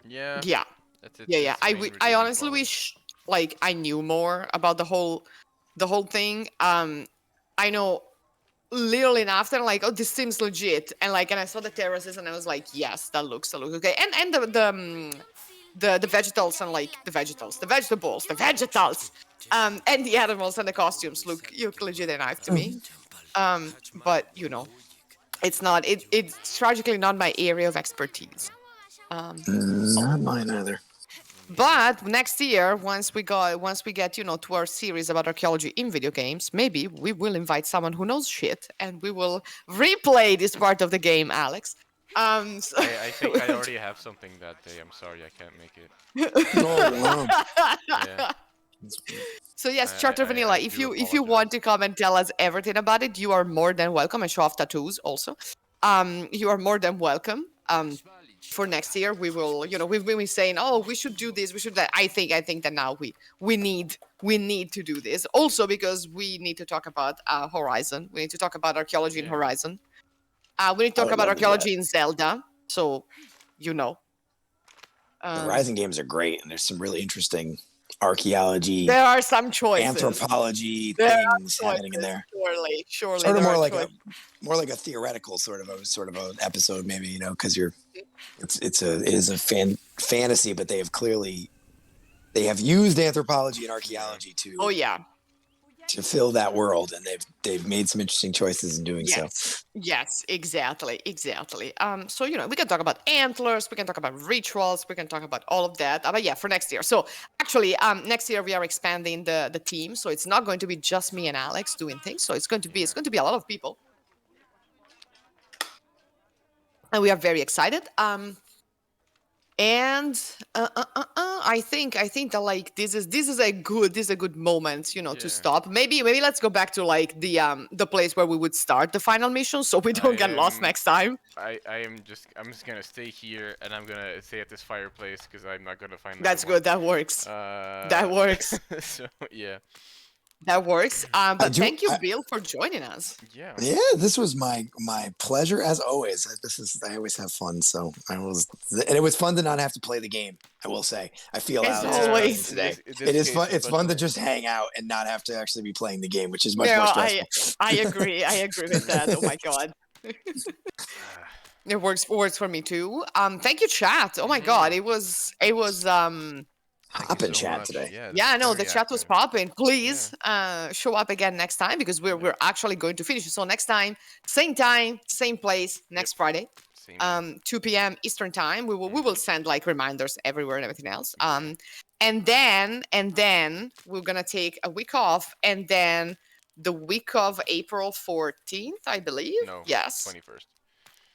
Yeah. Yeah, That's it. yeah. that's the main I redeeming honestly quality. wish like I knew more about the whole thing. I know little enough that I'm like, oh, this seems legit, and I saw the terraces, and I was like, yes, that looks okay. And the vegetables and the vegetables, and the animals and the costumes look legit enough to me. But you know, it's not. It's tragically not my area of expertise. Not mine either. But next year, once we get to our series about archaeology in video games, maybe we will invite someone who knows shit, and we will replay this part of the game, Alex. So- I think I already have something that day. I'm sorry, I can't make it. Oh wow. Yeah. So yes, I- Charter I- Vanilla, I if do you want apologize. to come and tell us everything about it, you are more than welcome. And show off tattoos also. You are more than welcome. For next year, we will. We've been saying, oh, we should do this, we should that. I think that now we need to do this also because we need to talk about Horizon. We need to talk about archaeology in Yeah. Horizon. We need to I talk would about love to do archaeology in Zelda. So, The Horizon games are great, and there's some really interesting archaeology, there are some choices. anthropology There are things happening in there. Surely, Sort of there more are like choices. more like a theoretical sort of an episode, maybe, because it is a fantasy, but they have used anthropology and archaeology to Oh yeah. to fill that world, and they've made some interesting choices in doing so. Yes, exactly. So we can talk about antlers, we can talk about rituals, we can talk about all of that. But yeah, for next year. So actually, next year we are expanding the team, so it's not going to be just me and Alex doing things. So it's going to be a lot of people, and we are very excited. And I think that this is a good moment, to Yeah. stop. Maybe let's go back to the place where we would start the final mission, so we don't get lost next time. I'm just gonna stay here and I'm gonna stay at this fireplace because I'm not gonna find. That's another good. That works. one. That works. So yeah. That works. But thank you, I- Bill, for joining us. Yeah. Yeah, this was my pleasure as always. I always have fun, so and it was fun to not have to play the game. I will say, I feel As out always. today. In this It is case, fun. It's fun to special. just hang out and not have to actually be playing the game, which is much No, more stressful. I agree. I agree with that. Oh my god. It works for me too. Thank you, chat. Oh my god, it was Thank Hop you in so chat much. today. Yeah, yeah, no, the very chat was active. popping. Please show up again next time because we're actually going to finish. So next time, same place, next Friday, Same here. 2 p.m. Eastern time. We will send reminders everywhere and everything else. And then we're gonna take a week off, and then the week of April 14th, I believe. No. Yes. 21st.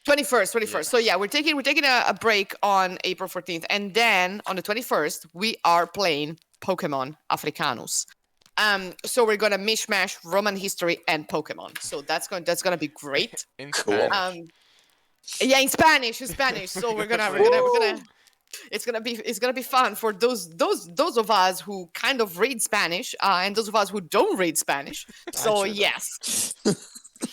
21st, 21st. Yeah. So yeah, we're taking a break on April 14th, and then on the 21st we are playing Pokemon Africanus. So we're gonna mishmash Roman history and Pokemon. So that's gonna be great. In Cool. Spanish. Yeah, in Spanish. So we're gonna it's gonna be fun for those of us who kind of read Spanish, and those of us who don't read Spanish. So Gotcha. yes,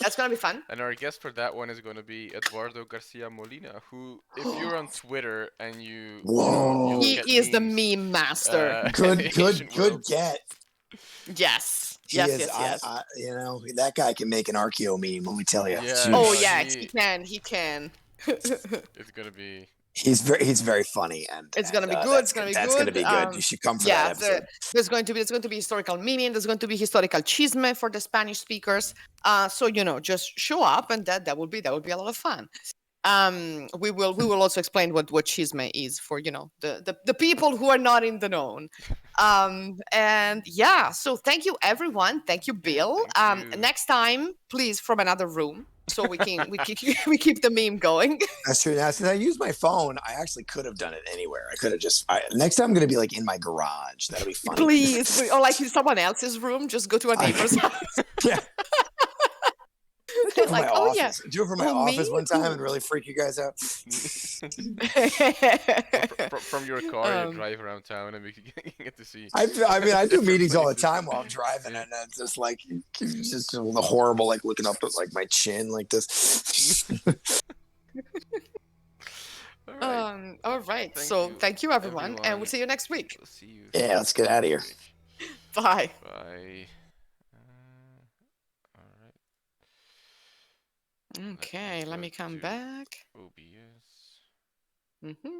that's gonna be fun. And our guest for that one is going to be Eduardo Garcia Molina, who, if you're on Twitter and you Whoa. He look at is the memes, meme master. in Good, the good, Asian good world. get. Yes, He yes, is, yes, yes. you know, that guy can make an Archeo meme. Let me tell you. Yeah. Oh no, yeah, he- he can. It's going to be. He's very funny, and It's gonna be good. That's It's gonna be That's good. gonna be good. You should come for Yeah, that episode. there's going to be historical meaning. There's going to be historical chisme for the Spanish speakers. So just show up, and that will be a lot of fun. We will also explain what chisme is for the people who are not in the known. And yeah, so thank you everyone. Thank you, Bill. Thank you. Next time, please from another room, so we keep the meme going. That's true. Now, since I use my phone, I actually could have done it anywhere. I could have just. Next time, I'm gonna be like in my garage. That'll be funny. Please, or like in someone else's room, just go to a neighbor's house. Yeah. Do it for Like, my oh, office. yeah. Do it for my Oh, office me? one time and really freak you guys out. From your car, you Um, drive around town and we can get to see. I mean, I do different meetings all the places. time while I'm driving, and it's just like it's just the horrible, like looking up at like my chin like this. All right. All right. Thank So you, thank you, everyone, and everyone. we'll see you next week. We'll see you. Yeah, let's get out of here. Bye. Bye. All right. Okay, let me come back. OBS. Mm-hmm.